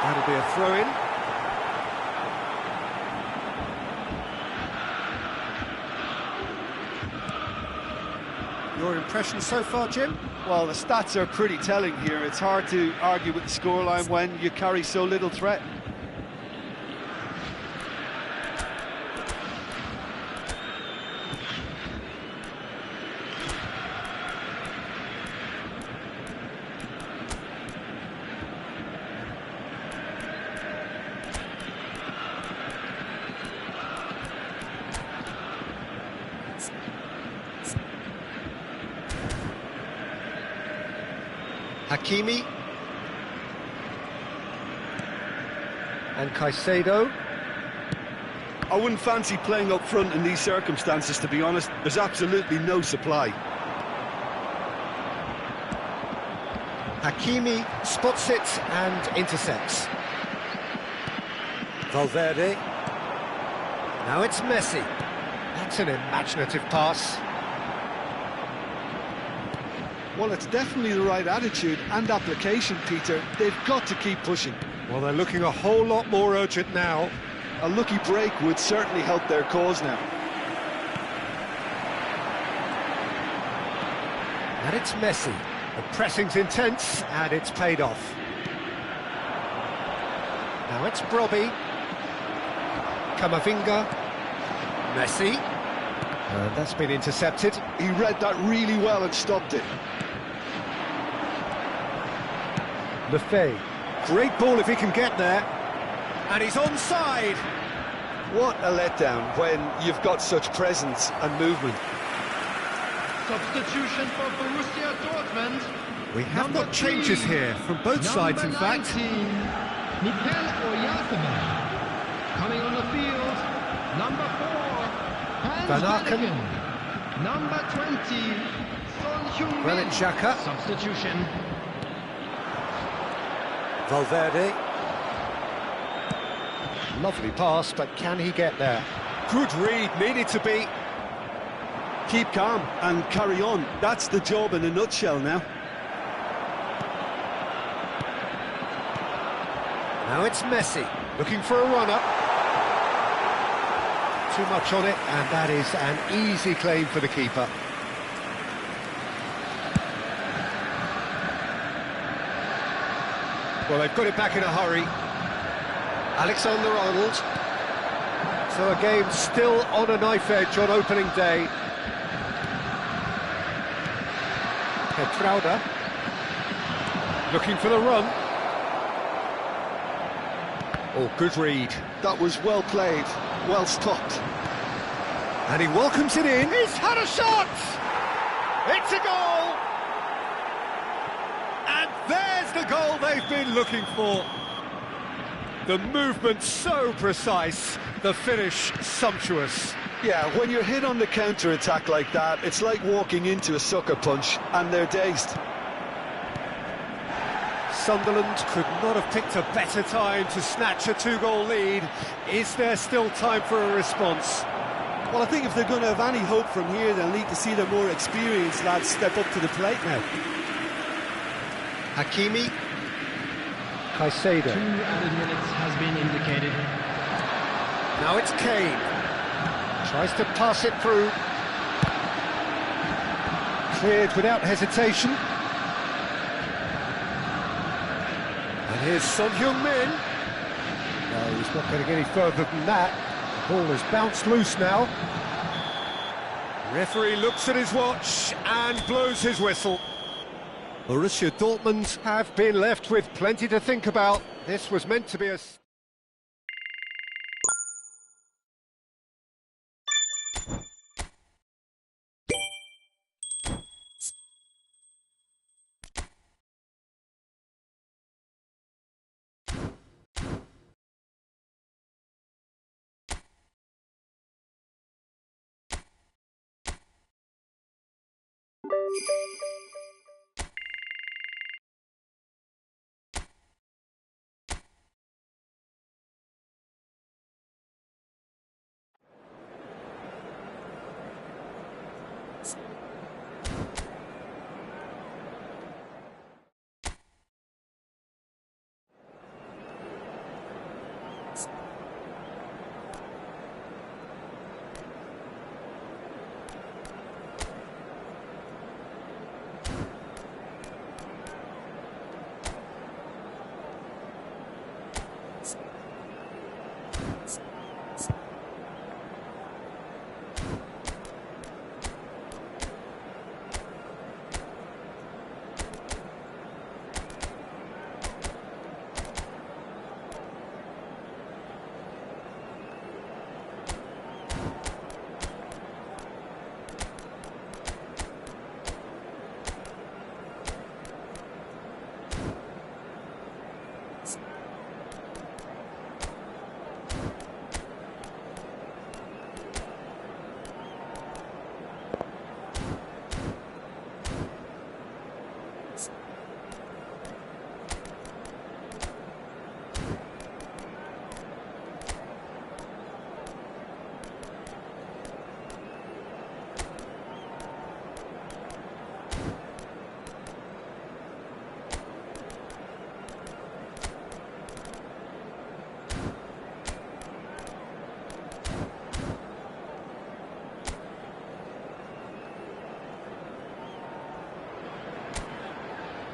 That'll be a throw-in. Your impression so far, Jim? Well, the stats are pretty telling here. It's hard to argue with the scoreline when you carry so little threat. Hakimi. And Caicedo. I wouldn't fancy playing up front in these circumstances, to be honest. There's absolutely no supply. Hakimi spots it and intercepts. Valverde. Now it's Messi. That's an imaginative pass. Well, it's definitely the right attitude and application, Peter. They've got to keep pushing. Well, they're looking a whole lot more urgent now. A lucky break would certainly help their cause now. And it's Messi. The pressing's intense, and it's paid off. Now it's Brobby. Camavinga. Messi. And that's been intercepted. He read that really well and stopped it. Lefebvre. Great ball if he can get there. And he's onside. What a letdown when you've got such presence and movement. Substitution for Borussia Dortmund. We have got changes here from both sides, in fact. Mikel Oyarzabal. Coming on the field, number 4, Hans Van Aken. Bellingham. Number 20, Son Heung-min. Granit Xhaka. Substitution. Valverde. Lovely pass, but can he get there? Good read, needed to be. Keep calm and carry on. That's the job in a nutshell now. Now it's Messi, looking for a run-up. Too much on it, and that is an easy claim for the keeper. Well, they've got it back in a hurry. Alexander-Arnold. So a game still on a knife edge on opening day. Petrauda. Looking for the run. Oh, good read. That was well played, well stopped. And he welcomes it in. He's had a shot! It's a goal! And there's the goal they've been looking for. The movement so precise, the finish sumptuous. Yeah, when you're hit on the counter-attack like that, it's like walking into a sucker punch, and they're dazed. Sunderland could not have picked a better time to snatch a 2-goal lead. Is there still time for a response? Well, I think if they're going to have any hope from here, they'll need to see their more experienced lads step up to the plate now. Hakimi. Caicedo. 2 added minutes has been indicated. Now it's Kane. Tries to pass it through. Cleared without hesitation. And here's Son Heung-min. No, he's not going to get any further than that. The ball has bounced loose now. Referee looks at his watch and blows his whistle. Borussia Dortmund have been left with plenty to think about. This was meant to be a...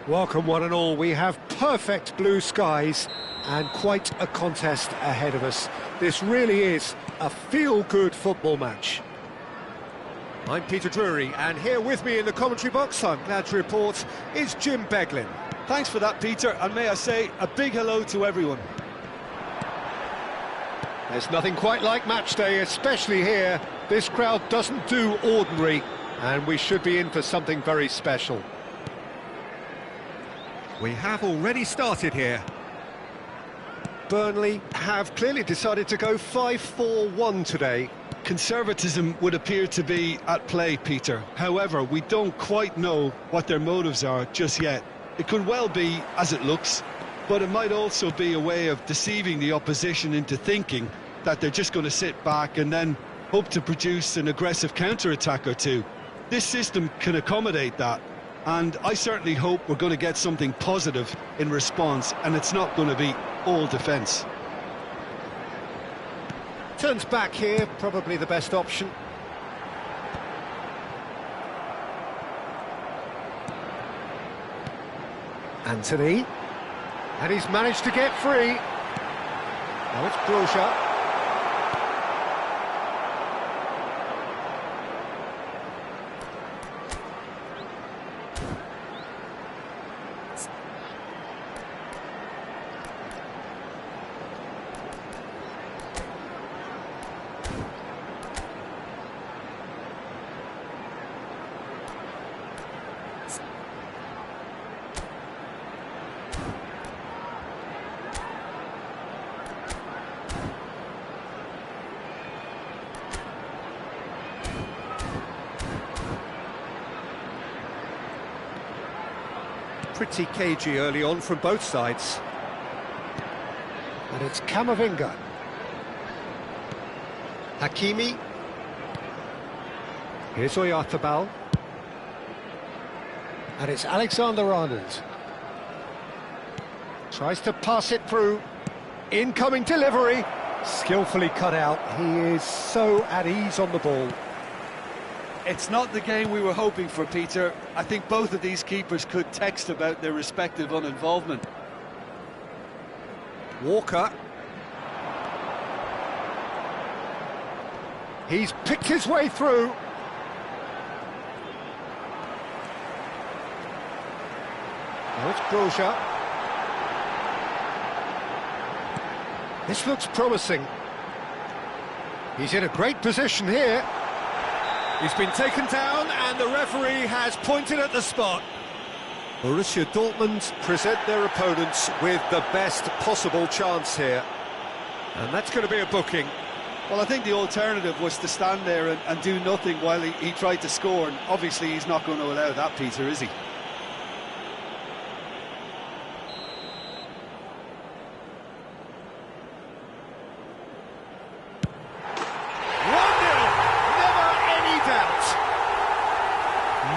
Welcome one and all. We have perfect blue skies and quite a contest ahead of us. This really is a feel-good football match. I'm Peter Drury, and here with me in the commentary box, I'm glad to report, is Jim Beglin. Thanks for that, Peter, and may I say a big hello to everyone. There's nothing quite like match day, especially here. This crowd doesn't do ordinary, and we should be in for something very special. We have already started here. Burnley have clearly decided to go 5-4-1 today. Conservatism would appear to be at play, Peter. However, we don't quite know what their motives are just yet. It could well be as it looks, but it might also be a way of deceiving the opposition into thinking that they're just going to sit back and then hope to produce an aggressive counter-attack or two. This system can accommodate that, and I certainly hope we're going to get something positive in response, and it's not going to be all defence. Turns back here, probably the best option. Anthony, and he's managed to get free. Now it's Broja. Pretty cagey early on from both sides. And it's Camavinga. Hakimi. Here's Oyarzabal. And it's Alexander-Arnold. Tries to pass it through. Incoming delivery. Skillfully cut out. He is so at ease on the ball. It's not the game we were hoping for, Peter. I think both of these keepers could text about their respective uninvolvement. Walker. He's picked his way through. Now it's Broja. This looks promising. He's in a great position here. He's been taken down and the referee has pointed at the spot. Borussia Dortmund present their opponents with the best possible chance here. And that's going to be a booking. Well, I think the alternative was to stand there and do nothing while he tried to score, and obviously he's not going to allow that, Peter, is he?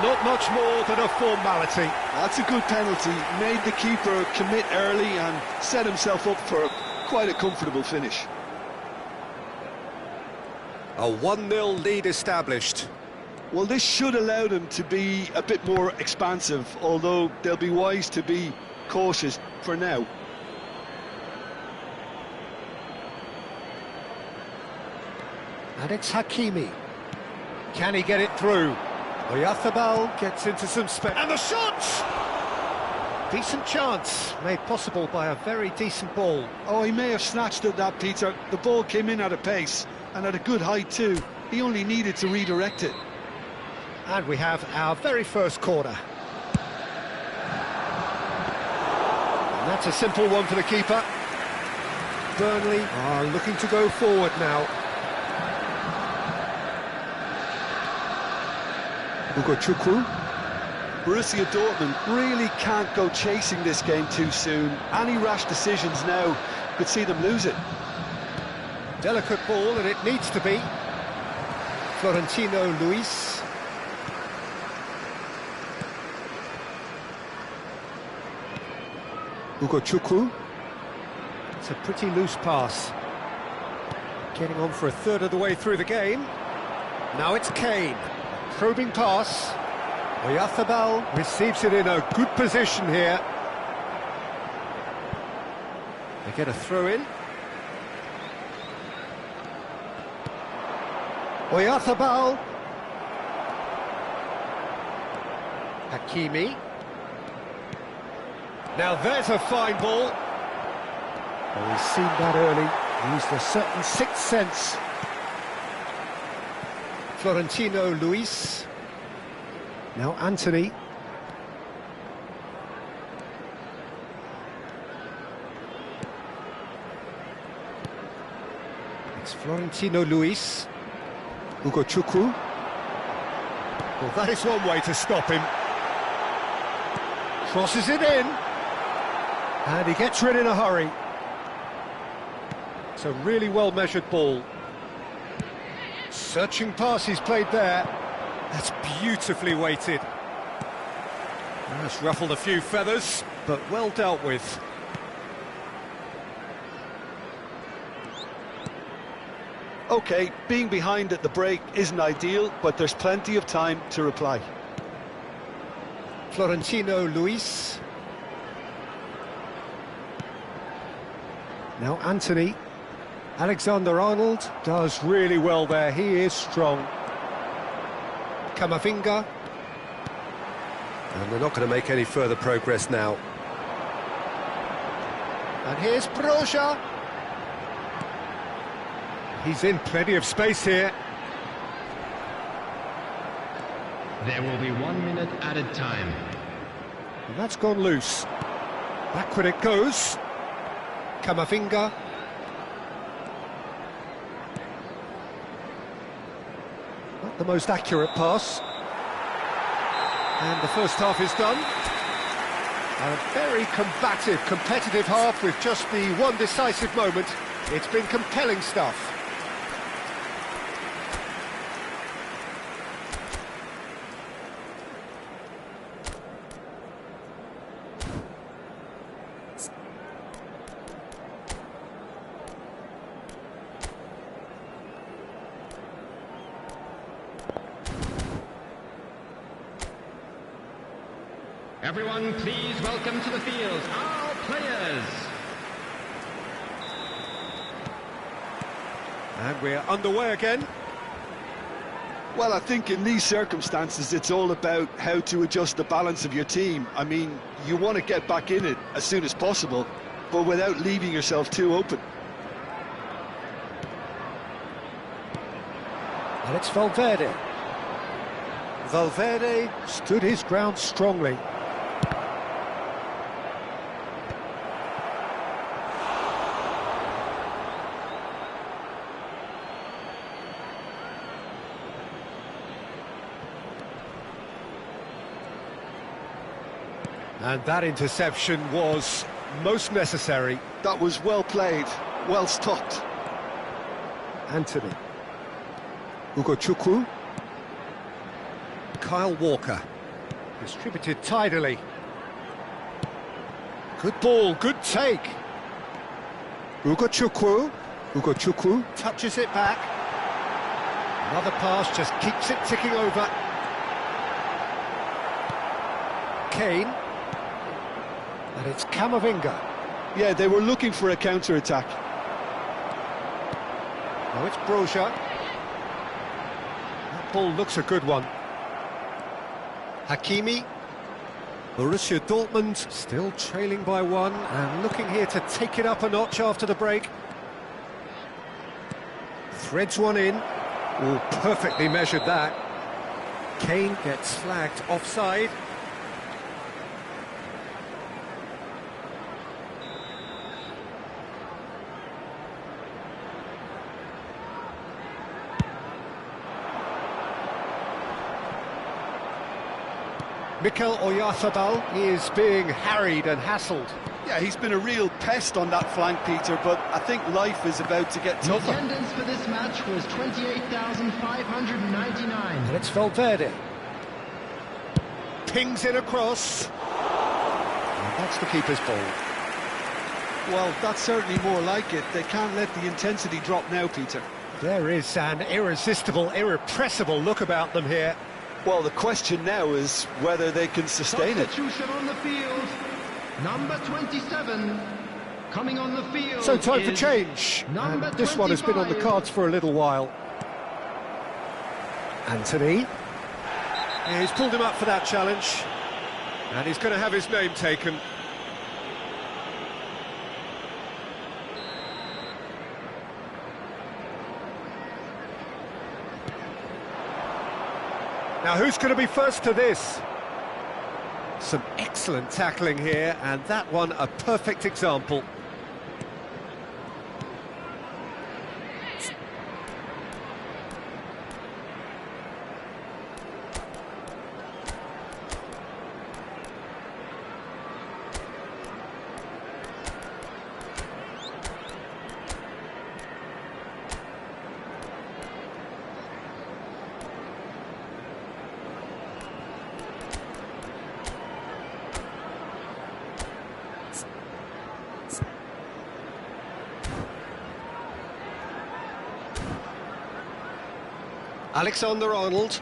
Not much more than a formality. That's a good penalty. Made the keeper commit early and set himself up for quite a comfortable finish. A 1-0 lead established. Well, this should allow them to be a bit more expansive, although they'll be wise to be cautious for now. And it's Hakimi. Can he get it through? Oyarzabal gets into some space. And the shot! Decent chance, made possible by a very decent ball. Oh, he may have snatched at that, Peter. The ball came in at a pace, and at a good height too. He only needed to redirect it. And we have our very first corner. And that's a simple one for the keeper. Burnley are looking to go forward now. Borussia Dortmund really can't go chasing this game too soon. Any rash decisions now could see them lose it. Delicate ball, and it needs to be. Florentino Luis. Ugochukwu. It's a pretty loose pass. Getting on for a third of the way through the game. Now it's Kane. Probing pass. Oyarzabal receives it in a good position here. They get a throw in. Oyarzabal. Hakimi. Now there's a fine ball. Oh, he's seen that early. Used a certain sixth sense. Florentino Luis. Now Anthony. It's Florentino Luis. Hugo Chukwu. Well, that is one way to stop him. Crosses it in. And he gets rid in a hurry. It's a really well-measured ball. Searching pass he's played there. That's beautifully weighted. That's ruffled a few feathers, but well dealt with. OK, being behind at the break isn't ideal, but there's plenty of time to reply. Florentino Luis. Now Anthony. Alexander-Arnold does really well there, he is strong. Camavinga. And they're not going to make any further progress now. And here's Broja. He's in plenty of space here. There will be 1 minute added time. And that's gone loose. Backward it goes. Camavinga. Not the most accurate pass. And the first half is done. A very combative, competitive half with just the one decisive moment. It's been compelling stuff. Everyone, please welcome to the field our players. And we're underway again. Well, I think in these circumstances, it's all about how to adjust the balance of your team. I mean, you want to get back in it as soon as possible, but without leaving yourself too open. And it's Valverde. Valverde stood his ground strongly. And that interception was most necessary. That was well played, well stopped. Anthony. Hugo Chukwu. Kyle Walker. Distributed tidily. Good ball, good take. Hugo Chukwu. Hugo Chukwu touches it back. Another pass just keeps it ticking over. Kane. And it's Camavinga. Yeah, they were looking for a counter-attack. Now it's Broja. That ball looks a good one. Hakimi. Borussia Dortmund still trailing by one and looking here to take it up a notch after the break. Threads one in. Oh, perfectly measured that. Kane gets flagged offside. Mikel Oyarzabal is being harried and hassled. Yeah, he's been a real pest on that flank, Peter, but I think life is about to get The tougher. attendance for this match was 28,599. And it's Valverde. Pings it across. And that's the keeper's ball. Well, that's certainly more like it. They can't let the intensity drop now, Peter. There is an irresistible, irrepressible look about them here. Well, the question now is whether they can sustain it. Substitution on the field. Number 27 coming on the field. So time for is change. number And this one has been on the 25. cards for a little while. Anthony. Yeah, he's pulled him up for that challenge. And he's going to have his name taken. Now, who's going to be first to this? Some excellent tackling here, and that one a perfect example. Alexander-Arnold.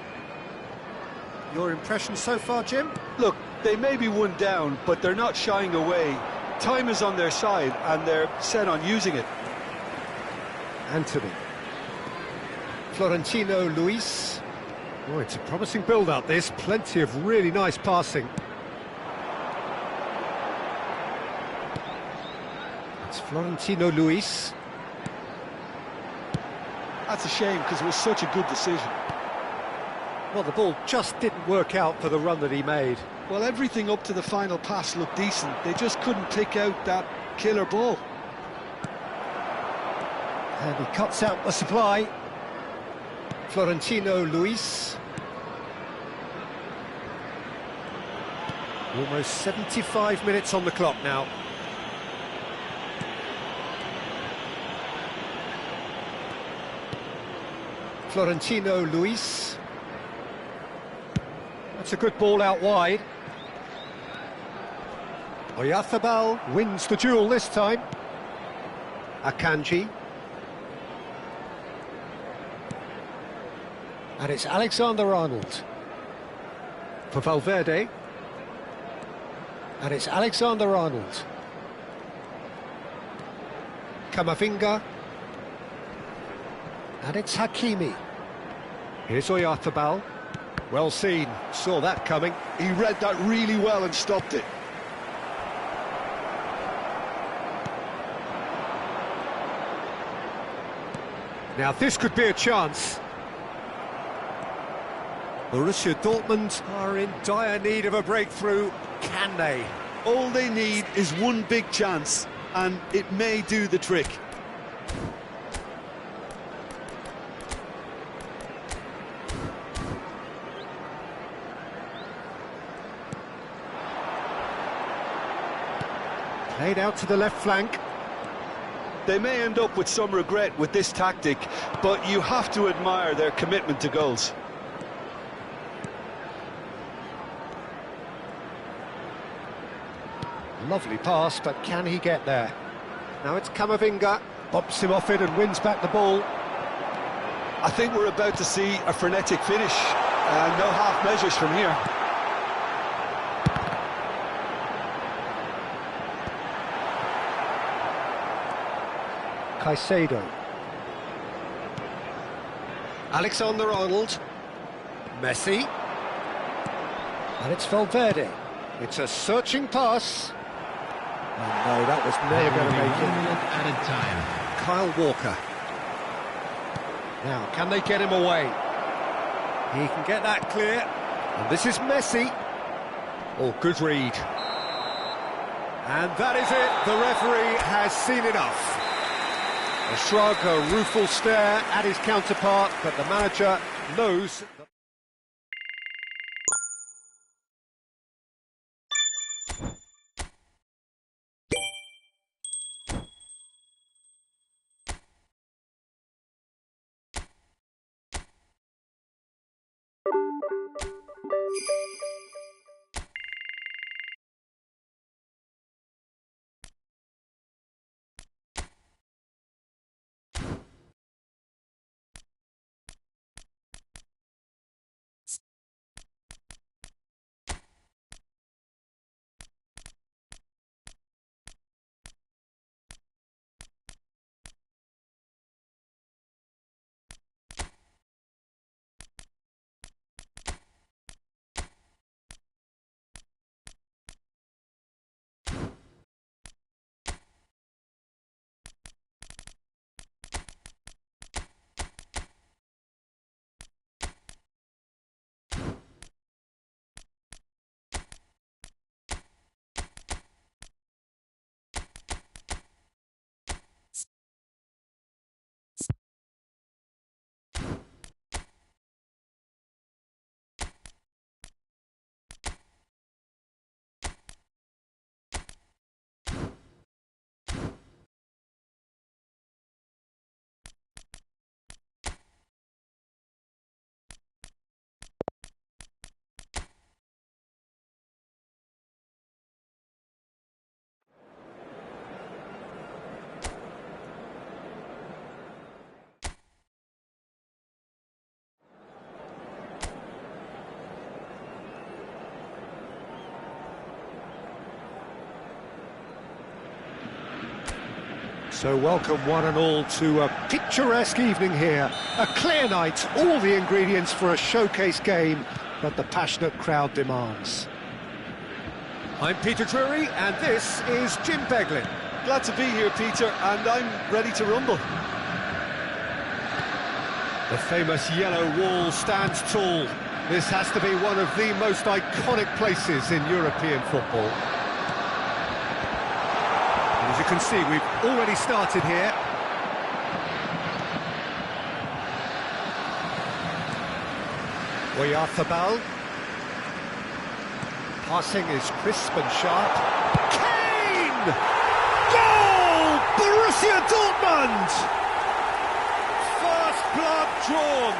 Your impression so far, Jim? Look, they may be one down, but they're not shying away. Time is on their side, and they're set on using it. Anthony. Florentino Luis. Oh, it's a promising build-up, this. Plenty of really nice passing. It's Florentino Luis. That's a shame, because it was such a good decision. Well, the ball just didn't work out for the run that he made. Well, everything up to the final pass looked decent. They just couldn't pick out that killer ball. And he cuts out the supply. Florentino Luis. Almost 75 minutes on the clock now. Florentino Luis. That's a good ball out wide. Oyarzabal wins the duel this time. Akanji. And it's Alexander-Arnold. For Valverde. And it's Alexander-Arnold. Camavinga. And it's Hakimi. Here's Oyarzabal. Well seen, saw that coming. He read that really well and stopped it. Now this could be a chance. Borussia Dortmund are in dire need of a breakthrough. Can they? All they need is one big chance, and it may do the trick. Played out to the left flank. They may end up with some regret with this tactic, but you have to admire their commitment to goals. Lovely pass, but can he get there? Now it's Camavinga, bobs him off it and wins back the ball. I think we're about to see a frenetic finish, and no half measures from here. Caicedo. Alexander-Arnold. Messi. And it's Valverde. It's a searching pass. Oh no, that was never going to make it. 1 minute added time. Kyle Walker. Now, can they get him away? He can get that clear. And this is Messi. Oh, good read. And that is it. The referee has seen enough. A shrug, a rueful stare at his counterpart, but the manager knows... So welcome one and all to a picturesque evening here. A clear night, all the ingredients for a showcase game that the passionate crowd demands. I'm Peter Drury, and this is Jim Beglin. Glad to be here, Peter, and I'm ready to rumble. The famous yellow wall stands tall. This has to be one of the most iconic places in European football. And as you can see, we've already started here. Oyarzabal. Passing is crisp and sharp. Kane! Goal! Borussia Dortmund! First blood drawn.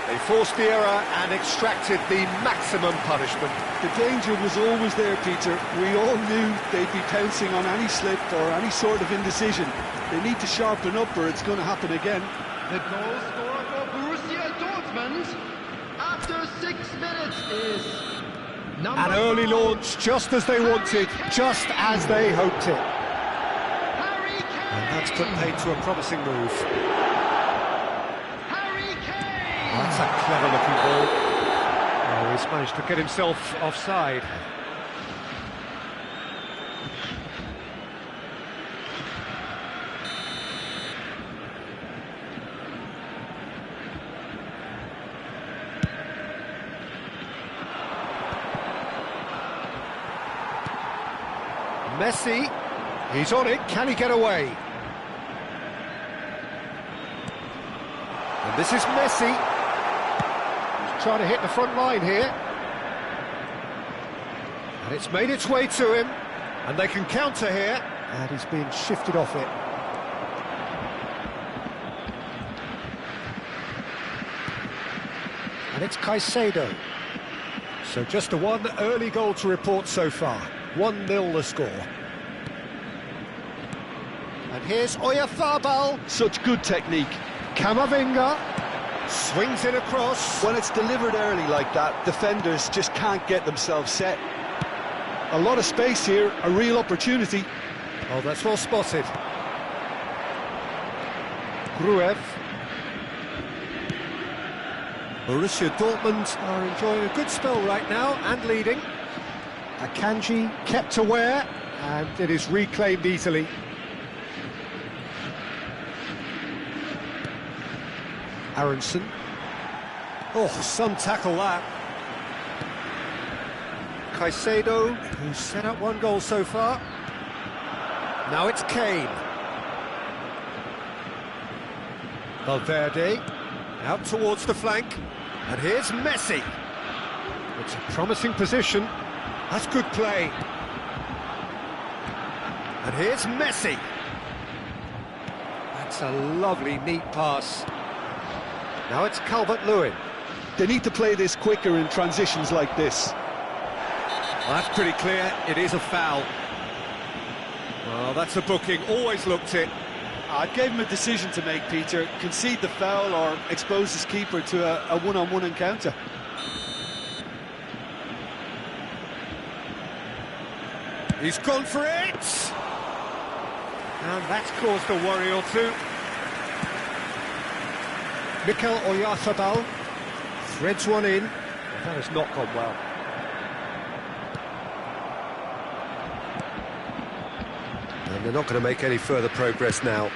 They forced the error and extracted the maximum punishment. The danger was always there, Peter. We all knew they'd be pouncing on any slip or any sort of indecision. They need to sharpen up or it's going to happen again. The goal scorer for Borussia Dortmund after 6 minutes is number An early 5. launch, just as they wanted, just as they hoped it. Harry Kane! And that's put paid to a promising move. Harry Kane! That's a clever-looking ball. Oh, he's managed to get himself offside. Messi, he's on it, can he get away? And this is Messi. He's trying to hit the front line here. And it's made its way to him, and they can counter here. And he's being shifted off it. And it's Caicedo. So just a one early goal to report so far. 1-0 the score. And here's Oyarzabal. Such good technique. Camavinga swings it across. When it's delivered early like that, defenders just can't get themselves set. A lot of space here, a real opportunity. Oh, that's well spotted. Gruev. Borussia Dortmund are enjoying a good spell right now and leading. Akanji kept aware, and it is reclaimed easily. Aronson. Oh, some tackle that. Caicedo, who's set up one goal so far. Now it's Kane. Valverde, out towards the flank. And here's Messi. It's a promising position. That's good play. And here's Messi. That's a lovely, neat pass. Now it's Calvert-Lewin. They need to play this quicker in transitions like this. Well, that's pretty clear. It is a foul. Well, that's a booking. Always looked it. I gave him a decision to make, Peter. Concede the foul or expose his keeper to a one-on-one encounter. He's gone for it! And that's caused a worry or two. Mikel Oyarzabal threads one in. That has not gone well. And they're not going to make any further progress now.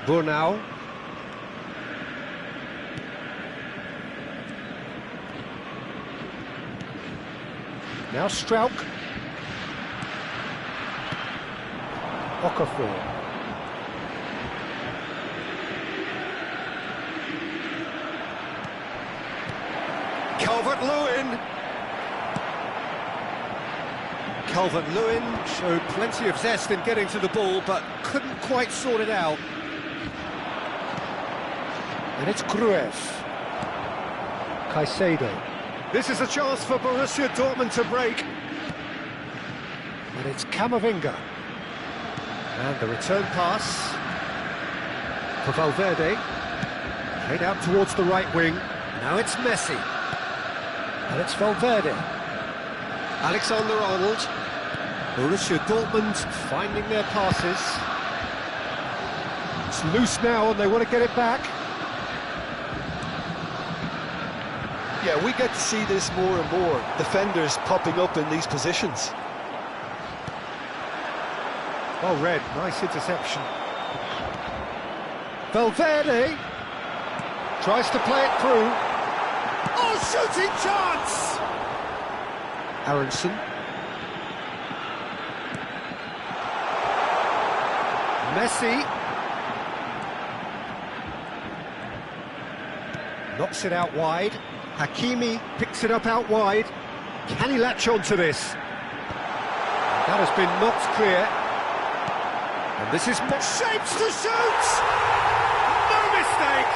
Burnau. Now Struijk. Okafor. Calvert-Lewin. Calvert-Lewin showed plenty of zest in getting to the ball, but couldn't quite sort it out. And it's Gruev. Caicedo. This is a chance for Borussia Dortmund to break. And it's Camavinga. And the return pass for Valverde. Played out towards the right wing. Now it's Messi. And it's Valverde. Alexander-Arnold. Borussia Dortmund finding their passes. It's loose now and they want to get it back. Yeah, we get to see this more and more. Defenders popping up in these positions. Well read, nice interception. Valverde tries to play it through. Oh, shooting chance! Aronson. Messi. Knocks it out wide. Hakimi picks it up out wide. Can he latch on to this? That has been knocked clear. And this is shapes to shoot! No mistake!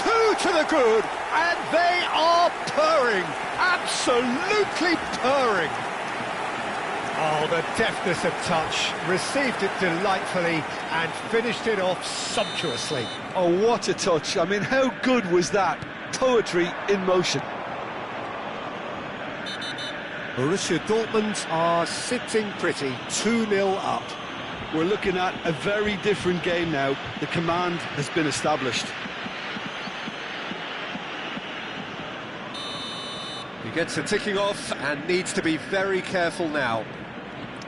Two to the good, and they are purring, absolutely purring. Oh, the deftness of touch, received it delightfully and finished it off sumptuously. Oh, what a touch. I mean, how good was that? Poetry in motion. Borussia Dortmund are sitting pretty, 2-0 up. We're looking at a very different game now. The command has been established. He gets a ticking off and needs to be very careful now.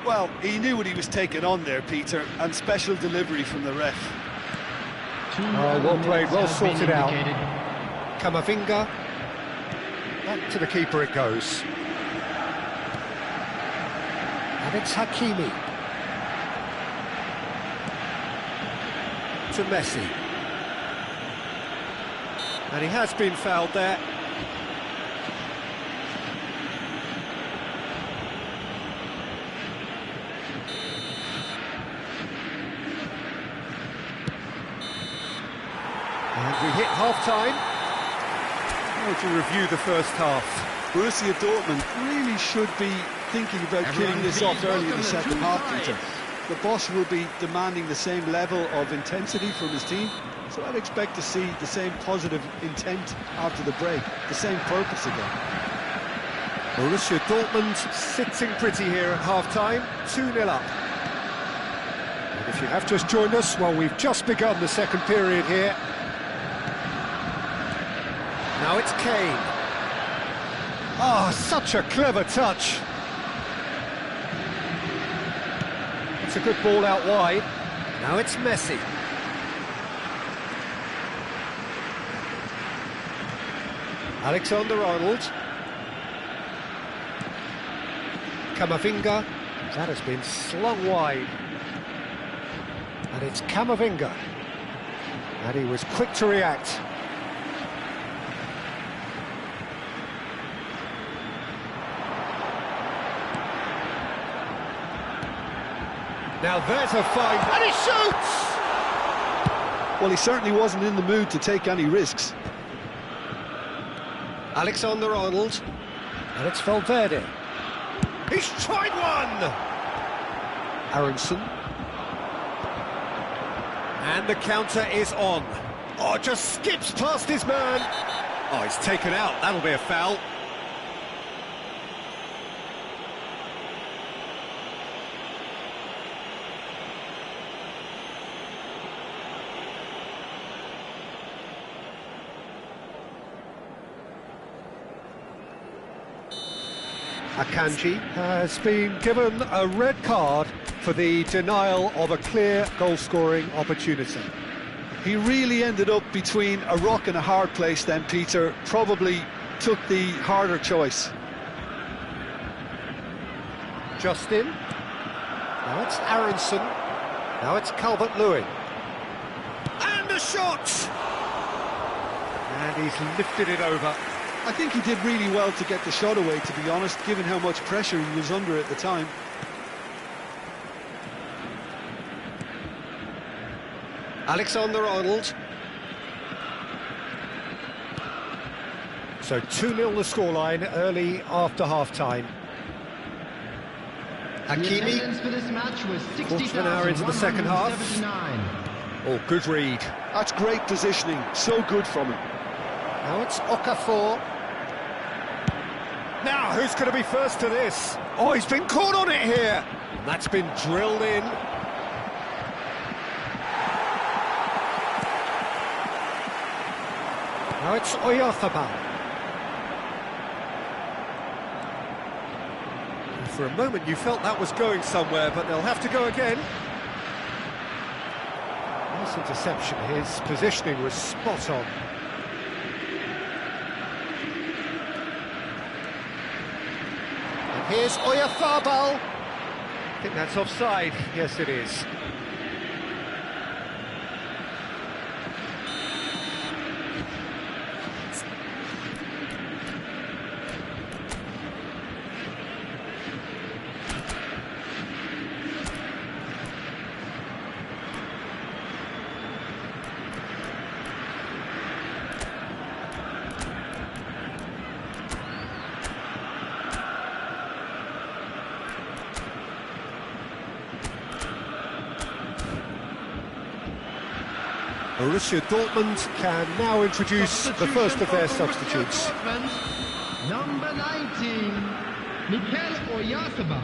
Well, he knew what he was taking on there, Peter, and special delivery from the ref. Oh, well played, well sorted out. Camavinga. Back to the keeper it goes. And it's Hakimi. To Messi. And he has been fouled there. And we hit half-time. Now to review the first half. Borussia Dortmund really should be thinking about killing this off early in the second half, Peter. The boss will be demanding the same level of intensity from his team, so I'd expect to see the same positive intent after the break, the same purpose again. Borussia Dortmund sitting pretty here at half-time, 2-0 up. And if you have just joined us, well, we've just begun the second period here. Now it's Kane. Oh, such a clever touch. It's a good ball out wide. Now it's Messi. Alexander-Arnold. Camavinga. That has been slung wide. And it's Camavinga. And he was quick to react. Now there's a find, and he shoots! Well, he certainly wasn't in the mood to take any risks. Alexander-Arnold, and it's Valverde. He's tried one! Aronson. And the counter is on. Oh, just skips past his man. Oh, he's taken out, that'll be a foul. Akanji has been given a red card for the denial of a clear goal-scoring opportunity. He really ended up between a rock and a hard place then, Peter. Probably took the harder choice. Justin. Now it's Aronson. Now it's Calvert-Lewin. And a shot! And he's lifted it over. I think he did really well to get the shot away, to be honest, given how much pressure he was under at the time. Alexander-Arnold. So 2-0 the scoreline early after half-time. Hakimi. Quarter of an hour into the second half. Oh, good read. That's great positioning, so good from him. Now it's Okafor. Now, who's going to be first to this? Oh, he's been caught on it here. And that's been drilled in. Now it's Oyarzabal. For a moment you felt that was going somewhere, but they'll have to go again. Nice interception. His positioning was spot on. And here's Oyarzabal. I think that's offside. Yes, it is. Borussia Dortmund can now introduce the first of their substitutes. Number 19, Mikel Oyarzabal.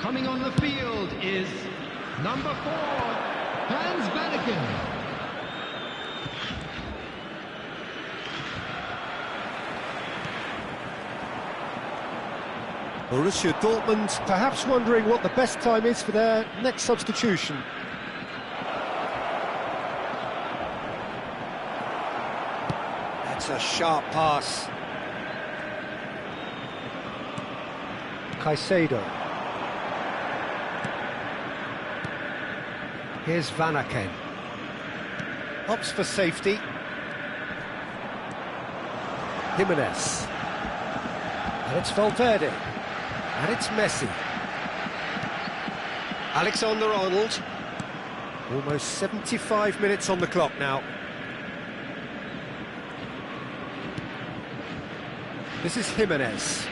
Coming on the field is number 4, Hans Vanaken. Borussia Dortmund perhaps wondering what the best time is for their next substitution. That's a sharp pass. Caicedo. Here's Vanaken. Opts for safety. Jimenez. And it's Valverde. And it's Messi. Alexander-Arnold. Almost 75 minutes on the clock now. This is Jimenez.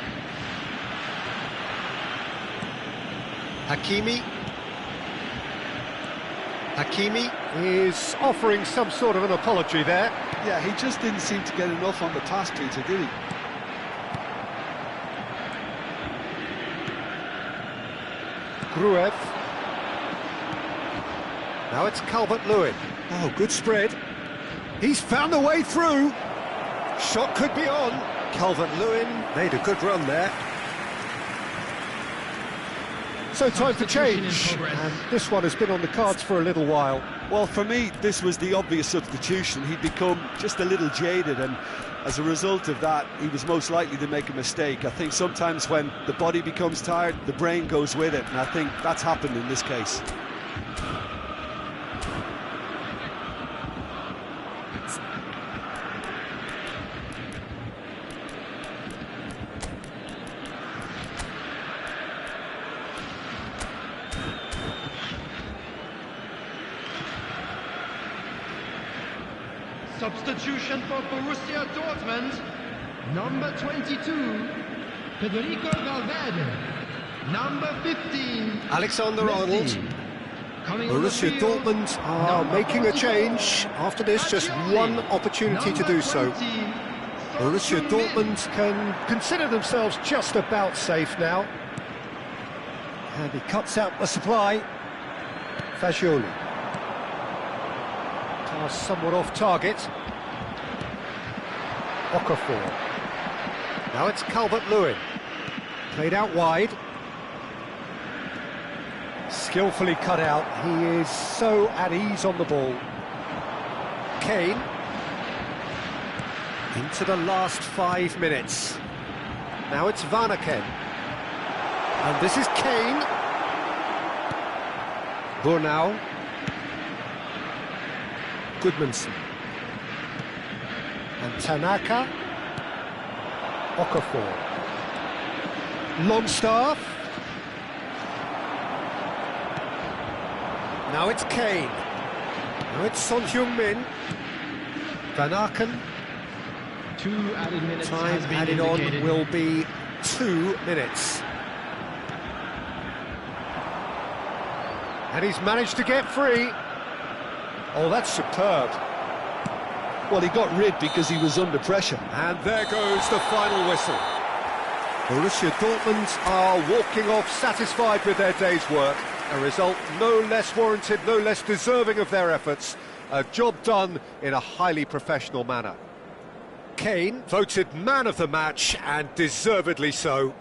Hakimi. Hakimi is offering some sort of an apology there. Yeah, he just didn't seem to get enough on the pass, Peter, did he? Gruev. Now it's Calvert-Lewin. Oh, good spread. He's found a way through. Shot could be on. Calvert-Lewin made a good run there. So time for change, and this one has been on the cards for a little while. Well, for me, this was the obvious substitution. He'd become just a little jaded, and as a result of that, he was most likely to make a mistake. I think sometimes when the body becomes tired, the brain goes with it, and I think that's happened in this case. Substitution for Borussia Dortmund, number 22, Federico Valverde. Number 15, Alexander-Arnold. Borussia Dortmund are making a change. After this, just one opportunity to do so. Borussia Dortmund can consider themselves just about safe now. And he cuts out the supply. Fagioli. Pass somewhat off target. Okafor. Now it's Calvert-Lewin. Played out wide. Skillfully cut out. He is so at ease on the ball. Kane. Into the last 5 minutes. Now it's Vanaken. And this is Kane. Burnau. Goodmanson. And Tanaka. Okafor. Longstaff. Now it's Kane. Now it's Son Heung-min. Van Aken. 2 added minutes. Time added on will be 2 minutes. And he's managed to get free. Oh, that's superb. Well, he got rid because he was under pressure. And there goes the final whistle. Borussia Dortmund are walking off satisfied with their day's work. A result no less warranted, no less deserving of their efforts. A job done in a highly professional manner. Kane voted man of the match, and deservedly so.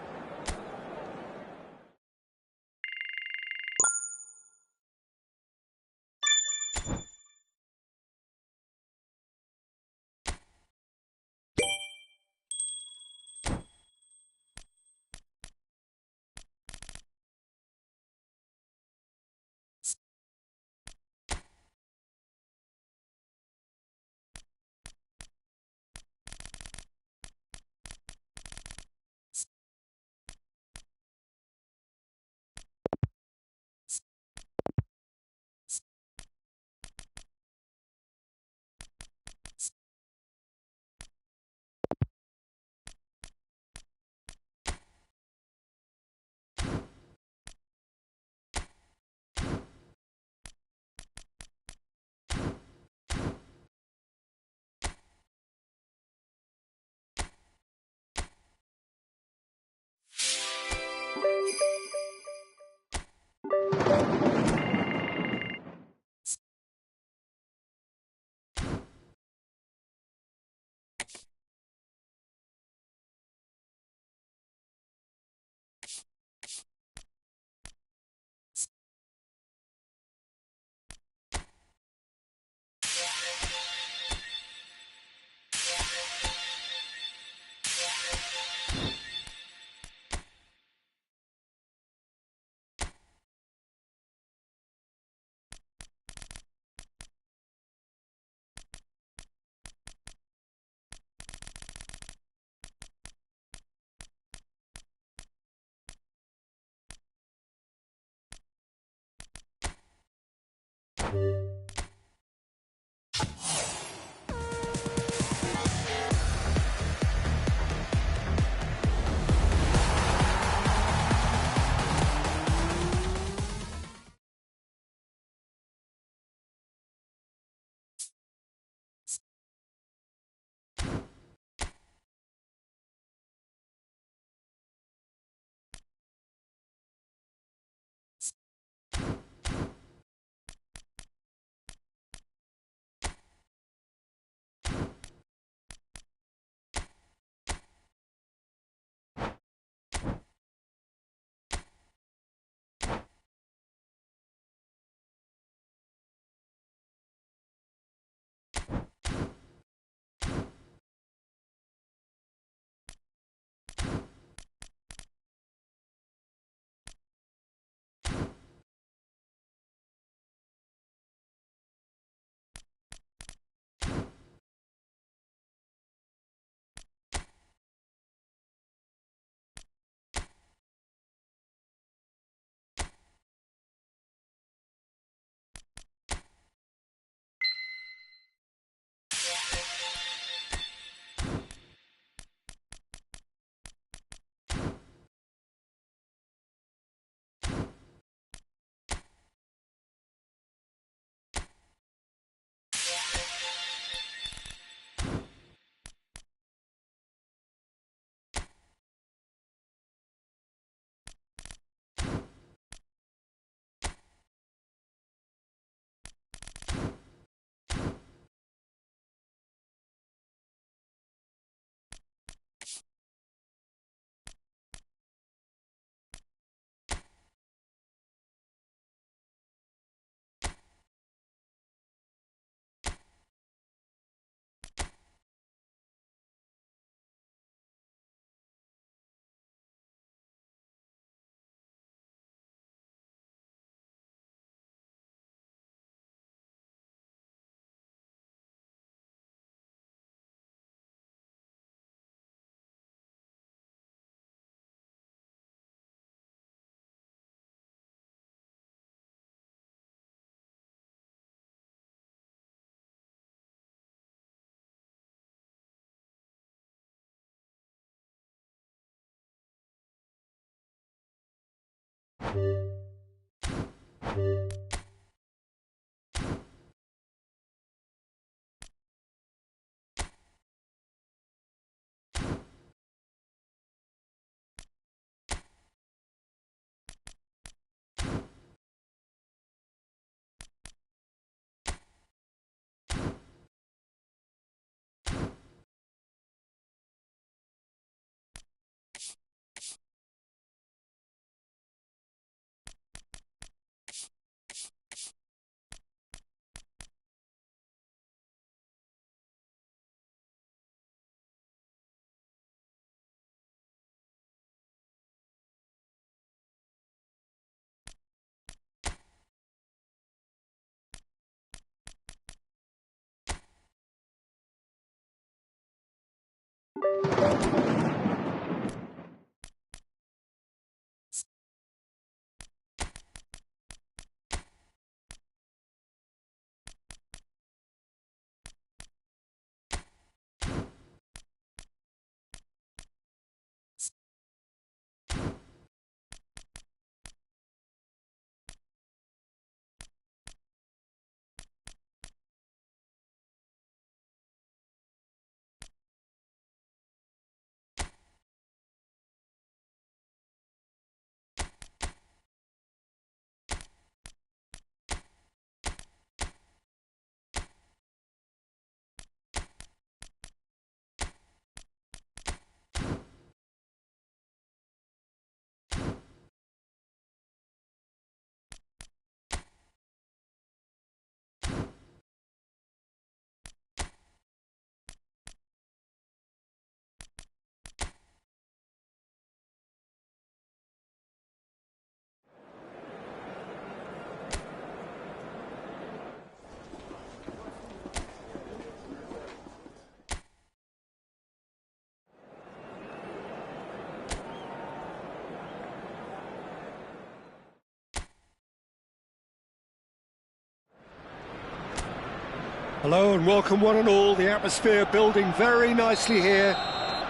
Hello and welcome one and all. The atmosphere building very nicely here.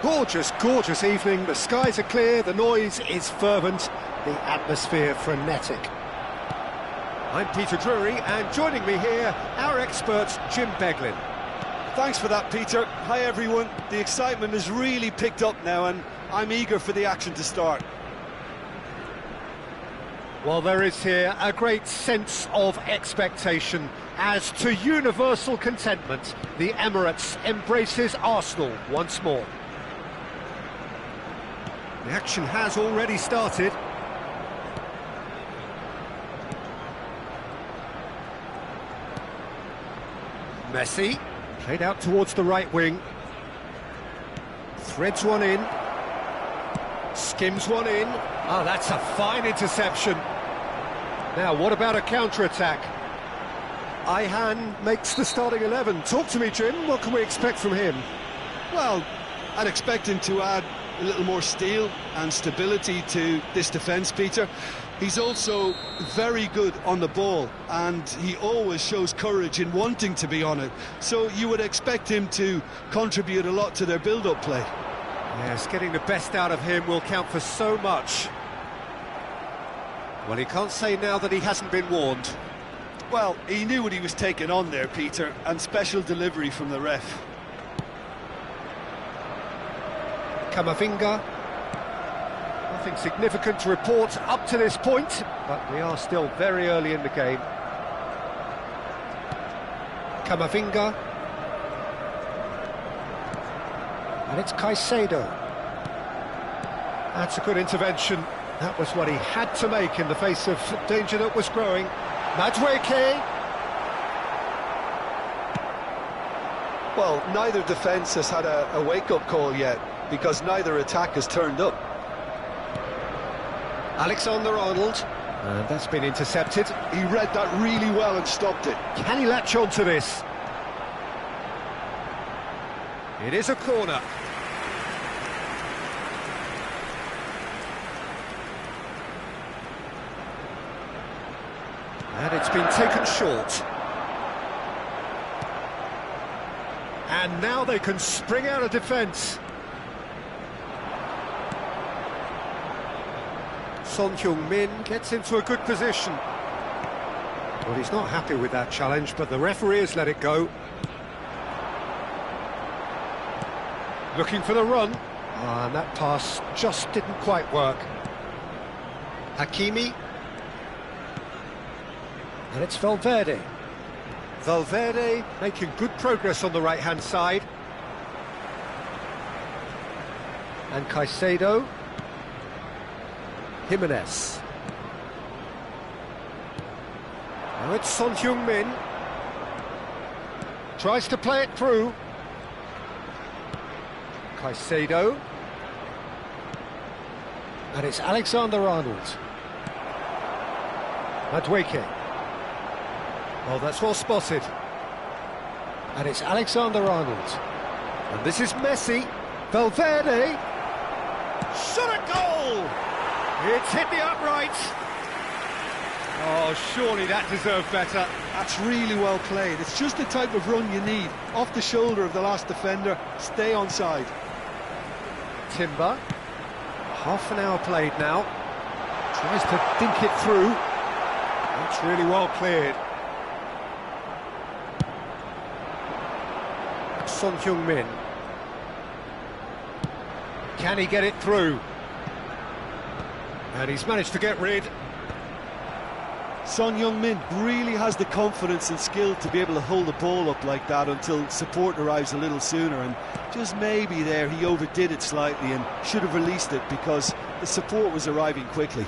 Gorgeous, gorgeous evening. The skies are clear, the noise is fervent, the atmosphere frenetic. I'm Peter Drury, and joining me here, our expert Jim Beglin. Thanks for that, Peter. Hi, everyone. The excitement has really picked up now, and I'm eager for the action to start. Well, there is here a great sense of expectation as to universal contentment. The Emirates embraces Arsenal once more. The action has already started. Messi, played out towards the right wing. Threads one in. Skims one in. Ah, that's a fine interception. Now, what about a counter-attack? Ayhan makes the starting 11. Talk to me, Jim. What can we expect from him? Well, I'd expect him to add a little more steel and stability to this defence, Peter. He's also very good on the ball, and he always shows courage in wanting to be on it. So you would expect him to contribute a lot to their build-up play. Yes, getting the best out of him will count for so much. Well, he can't say now that he hasn't been warned. Well, he knew what he was taking on there, Peter, and special delivery from the ref. Camavinga. Nothing significant to report up to this point, but we are still very early in the game. Camavinga. And it's Caicedo. That's a good intervention. That was what he had to make in the face of danger that was growing. Madueke. Well, neither defence has had a wake-up call yet, because neither attack has turned up. Alexander-Arnold. And that's been intercepted. He read that really well and stopped it. Can he latch on to this? It is a corner. And it's been taken short. And now they can spring out of defence. Son Heung-min gets into a good position. Well, he's not happy with that challenge, but the referee has let it go. Looking for the run. And that pass just didn't quite work. Hakimi. And it's Valverde. Valverde making good progress on the right-hand side. And Caicedo. Jimenez. Now it's Son Heung-min. Tries to play it through. Caicedo. And it's Alexander-Arnold. Madueke. Oh, that's well spotted. And it's Alexander-Arnold. And this is Messi. Valverde. Shot a goal! It's hit the upright. Oh, surely that deserved better. That's really well played. It's just the type of run you need. Off the shoulder of the last defender, stay onside. Timber. Half an hour played now. Tries to dink it through. That's really well cleared. Son Heung-min. Can he get it through? And he's managed to get rid. Son Heung-min really has the confidence and skill to be able to hold the ball up like that until support arrives a little sooner, and just maybe there he overdid it slightly and should have released it because the support was arriving quickly.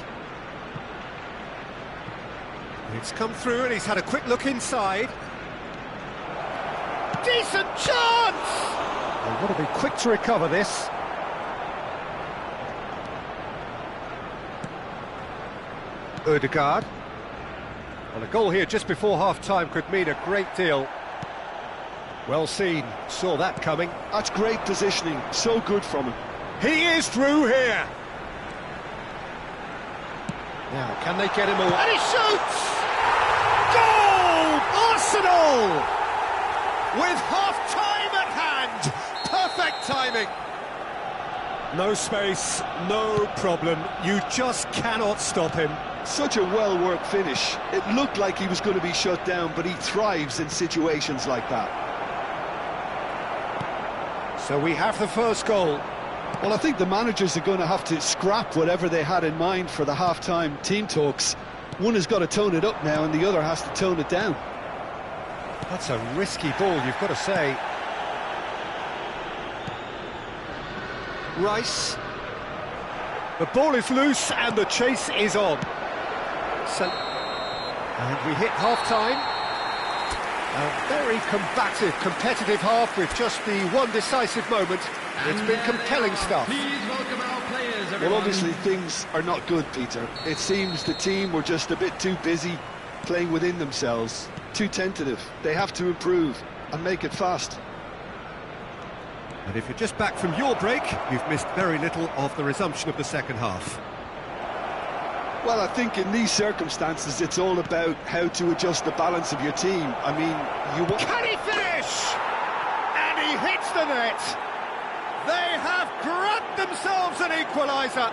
It's come through and he's had a quick look inside. Decent chance! They've got to be quick to recover this. Ødegaard. Well, a goal here just before half-time could mean a great deal. Well seen, saw that coming. That's great positioning, so good from him. He is through here! Now, can they get him away? And he shoots! Goal! Arsenal! with half-time at hand. Perfect timing. No space, no problem. You just cannot stop him. Such a well-worked finish. It looked like he was going to be shut down, but he thrives in situations like that. So we have the first goal. Well, I think the managers are going to have to scrap whatever they had in mind for the half-time team talks. One has got to tone it up now, and the other has to tone it down. That's a risky ball, you've got to say. Rice. The ball is loose and the chase is on. And we hit half-time. A very combative, competitive half with just the one decisive moment. It's been compelling stuff. Please welcome our players, everyone. Well, obviously things are not good, Peter. It seems the team were just a bit too busy playing within themselves, too tentative. They have to improve and make it fast. And if you're just back from your break, you've missed very little of the resumption of the second half. Well, I think in these circumstances, it's all about how to adjust the balance of your team. I mean, Can he finish? And he hits the net. They have grabbed themselves an equaliser.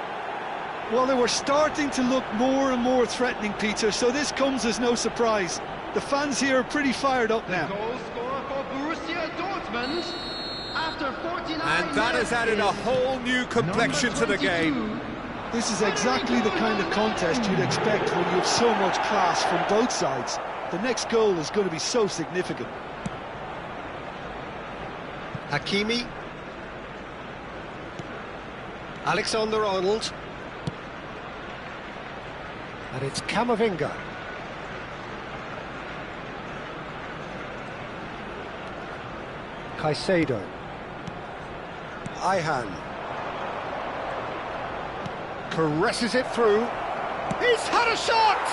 Well, they were starting to look more and more threatening, Peter, so this comes as no surprise. The fans here are pretty fired up now. Goal scorer for Borussia Dortmund after 49 And that has added a whole new complexion to the game. This is exactly the kind of contest you'd expect when you have so much class from both sides. The next goal is going to be so significant. Hakimi. Alexander-Arnold. And it's Camavinga. Caicedo. Ayhan. Caresses it through. He's had a shot!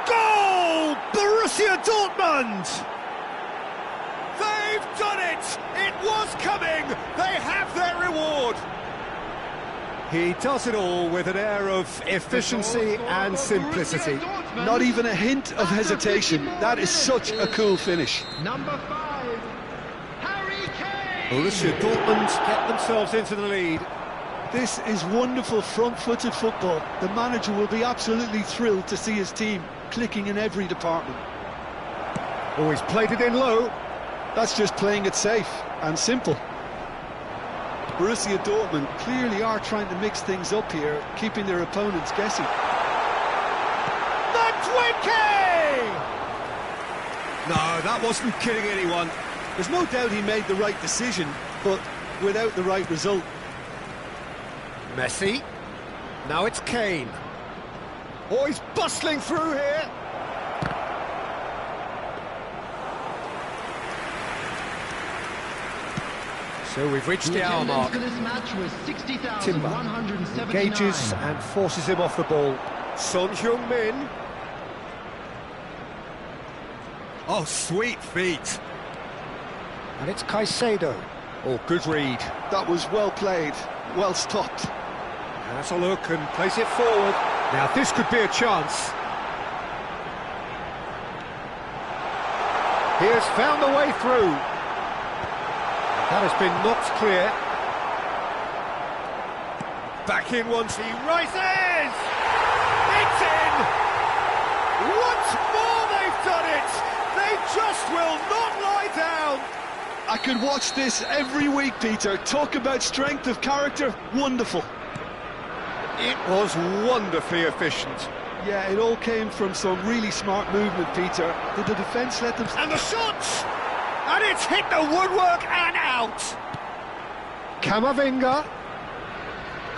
Goal! Borussia Dortmund! They've done it! It was coming! They have their reward! He does it all with an air of efficiency and simplicity. Not even a hint of hesitation. That is such a cool finish. Number 5, Harry Kane. Borussia Dortmund get themselves into the lead. This is wonderful front-footed football. The manager will be absolutely thrilled to see his team clicking in every department. Oh, he's played it in low. That's just playing it safe and simple. Borussia Dortmund clearly are trying to mix things up here, keeping their opponents guessing. No, that wasn't kidding anyone. There's no doubt he made the right decision, but without the right result. Messi. Now it's Kane. Oh, he's bustling through here. So we've reached the hour mark. For this match was Timber 60,179. engages and forces him off the ball. Son Heung-min. Oh, sweet feet. And it's Caicedo. Oh, good read. That was well played, well stopped. Has a look and plays it forward. Now this could be a chance. He has found the way through. That has been knocked clear. Back in once he rises! It's in! Once more they've done it! They just will not lie down! I could watch this every week, Peter. Talk about strength of character, wonderful. It was wonderfully efficient. Yeah, it all came from some really smart movement, Peter. Did the defence let them... And the shot! And it's hit the woodwork and out! Camavinga.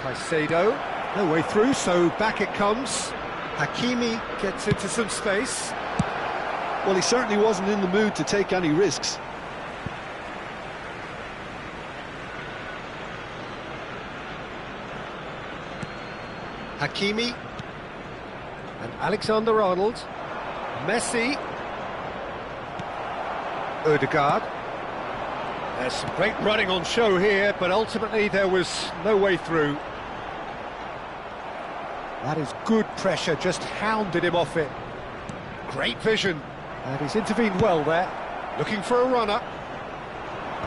Caicedo. No way through, so back it comes. Hakimi gets into some space. Well, he certainly wasn't in the mood to take any risks. Hakimi. And Alexander-Arnold. Messi. Ødegaard. There's some great running on show here, but ultimately there was no way through. That is good pressure, just hounded him off it. Great vision, and he's intervened well there. Looking for a runner.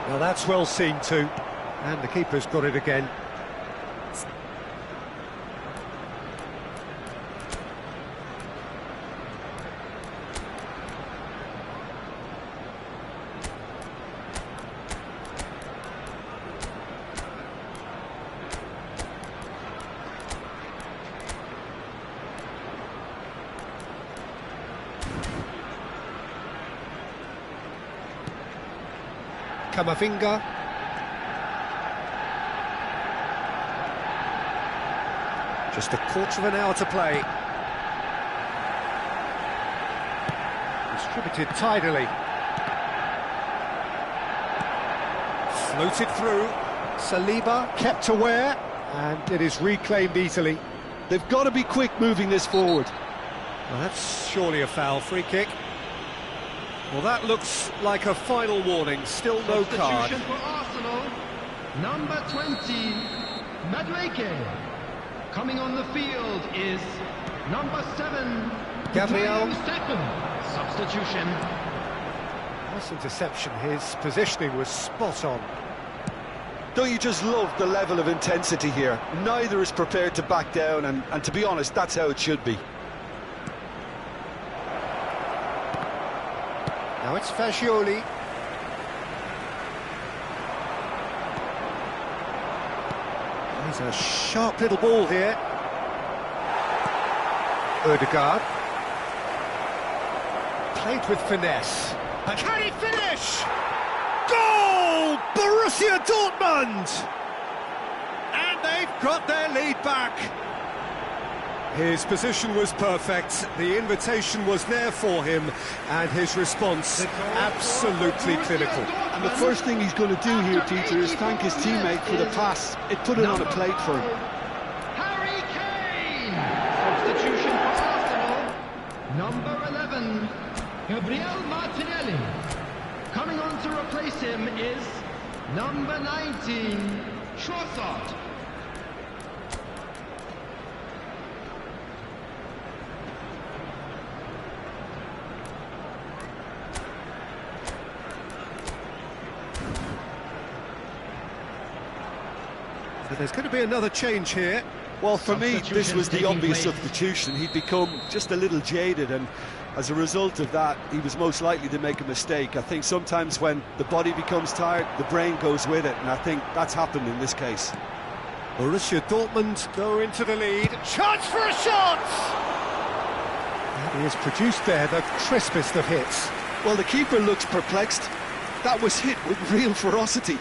Well, that's well seen too. And the keeper's got it again. Kamavinga. Just a quarter of an hour to play. Distributed tidily. Floated through. Saliba kept aware, and it is reclaimed easily. They've got to be quick moving this forward. Well, that's surely a foul. Free kick. Well, that looks like a final warning. Still no card. Substitution for Arsenal, number 20, Madueke. Coming on the field is number 7, Gabriel. Substitution. Nice interception. His positioning was spot on. Don't you just love the level of intensity here? Neither is prepared to back down, and to be honest, that's how it should be. Now it's Fagioli. There's a sharp little ball here. Odegaard. Played with finesse. And can he finish? Goal! Borussia Dortmund! And they've got their lead back. His position was perfect, the invitation was there for him, and his response absolutely clinical. And the first thing he's going to do here, Peter, is thank his teammate for the pass. It put it on a plate for him. Harry Kane! Substitution for Arsenal, number 11, Gabriel Martinelli. Coming on to replace him is number 19, Trossard. So there's going to be another change here. Well, for me, this was the obvious substitution. He'd become just a little jaded, and as a result of that, he was most likely to make a mistake. I think sometimes when the body becomes tired, the brain goes with it, and I think that's happened in this case. Borussia Dortmund go into the lead. Chance for a shot! And he has produced there the crispest of hits. Well, the keeper looks perplexed. That was hit with real ferocity.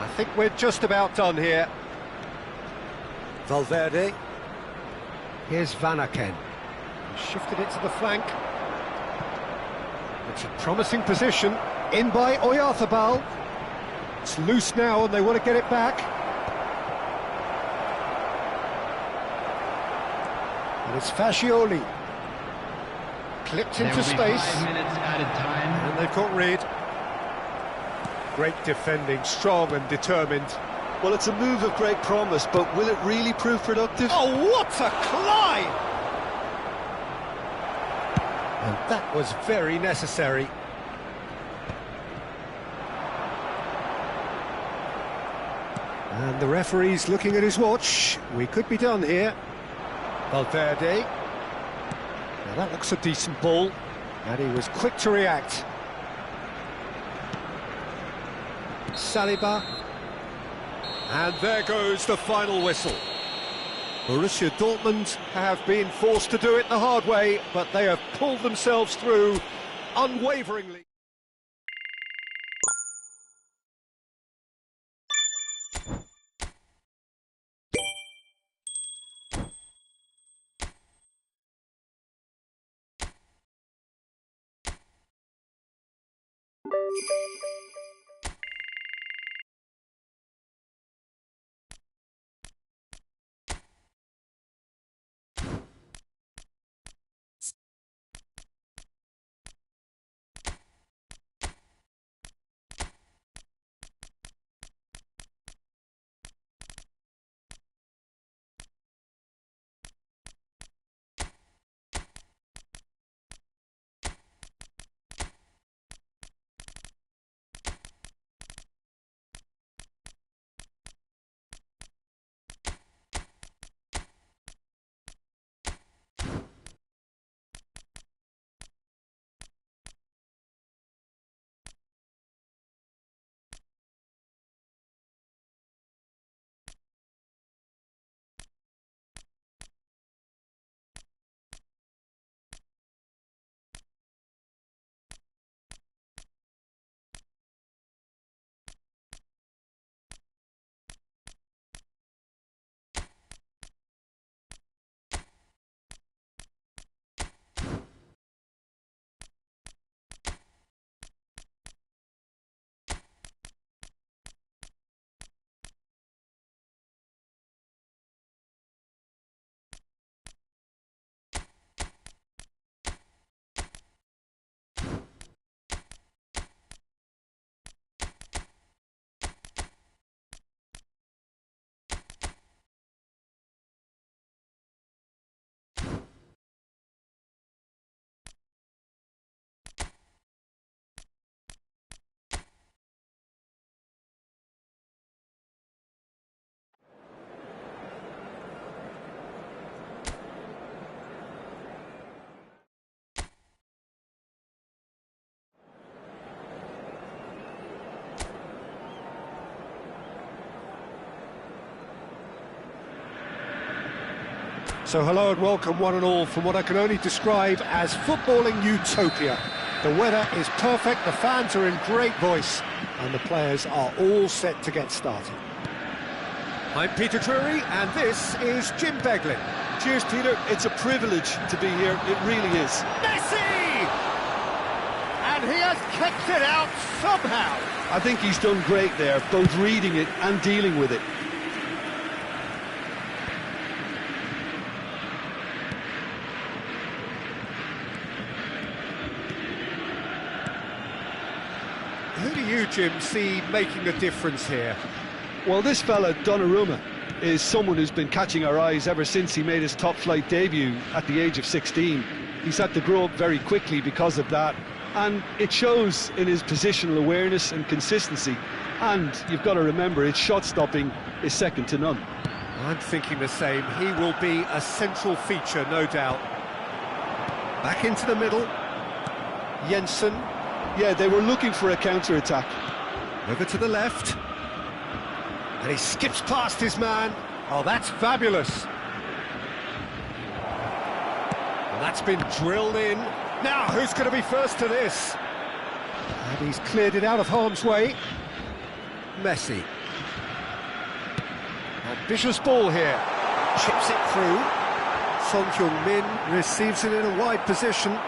I think we're just about done here. Valverde. Here's Van Aken. Shifted it to the flank. It's a promising position. In by Oyarzabal. It's loose now and they want to get it back. And it's Fagioli. Clipped into space. 5 minutes added time. And they've got rid. Great defending, strong and determined. Well, it's a move of great promise, but will it really prove productive? Oh, what a climb! And that was very necessary. And the referee's looking at his watch. We could be done here. Valverde. Now that looks a decent ball. And he was quick to react. Saliba. And there goes the final whistle. Borussia Dortmund have been forced to do it the hard way, but they have pulled themselves through unwaveringly. So hello and welcome one and all from what I can only describe as footballing utopia. The weather is perfect, the fans are in great voice, and the players are all set to get started. I'm Peter Drury, and this is Jim Beglin. Cheers, Peter. It's a privilege to be here. It really is. Messi! And he has kept it out somehow. I think he's done great there, both reading it and dealing with it. Who do you, Jim, see making a difference here? Well, this fella, Donnarumma, is someone who's been catching our eyes ever since he made his top-flight debut at the age of 16. He's had to grow up very quickly because of that, and it shows in his positional awareness and consistency. And you've got to remember, his shot-stopping is second to none. I'm thinking the same. He will be a central feature, no doubt. Back into the middle. Jensen. Yeah, they were looking for a counter-attack. Over to the left. And he skips past his man. Oh, that's fabulous. And that's been drilled in. Now, who's going to be first to this? And he's cleared it out of harm's way. Messi. Ambitious ball here. Chips it through. Son Heung-min receives it in a wide position.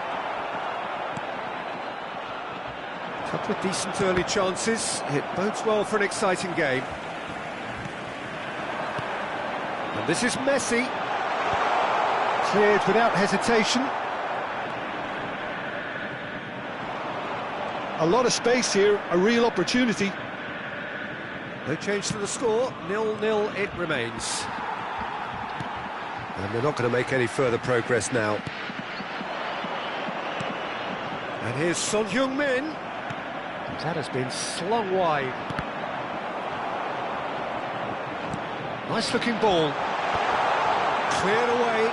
Couple of decent early chances. It bodes well for an exciting game. And this is Messi. Cleared without hesitation. A lot of space here, a real opportunity. No change to the score, 0-0 it remains. And they're not going to make any further progress now. And here's Son Heung-min. That has been slung wide. Nice looking ball. Cleared away.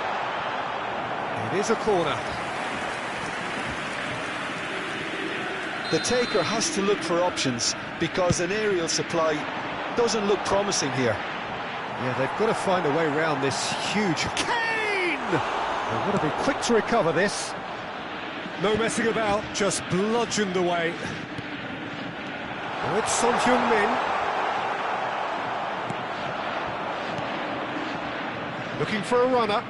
It is a corner. The taker has to look for options because an aerial supply doesn't look promising here. Yeah, they've got to find a way around this huge... Kane! They've got to be quick to recover this. No messing about, just bludgeoned away. Oh, it's Son Heung-min. Looking for a runner.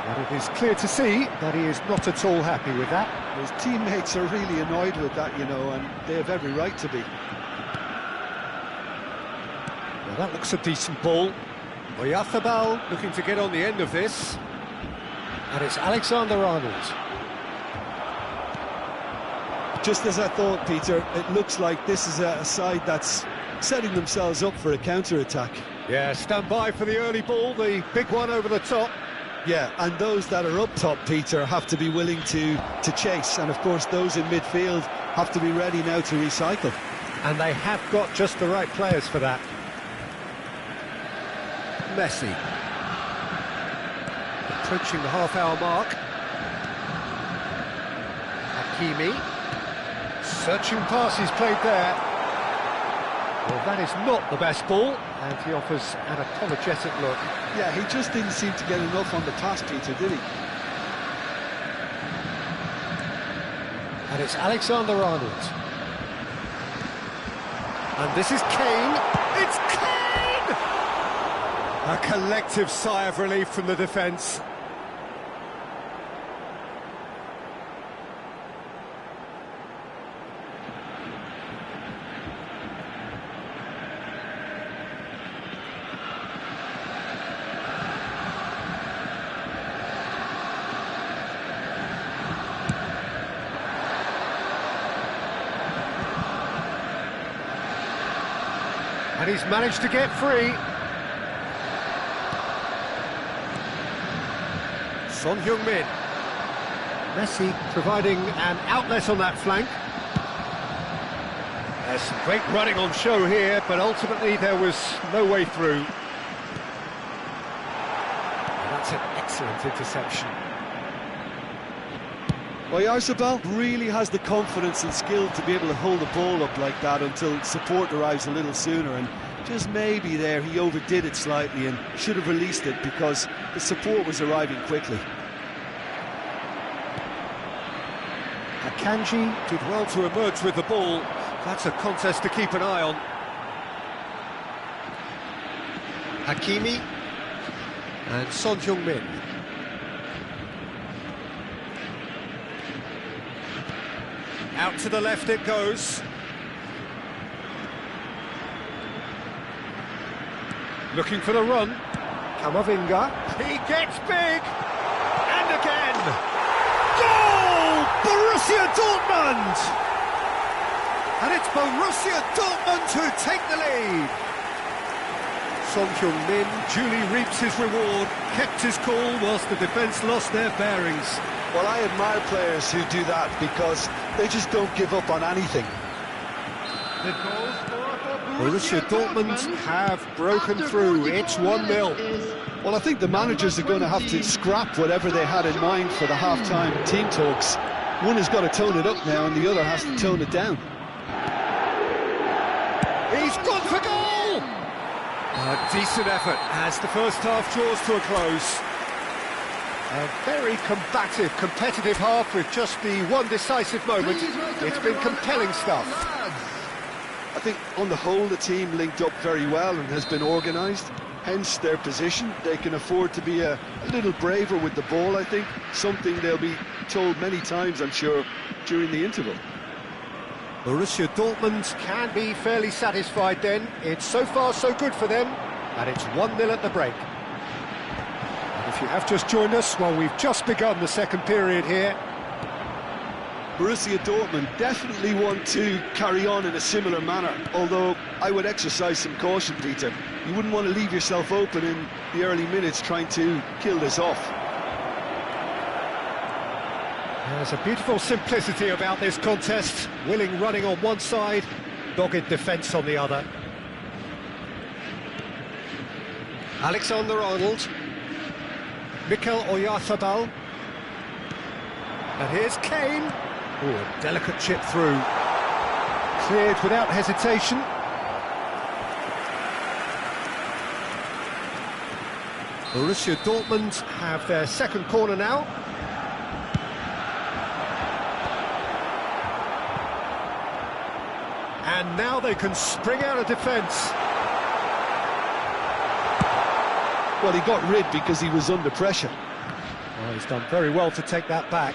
And it is clear to see that he is not at all happy with that. His teammates are really annoyed with that, you know, and they have every right to be. Now that looks a decent ball. Oyarzabal looking to get on the end of this. And it's Alexander-Arnold. Just as I thought, Peter, it looks like this is a side that's setting themselves up for a counter-attack. Yeah, stand by for the early ball, the big one over the top. Yeah, and those that are up top, Peter, have to be willing to chase. And, of course, those in midfield have to be ready now to recycle. And they have got just the right players for that. Messi. Approaching the half-hour mark. Hakimi. Searching passes played there. Well, that is not the best ball, and he offers an apologetic look. Yeah, he just didn't seem to get enough on the pass, Peter, did he? And it's Alexander-Arnold. And this is Kane. It's Kane! A collective sigh of relief from the defence. And he's managed to get free. Son Heung-min. Messi providing an outlet on that flank. There's some great running on show here, but ultimately there was no way through. And that's an excellent interception. Oyarzabal really has the confidence and skill to be able to hold the ball up like that until support arrives a little sooner, and just maybe there he overdid it slightly and should have released it because the support was arriving quickly. Akanji did well to emerge with the ball. That's a contest to keep an eye on. Hakimi and Son Heung-min. Out to the left it goes. Looking for the run. Kamavinga. He gets big. And again. Goal! Borussia Dortmund! And it's Borussia Dortmund who take the lead. Son Heung-min duly reaps his reward, kept his cool whilst the defence lost their bearings. Well, I admire players who do that because they just don't give up on anything. The goal scorer for Borussia Dortmund have broken through. It's 1-0. Well, I think the managers are going to have to scrap whatever they had in mind for the half-time team talks. One has got to tone it up now and the other has to tone it down. He's gone for goal! A decent effort as the first half draws to a close. A very combative, competitive half with just the one decisive moment. It's been compelling stuff. I think on the whole the team linked up very well and has been organised, hence their position. They can afford to be a little braver with the ball, I think, something they'll be told many times, I'm sure, during the interval. Borussia Dortmund can be fairly satisfied then. It's so far so good for them, and it's 1-0 at the break. And if you have just joined us, well, we've just begun the second period here. Borussia Dortmund definitely want to carry on in a similar manner, although I would exercise some caution, Peter. You wouldn't want to leave yourself open in the early minutes trying to kill this off. There's a beautiful simplicity about this contest. Willing running on one side, dogged defence on the other. Alexander-Arnold. Mikel Oyarzabal. And here's Kane. Oh, a delicate chip through. Cleared without hesitation. Borussia Dortmund have their second corner now. And now they can spring out of defence. Well, he got rid because he was under pressure. Well, he's done very well to take that back.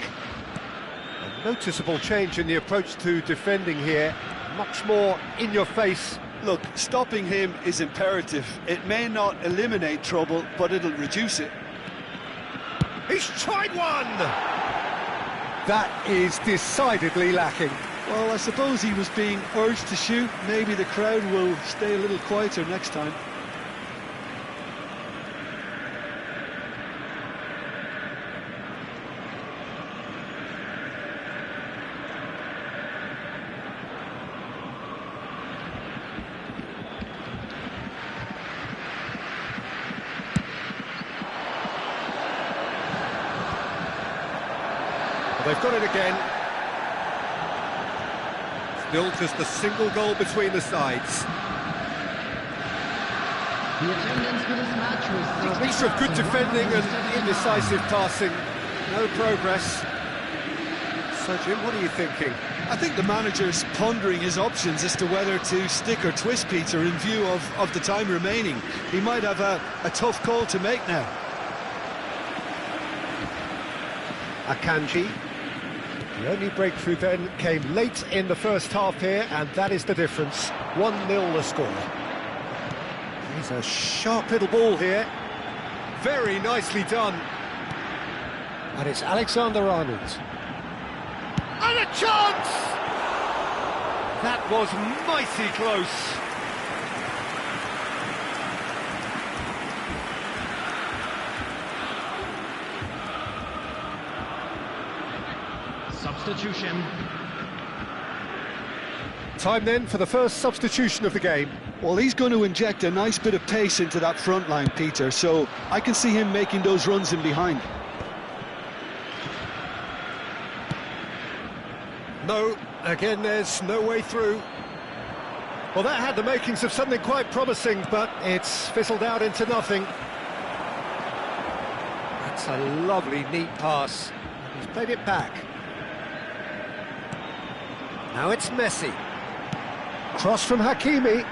A noticeable change in the approach to defending here. Much more in your face. Look, stopping him is imperative. It may not eliminate trouble, but it'll reduce it. He's tried one! That is decidedly lacking. Well, I suppose he was being urged to shoot. Maybe the crowd will stay a little quieter next time. They've got it again. Still just a single goal between the sides. The attendance for this match was A mixture of good defending and indecisive passing. No progress. So, Jim, what are you thinking? I think the manager's pondering his options as to whether to stick or twist Peter in view of the time remaining. He might have a tough call to make now. Akanji. The only breakthrough then came late in the first half here, and that is the difference. 1-0 the score. He's a sharp little ball here. Very nicely done. And it's Alexander-Arnold. And a chance! That was mighty close. substitution. Time then for the first substitution of the game. Well, he's going to inject a nice bit of pace into that front line, Peter, so I can see him making those runs in behind. No, again there's no way through. Well, that had the makings of something quite promising, but it's fizzled out into nothing. That's a lovely, neat pass. He's played it back. Now it's Messi. Cross from Hakimi.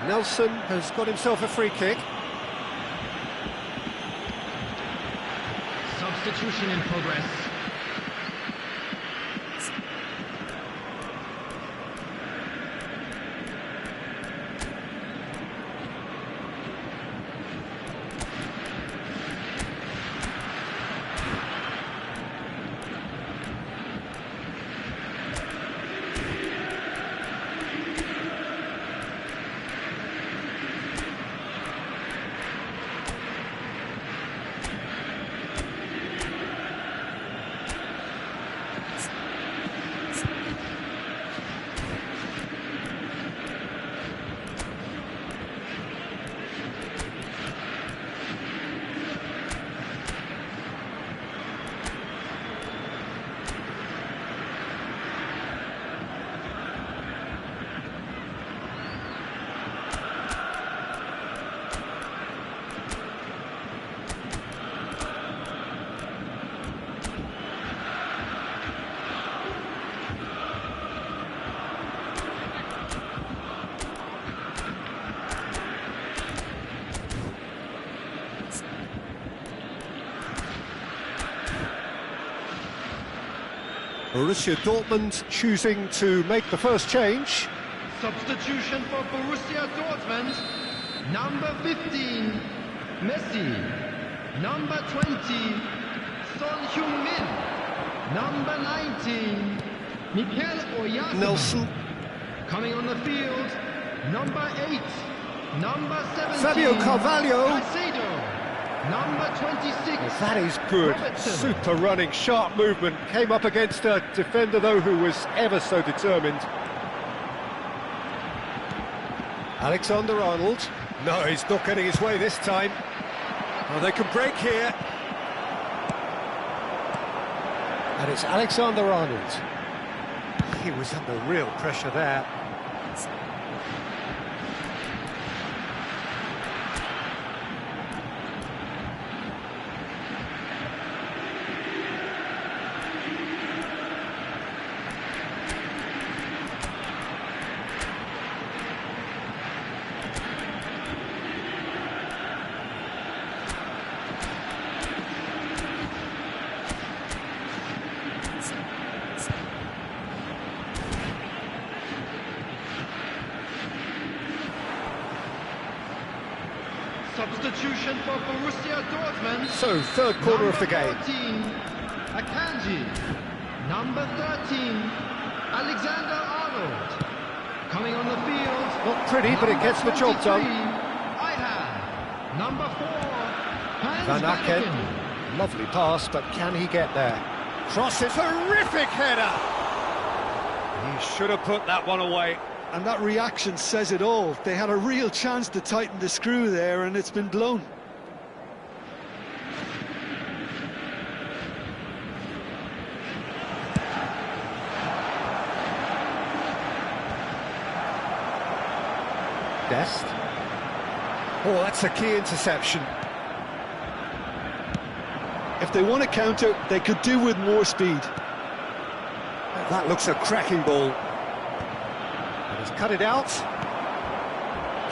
Nelson has got himself a free kick. Substitution in progress. Borussia Dortmund choosing to make the first change. Substitution for Borussia Dortmund. Number 15, Messi. Number 20, Son Heung-min. Number 19, Mikel Oyarzabal. Nelson. Coming on the field, number 8, number 17, Fabio Carvalho. Caicedo. Number 26. Well, that is good. Robertson. Super running, sharp movement. Came up against a defender, though, who was ever so determined. Alexander-Arnold. No, he's not getting his way this time. Oh, they can break here. And it's Alexander-Arnold. He was under real pressure there. Substitution for Borussia Dortmund. So, third quarter of the game. 14, Akanji. Number 13, Alexander-Arnold. Coming on the field. Not pretty, but it gets the job done. Ihan. Number 4, Hans Van Aken. Vanaken. Lovely pass, but can he get there? Cross it, terrific header! He should have put that one away. And that reaction says it all. They had a real chance to tighten the screw there, and it's been blown. Dest. Oh, that's a key interception. If they want to counter, they could do with more speed. That looks a cracking ball. And he's cut it out.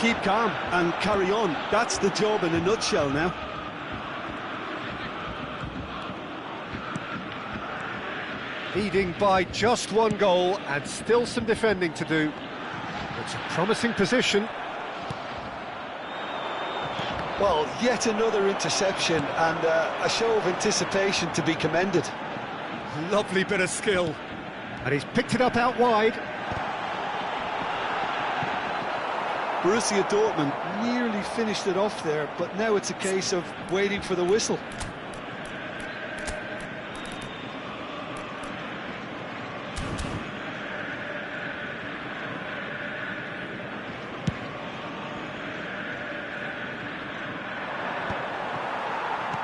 Keep calm and carry on. That's the job in a nutshell now. Leading by just one goal and still some defending to do. It's a promising position. Well, yet another interception and a show of anticipation to be commended. Lovely bit of skill. And he's picked it up out wide. Borussia Dortmund nearly finished it off there, but now it's a case of waiting for the whistle.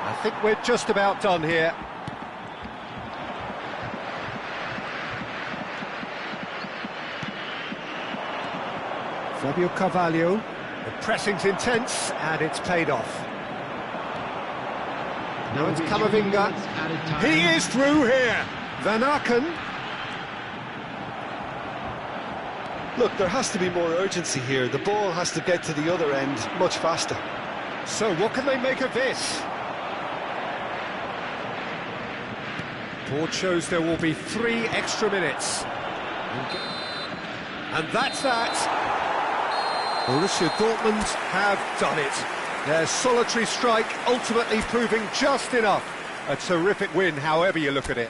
I think we're just about done here. Fabio Carvalho. The pressing's intense, and it's paid off. Now it's Camavinga. He is through here. Van Aken. Look, there has to be more urgency here. The ball has to get to the other end much faster. So what can they make of this? Board shows there will be 3 extra minutes. And that's that. Borussia Dortmund have done it. Their solitary strike ultimately proving just enough. A terrific win, however you look at it.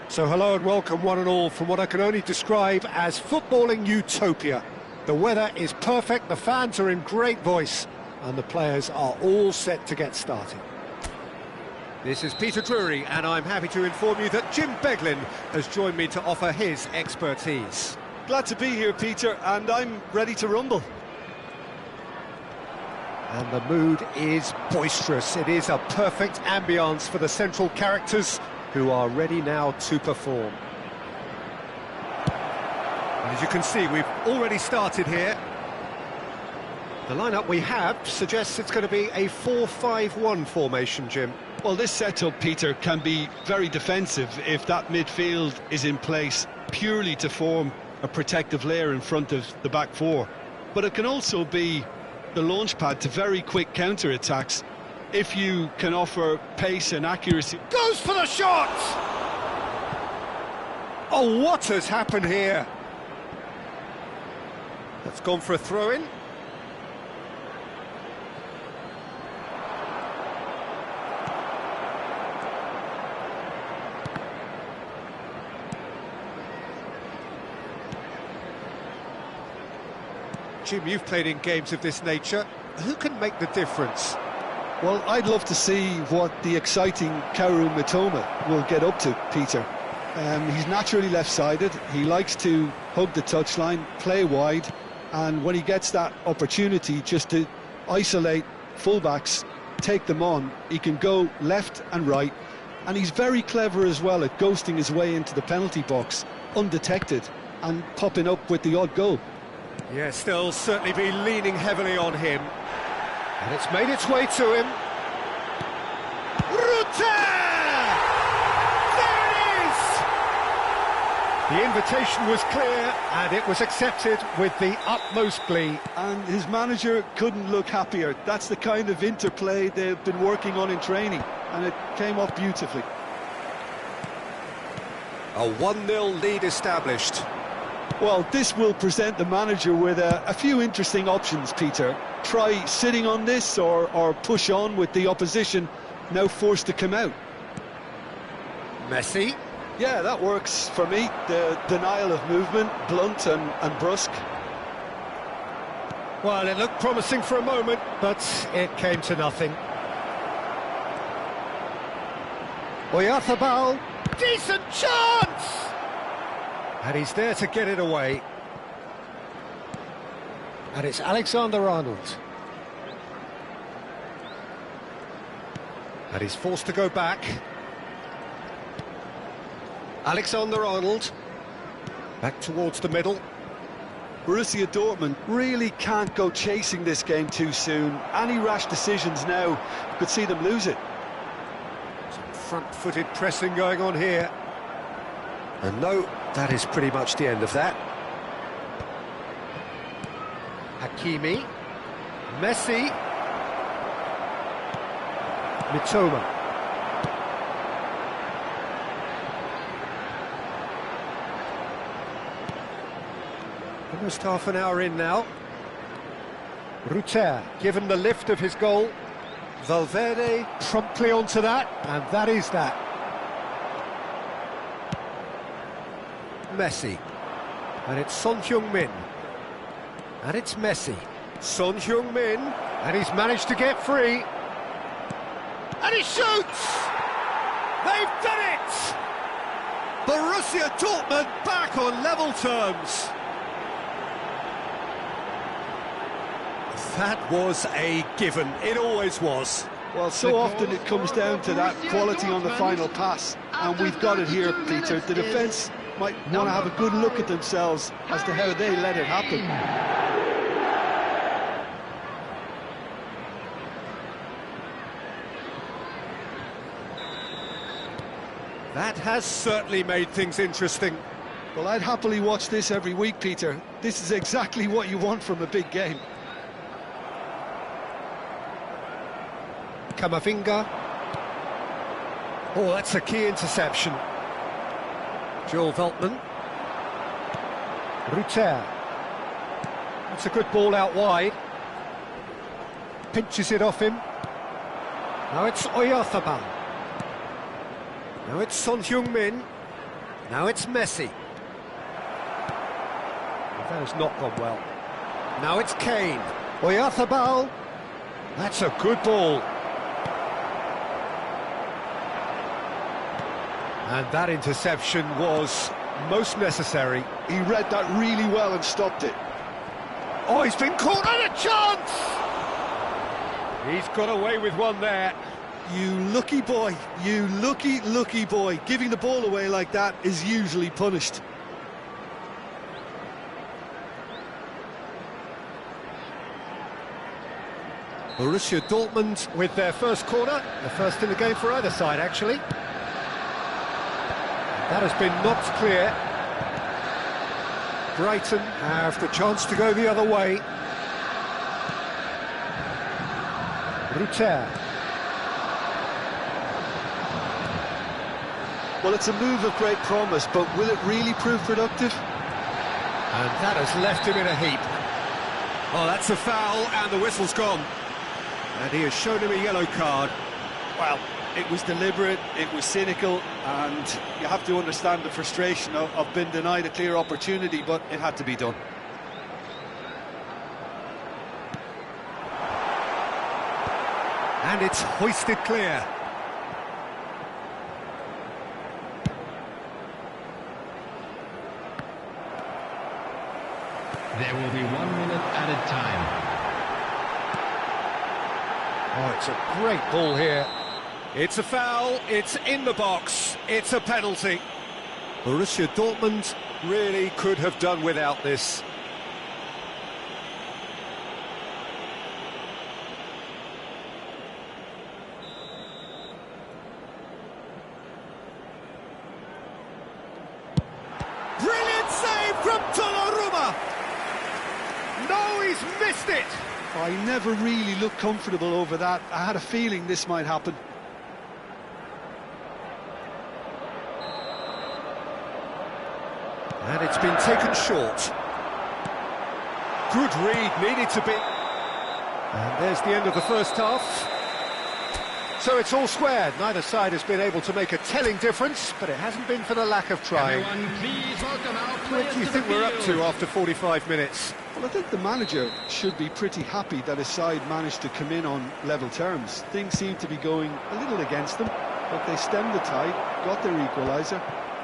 So hello and welcome one and all from what I can only describe as footballing utopia. The weather is perfect, the fans are in great voice, and the players are all set to get started. This is Peter Drury, and I'm happy to inform you that Jim Beglin has joined me to offer his expertise. Glad to be here, Peter, and I'm ready to rumble. And the mood is boisterous. It is a perfect ambience for the central characters, who are ready now to perform. And as you can see, we've already started here. The lineup we have suggests it's going to be a 4-5-1 formation, Jim. Well, this setup, Peter, can be very defensive if that midfield is in place purely to form a protective layer in front of the back four. But it can also be the launchpad to very quick counter-attacks if you can offer pace and accuracy. Goes for the shot! Oh, what has happened here? That's gone for a throw-in. Jim, you've played in games of this nature. Who can make the difference? Well, I'd love to see what the exciting Kaoru Mitoma will get up to, Peter. He's naturally left-sided, he likes to hug the touchline, play wide, and when he gets that opportunity just to isolate fullbacks, take them on, he can go left and right, and he's very clever as well at ghosting his way into the penalty box, undetected, and popping up with the odd goal. Yes, they'll certainly be leaning heavily on him. And it's made its way to him. Rutter! There it is! The invitation was clear, and it was accepted with the utmost glee. And his manager couldn't look happier. That's the kind of interplay they've been working on in training, and it came off beautifully. A 1-0 lead established. Well, this will present the manager with a few interesting options, Peter. Try sitting on this or push on with the opposition now forced to come out. Messi. Yeah, that works for me. The denial of movement, blunt and brusque. Well, it looked promising for a moment, but it came to nothing. Oyarzabal. Decent chance! And he's there to get it away. And it's Alexander-Arnold. And he's forced to go back. Alexander-Arnold. Back towards the middle. Borussia Dortmund really can't go chasing this game too soon. Any rash decisions now, you could see them lose it. Some front-footed pressing going on here. And no, that is pretty much the end of that. Hakimi. Messi. Mitoma. Almost half an hour in now. Ruter given the lift of his goal. Valverde promptly onto that, and that is that. Messi. And it's Son Heung-min. And it's Messi. Son Heung-min. And he's managed to get free. And he shoots! They've done it! Borussia Dortmund back on level terms. That was a given. It always was. Well, so often it comes down to that quality on the final pass, and we've got it here, Peter. The defence might want to have a good look at themselves as to how they let it happen. That has certainly made things interesting. Well, I'd happily watch this every week, Peter. This is exactly what you want from a big game. Camavinga. Oh, that's a key interception. Joel Veltman. Ruter. That's a good ball out wide. Pinches it off him. Now it's Oyarzabal. Now it's Son Heung-min. Now it's Messi. That has not gone well. Now it's Kane. Oyarzabal. That's a good ball. And that interception was most necessary. He read that really well and stopped it. Oh, he's been caught, and a chance! He's got away with one there. You lucky boy, you lucky boy. Giving the ball away like that is usually punished. Borussia Dortmund with their first corner, the first in the game for either side, actually. That has been knocked clear. Brighton have the chance to go the other way. Ruter. Well, it's a move of great promise, but will it really prove productive? And that has left him in a heap. Oh, that's a foul, and the whistle's gone. And he has shown him a yellow card. Well, it was deliberate, it was cynical, and you have to understand the frustration of being denied a clear opportunity, but it had to be done. And it's hoisted clear. There will be 1 minute added time. Oh, it's a great ball here. It's a foul, it's in the box, it's a penalty. Borussia Dortmund really could have done without this. Brilliant save from Donnarumma! No, he's missed it! I never really looked comfortable over that. I had a feeling this might happen. And it's been taken short. Good read, needed to be. And there's the end of the first half. So it's all squared. Neither side has been able to make a telling difference, but it hasn't been for the lack of trying. Everyone, please welcome our players. What do you think we're up to after 45 minutes? Well, I think the manager should be pretty happy that his side managed to come in on level terms. Things seem to be going a little against them, but they stemmed the tide, got their equaliser,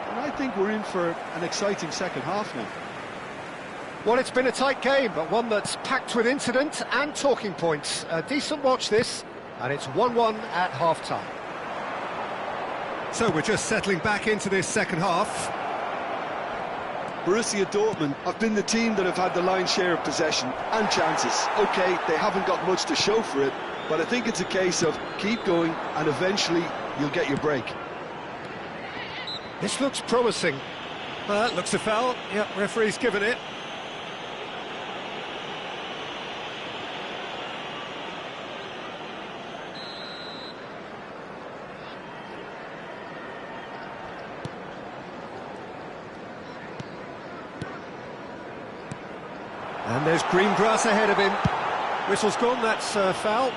and I think we're in for an exciting second half now. Well, it's been a tight game, but one that's packed with incident and talking points. A decent watch this, and it's 1-1 at half-time. So we're just settling back into this second half. Borussia Dortmund have been the team that have had the lion's share of possession and chances. OK, they haven't got much to show for it, but I think it's a case of keep going and eventually you'll get your break. This looks promising. Looks a foul. Yep, referee's given it. And there's green grass ahead of him. Whistle's gone, that's foul.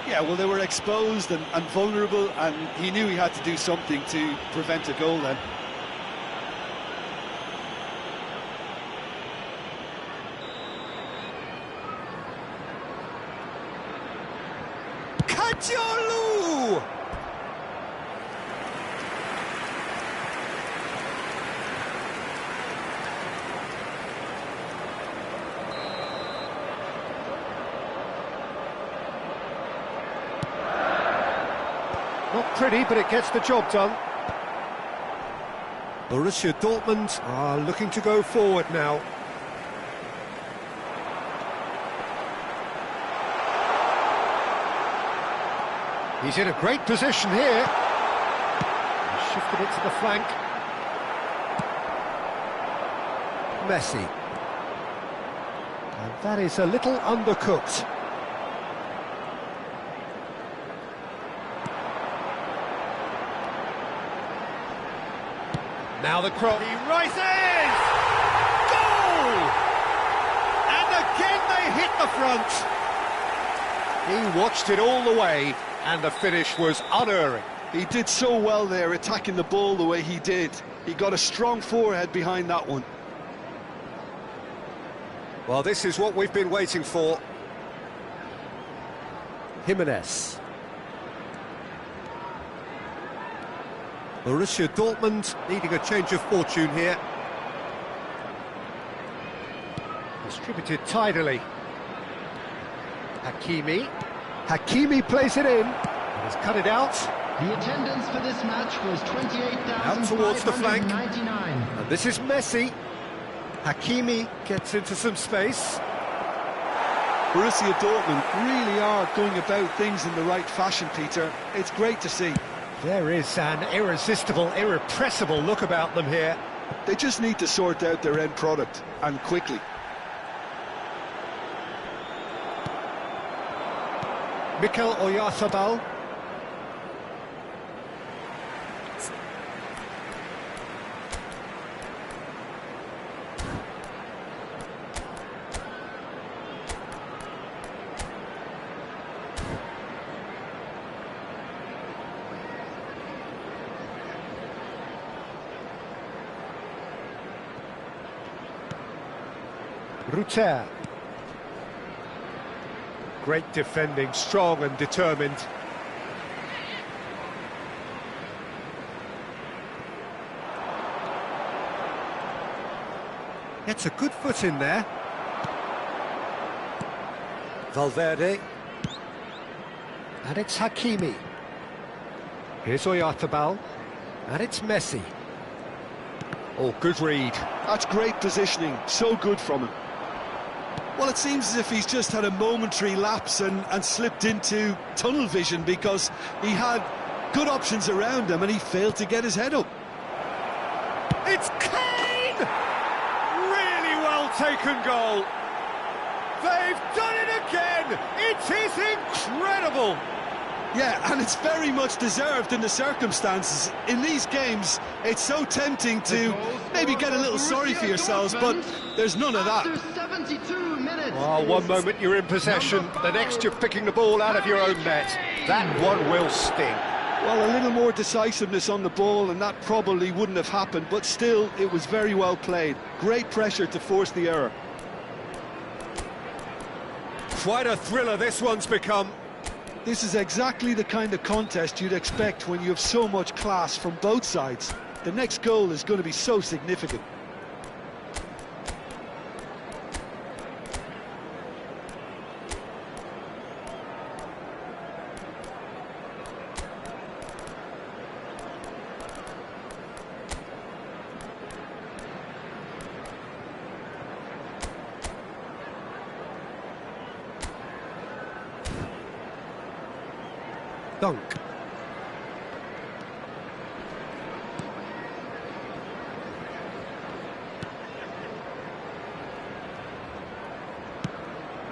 Yeah, well, they were exposed and vulnerable, and he knew he had to do something to prevent a goal then. Kajolu! Not pretty, but it gets the job done. Borussia Dortmund are looking to go forward now. He's in a great position here. He's shifted it to the flank. Messi. And that is a little undercooked. Now the cross. He rises! Goal! And again they hit the front. He watched it all the way, and the finish was unerring. He did so well there, attacking the ball the way he did. He got a strong forehead behind that one. Well, this is what we've been waiting for. Jimenez. Borussia Dortmund needing a change of fortune here. Distributed tidily. Hakimi plays it in. And has cut it out. The attendance for this match was 28,599. Out towards the flank. And this is Messi. Hakimi gets into some space. Borussia Dortmund really are going about things in the right fashion, Peter. It's great to see. There is an irresistible, irrepressible look about them here. They just need to sort out their end product, and quickly. Mikel Oyarzabal. Ruter. Great defending, strong and determined. Gets a good foot in there. Valverde. And it's Hakimi. Here's Oyarzabal. And it's Messi. Oh, good read. That's great positioning, so good from him. Well, it seems as if he's just had a momentary lapse and slipped into tunnel vision, because he had good options around him and he failed to get his head up. It's Kane! Really well taken goal. They've done it again! It is incredible! Yeah, and it's very much deserved in the circumstances. In these games, it's so tempting to maybe get a little sorry for yourselves, but there's none of that. After 72 minutes. Oh, one moment you're in possession, the next you're picking the ball out of your own net. That one will sting. Well, a little more decisiveness on the ball, and that probably wouldn't have happened, but still, it was very well played. Great pressure to force the error. Quite a thriller this one's become. This is exactly the kind of contest you'd expect when you have so much class from both sides. The next goal is going to be so significant. Dunk.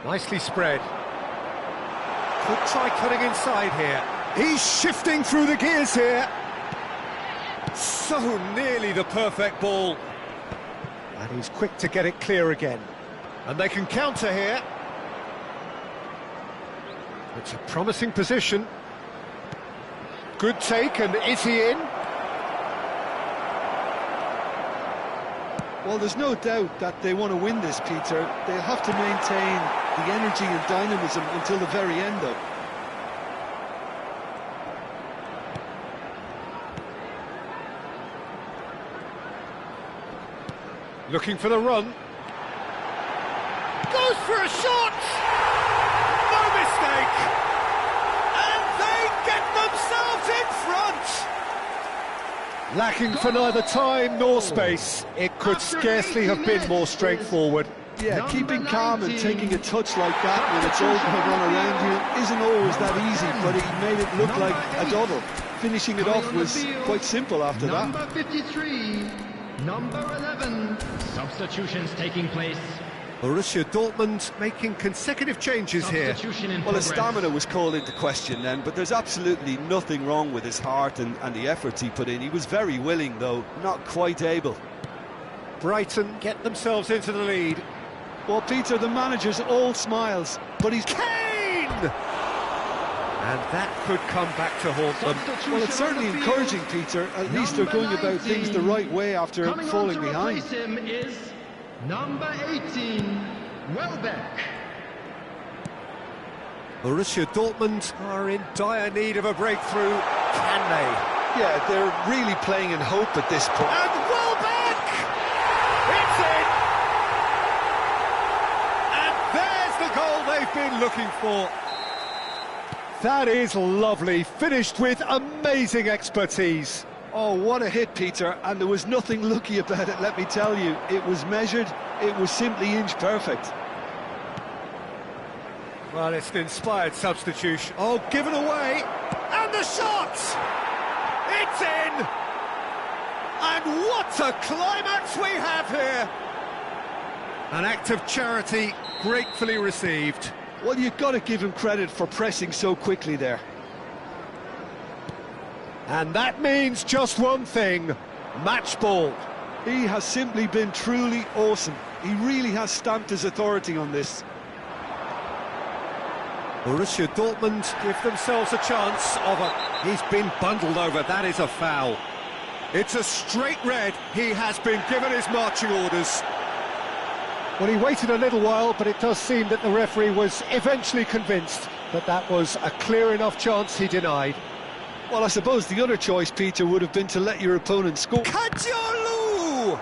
Nicely spread. Could try cutting inside here. He's shifting through the gears here. So nearly the perfect ball. And he's quick to get it clear again. And they can counter here. It's a promising position. Good take, and is he in? Well, there's no doubt that they want to win this, Peter. They'll have to maintain the energy and dynamism until the very end, though. Looking for the run. Goes for a shot! No mistake! And they get themselves in front! Lacking for neither time nor space. It could scarcely have been more straightforward. Yeah, keeping calm and taking a touch like that when it's all going to run around you isn't always that easy, but he made it look like a double. Finishing it off was quite simple after that. Number 53, number 11. Substitutions taking place. Borussia Dortmund making consecutive changes here. Substitution in Well, his progress. stamina was called into question then, but there's absolutely nothing wrong with his heart and the efforts he put in. He was very willing, though, not quite able. Brighton get themselves into the lead. Well, Peter, the manager's all smiles, but he's... Kane! And that could come back to haunt them. Well, it's certainly encouraging, Peter. At least they're going about things the right way after Coming falling on to behind. replace him is number 18, Welbeck. Borussia Dortmund are in dire need of a breakthrough. Can they? Yeah, they're really playing in hope at this point. And Welbeck! It's in! And there's the goal they've been looking for. That is lovely, finished with amazing expertise. Oh, what a hit, Peter, and there was nothing lucky about it, let me tell you. It was measured, it was simply inch perfect. Well, it's an inspired substitution. Oh, given away! And the shot! It's in! And what a climax we have here! An act of charity gratefully received. Well, you've got to give him credit for pressing so quickly there. And that means just one thing, match ball. He has simply been truly awesome. He really has stamped his authority on this. Borussia Dortmund give themselves a chance of a... He's been bundled over, that is a foul. It's a straight red, he has been given his marching orders. Well, he waited a little while, but it does seem that the referee was eventually convinced that that was a clear enough chance he denied. Well, I suppose the other choice, Peter, would have been to let your opponent score. Kajolu!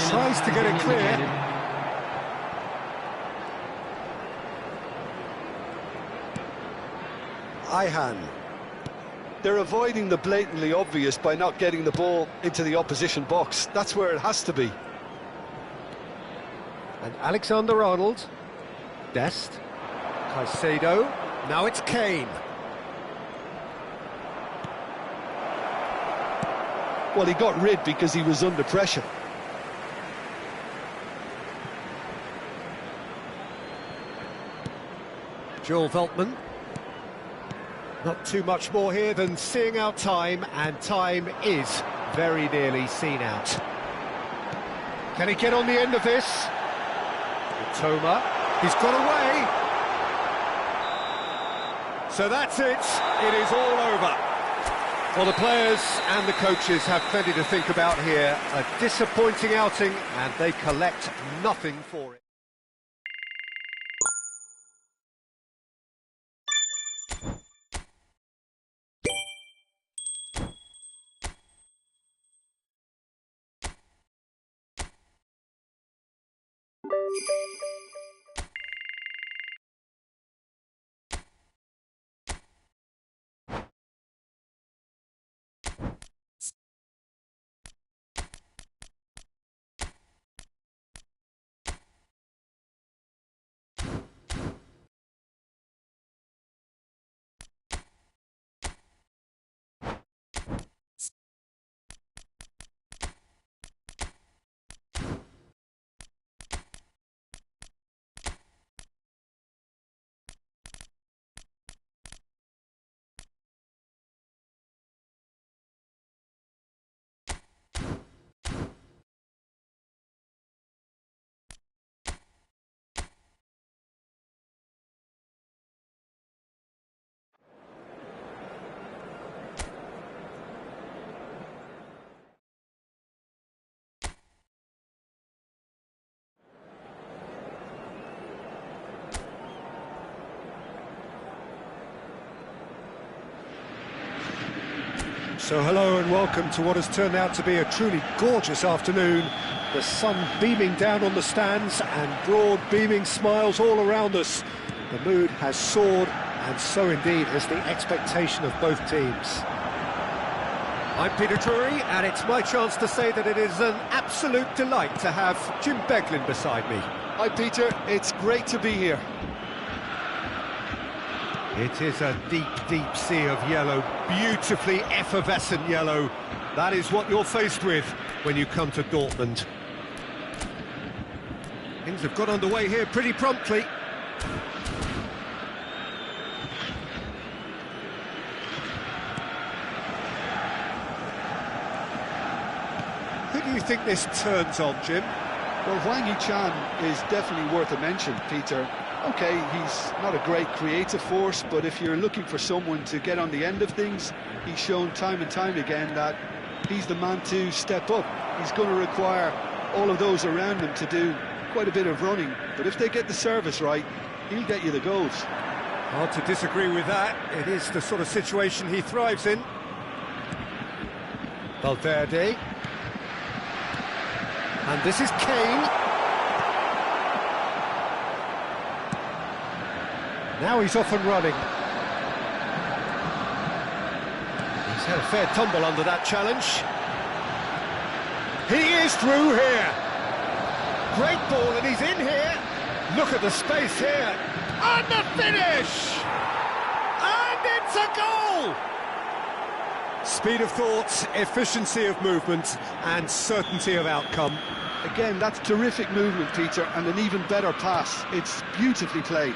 Tries to get it clear. Ihan. They're avoiding the blatantly obvious by not getting the ball into the opposition box. That's where it has to be. And Alexander-Arnold. Dest. Caicedo. Now it's Kane. Well, he got rid because he was under pressure. Joel Veltman. Not too much more here than seeing out time, and time is very nearly seen out. Can he get on the end of this? Toma, he's got away. So that's it, it is all over. Well, the players and the coaches have plenty to think about here. A disappointing outing, and they collect nothing for it. So hello and welcome to what has turned out to be a truly gorgeous afternoon. The sun beaming down on the stands and broad beaming smiles all around us. The mood has soared, and so indeed has the expectation of both teams. I'm Peter Drury, and it's my chance to say that it is an absolute delight to have Jim Beglin beside me. Hi Peter, it's great to be here. It is a deep, deep sea of yellow, beautifully effervescent yellow. That is what you're faced with when you come to Dortmund. Things have got underway here pretty promptly. Who do you think this turns on, Jim? Well, Wang Yi-chan is definitely worth a mention, Peter. Okay, he's not a great creative force, but if you're looking for someone to get on the end of things, he's shown time and time again that he's the man to step up. He's going to require all of those around him to do quite a bit of running, but if they get the service right, he'll get you the goals. Hard to disagree with that. It is the sort of situation he thrives in. Valverde. And this is Kane. Now he's off and running. He's had a fair tumble under that challenge. He is through here. Great ball, and he's in here. Look at the space here. And the finish! And it's a goal! Speed of thought, efficiency of movement, and certainty of outcome. Again, that's terrific movement, Peter, and an even better pass. It's beautifully played.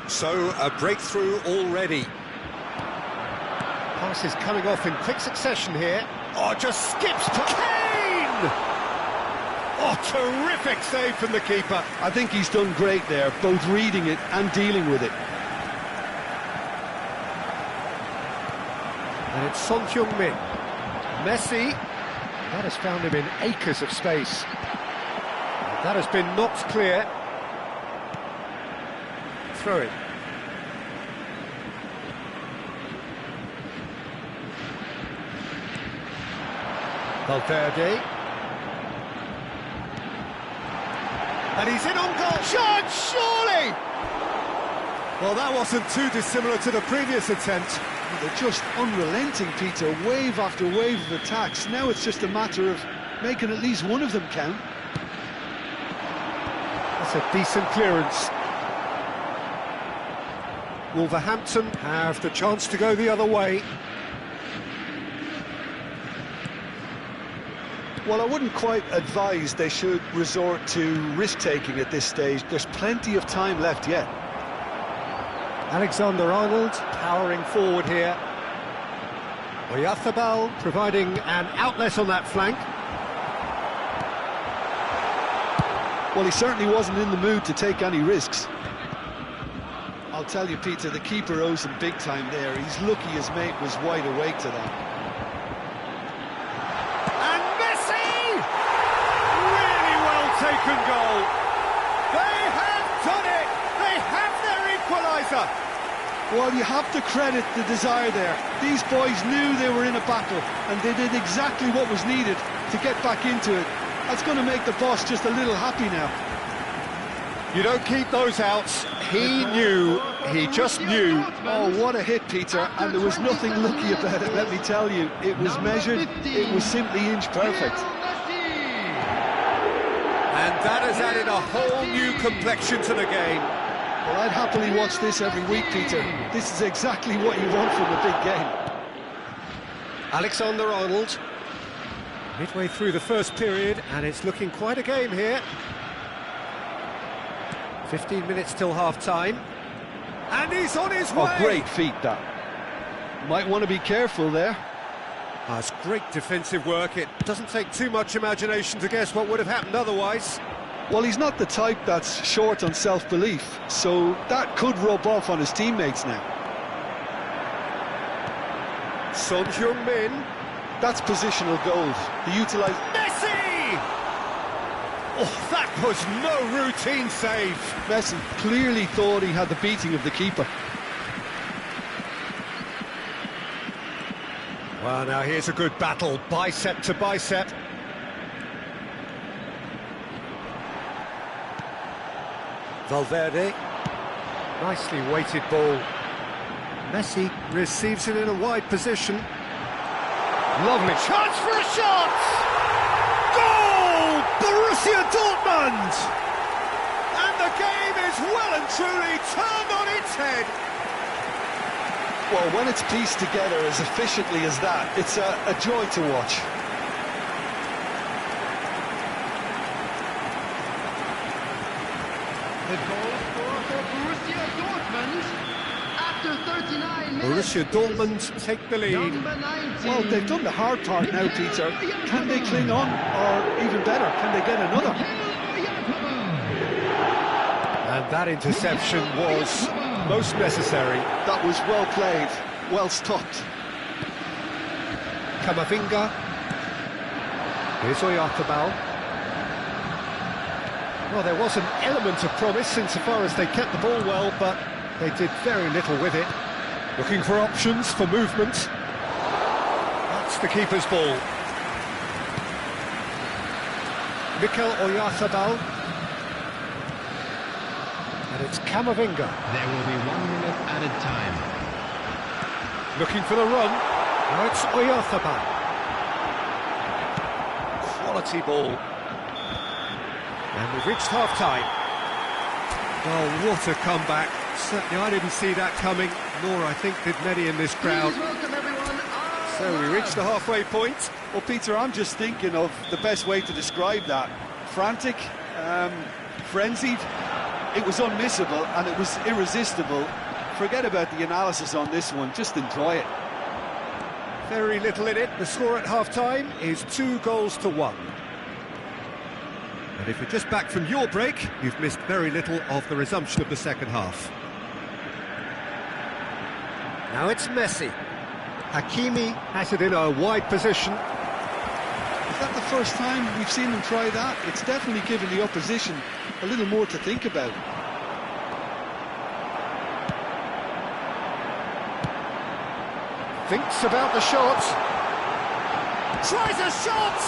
So, a breakthrough already. Pass is coming off in quick succession here. Oh, just skips to Kane! Oh, terrific save from the keeper. I think he's done great there, both reading it and dealing with it. And it's Son Heung-min. Messi. That has found him in acres of space. That has been knocked clear. Throw it. Valverde. And he's in on goal. Shot, surely! Well, that wasn't too dissimilar to the previous attempt. They're just unrelenting, Peter. Wave after wave of attacks. Now it's just a matter of making at least one of them count. That's a decent clearance. Wolverhampton have the chance to go the other way. Well, I wouldn't quite advise they should resort to risk-taking at this stage. There's plenty of time left yet. Alexander-Arnold powering forward here. Oyarzabal providing an outlet on that flank. Well, he certainly wasn't in the mood to take any risks. I'll tell you, Peter, the keeper owes him big time there. He's lucky his mate was wide awake to that. And Messi! Really well taken goal. They have done it! They have their equaliser! Well, you have to credit the desire there. These boys knew they were in a battle, and they did exactly what was needed to get back into it. That's going to make the boss just a little happy now. You don't keep those outs. He knew, he just knew. Oh, what a hit, Peter, and there was nothing lucky about it, let me tell you. It was measured, it was simply inch perfect. And that has added a whole new complexion to the game. Well, I'd happily watch this every week, Peter. This is exactly what you want from a big game. Alexander-Arnold. Midway through the first period, and it's looking quite a game here. 15 minutes till half-time. And he's on his way! Oh, great feat, that. Might want to be careful there. That's great defensive work. It doesn't take too much imagination to guess what would have happened otherwise. Well, he's not the type that's short on self-belief, so that could rub off on his teammates now. Son Heung-min. That's positional goals. The utilise... Messi! Oh, that was no routine save. Messi clearly thought he had the beating of the keeper. Well, now here's a good battle, bicep to bicep. Valverde. Nicely weighted ball. Messi receives it in a wide position. Lovely chance for a shot! Goal! Borussia Dortmund! And the game is well and truly turned on its head. Well, when it's pieced together as efficiently as that, it's a joy to watch. The goal scorer for Borussia Dortmund after 39 minutes. Borussia Dortmund take the lead. Number 19. Well, they've done the hard part now, Peter. Can they cling on, or even better, can they get another? And that interception was most necessary. That was well played, well stopped. Camavinga. Here's Oyarzabal. Well, there was an element of promise insofar as they kept the ball well, but they did very little with it. Looking for options for movement. That's the keeper's ball. Mikel Oyarzabal. And it's Camavinga. There will be 1 minute added time. Looking for the run. Now it's Oyarzabal. Quality ball. And we've reached half-time. Oh, what a comeback. Certainly I didn't see that coming, nor I think did many in this crowd. Please welcome everyone. So we reached the halfway point. Well, Peter, I'm just thinking of the best way to describe that. Frantic, frenzied. It was unmissable and it was irresistible. Forget about the analysis on this one, just enjoy it. Very little in it. The score at half-time is 2-1. And if you're just back from your break, you've missed very little of the resumption of the second half. Now it's Messi. Hakimi has it in a wide position. Is that the first time we've seen them try that? It's definitely given the opposition a little more to think about. Thinks about the shot. Tries a shot!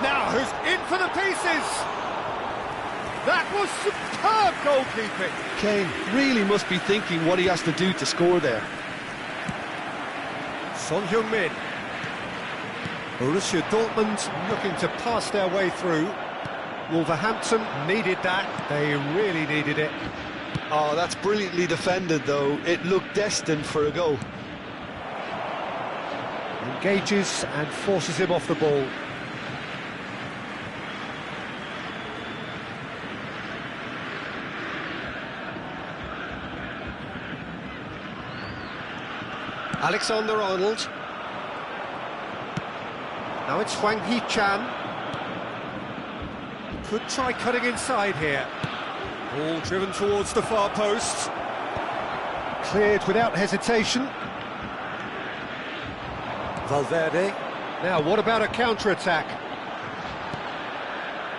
Now who's in for the pieces? That was superb goalkeeping. Kane really must be thinking what he has to do to score there. Son Heung-min. Borussia Dortmund looking to pass their way through. Wolverhampton needed that. They really needed it. Oh, that's brilliantly defended, though. It looked destined for a goal. Engages and forces him off the ball. Alexander-Arnold. Now it's Hwang Hee-chan. Could try cutting inside here. Ball driven towards the far post. Cleared without hesitation. Valverde. Now, what about a counter-attack?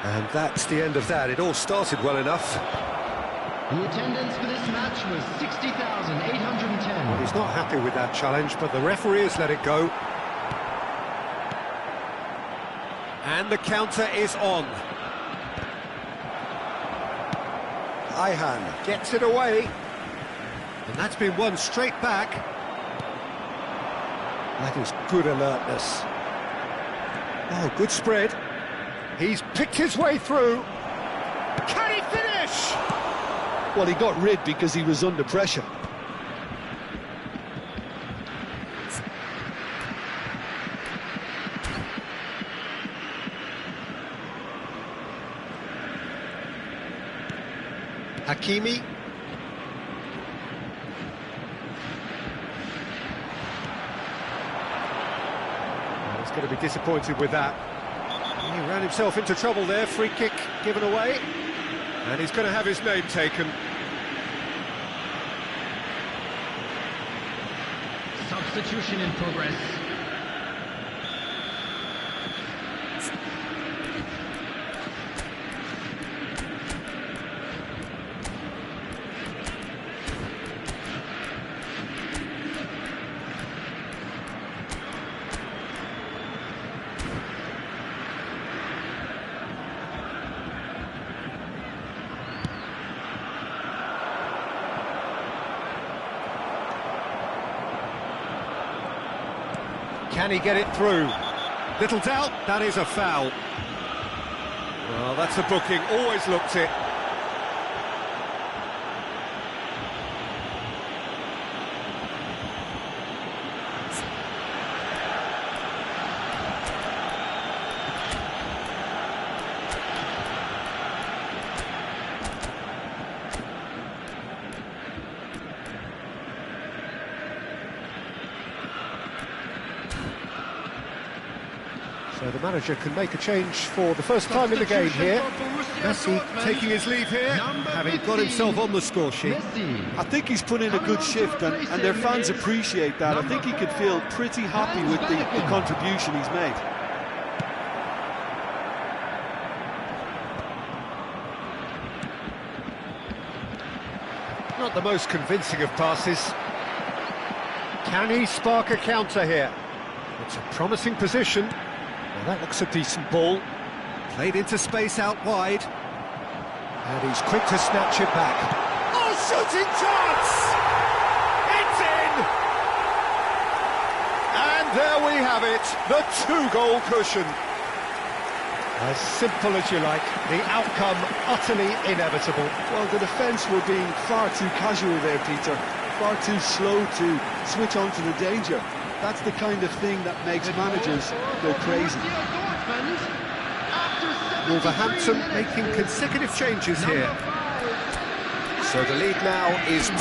And that's the end of that. It all started well enough. The attendance for this match was 60,810. Well, he's not happy with that challenge, but the referee has let it go. And the counter is on. Ayhan gets it away. And that's been won straight back. That is good alertness. Oh, good spread. He's picked his way through. Can he finish? Well, he got rid because he was under pressure. Hakimi. Oh, he's going to be disappointed with that. He ran himself into trouble there. Free kick given away. And he's going to have his name taken. Substitution in progress. Can he get it through? Little doubt, that is a foul. Well, that's a booking, always looked it. So the manager can make a change for the first time in the game here. Messi taking his leave here, having got himself on the score sheet. I think he's put in a good shift, and their fans appreciate that. I think he could feel pretty happy with the contribution he's made. Not the most convincing of passes. Can he spark a counter here? It's a promising position. Well, that looks a decent ball. Played into space out wide. And he's quick to snatch it back. Oh, shooting chance! It's in! And there we have it, the two-goal cushion. As simple as you like, the outcome utterly inevitable. Well, the defence were being far too casual there, Peter. Far too slow to switch on to the danger. That's the kind of thing that makes managers go crazy. Wolverhampton making consecutive changes here. So the lead now is 2.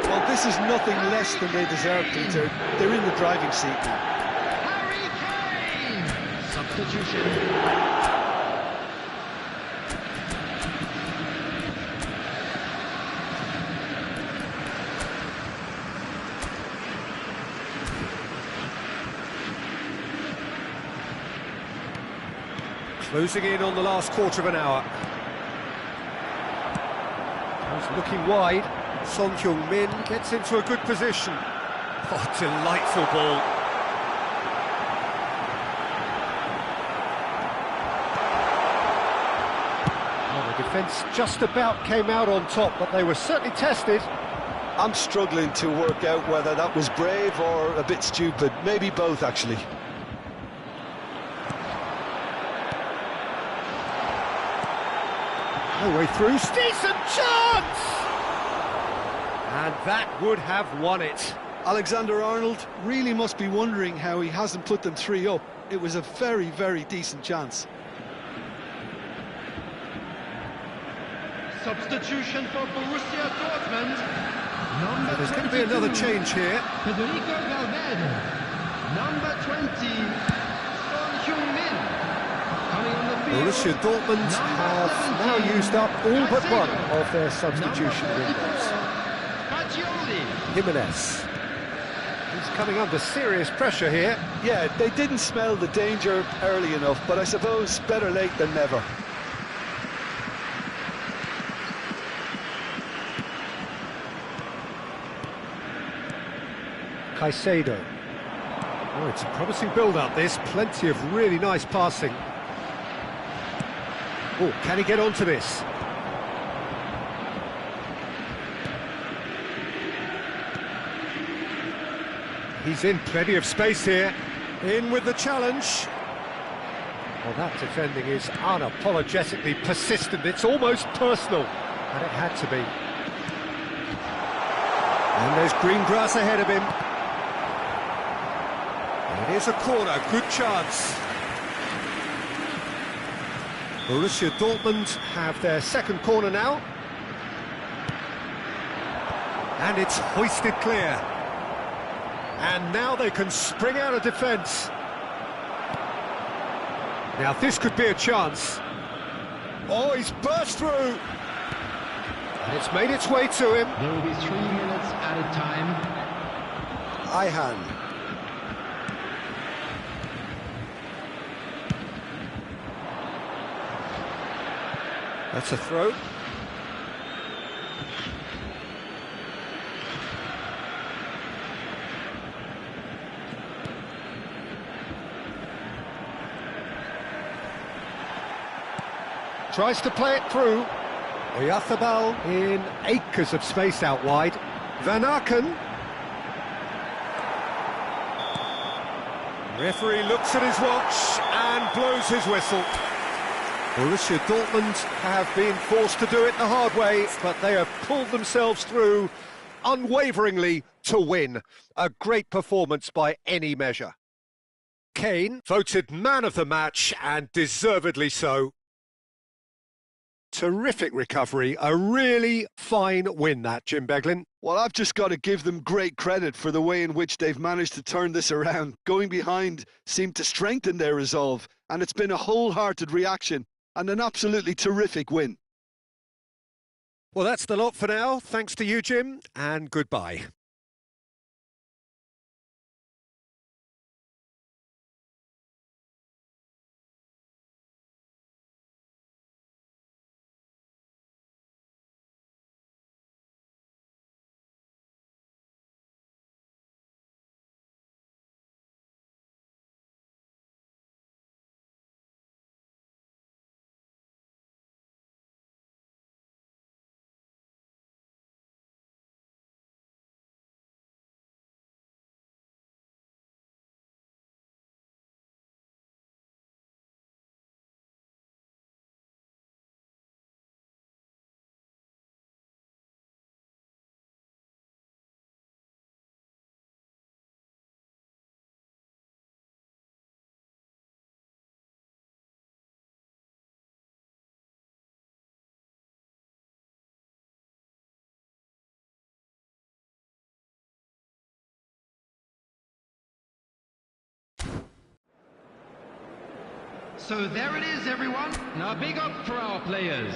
Well, this is nothing less than they deserve, Peter. They're in the driving seat now. Substitution. Closing in on the last quarter of an hour. He's looking wide. Son Heung-min gets into a good position. Oh, delightful ball. Well, the defence just about came out on top, but they were certainly tested. I'm struggling to work out whether that was brave or a bit stupid. Maybe both, actually. No way through, decent chance! And that would have won it. Alexander-Arnold really must be wondering how he hasn't put them 3 up. It was a very, very decent chance. Substitution for Borussia Dortmund. Number There's going to be another change here. Federico Valverde. Number 20, Son Heung-min. Borussia Dortmund have now used up all but one of their substitution windows. Jimenez. He's coming under serious pressure here. Yeah, they didn't smell the danger early enough, but I suppose better late than never. Caicedo. Oh, it's a promising build-up, this. Plenty of really nice passing. Oh, can he get onto this? He's in plenty of space here. In with the challenge. Well, that defending is unapologetically persistent. It's almost personal. And it had to be. And there's green grass ahead of him. It is a corner, good chance. Borussia Dortmund have their second corner now. And it's hoisted clear. And now they can spring out of defence. Now this could be a chance. Oh, he's burst through. And it's made its way to him. There will be 3 minutes added time. Ihan. That's a throw. Tries to play it through. Oyarzabal in acres of space out wide. Van Aken. Referee looks at his watch and blows his whistle. Borussia Dortmund have been forced to do it the hard way, but they have pulled themselves through unwaveringly to win. A great performance by any measure. Kane voted man of the match, and deservedly so. Terrific recovery, a really fine win that, Jim Beglin. Well, I've just got to give them great credit for the way in which they've managed to turn this around. Going behind seemed to strengthen their resolve, and it's been a wholehearted reaction and an absolutely terrific win. Well, that's the lot for now. Thanks to you, Jim, and goodbye. So there it is, everyone. Now big up for our players.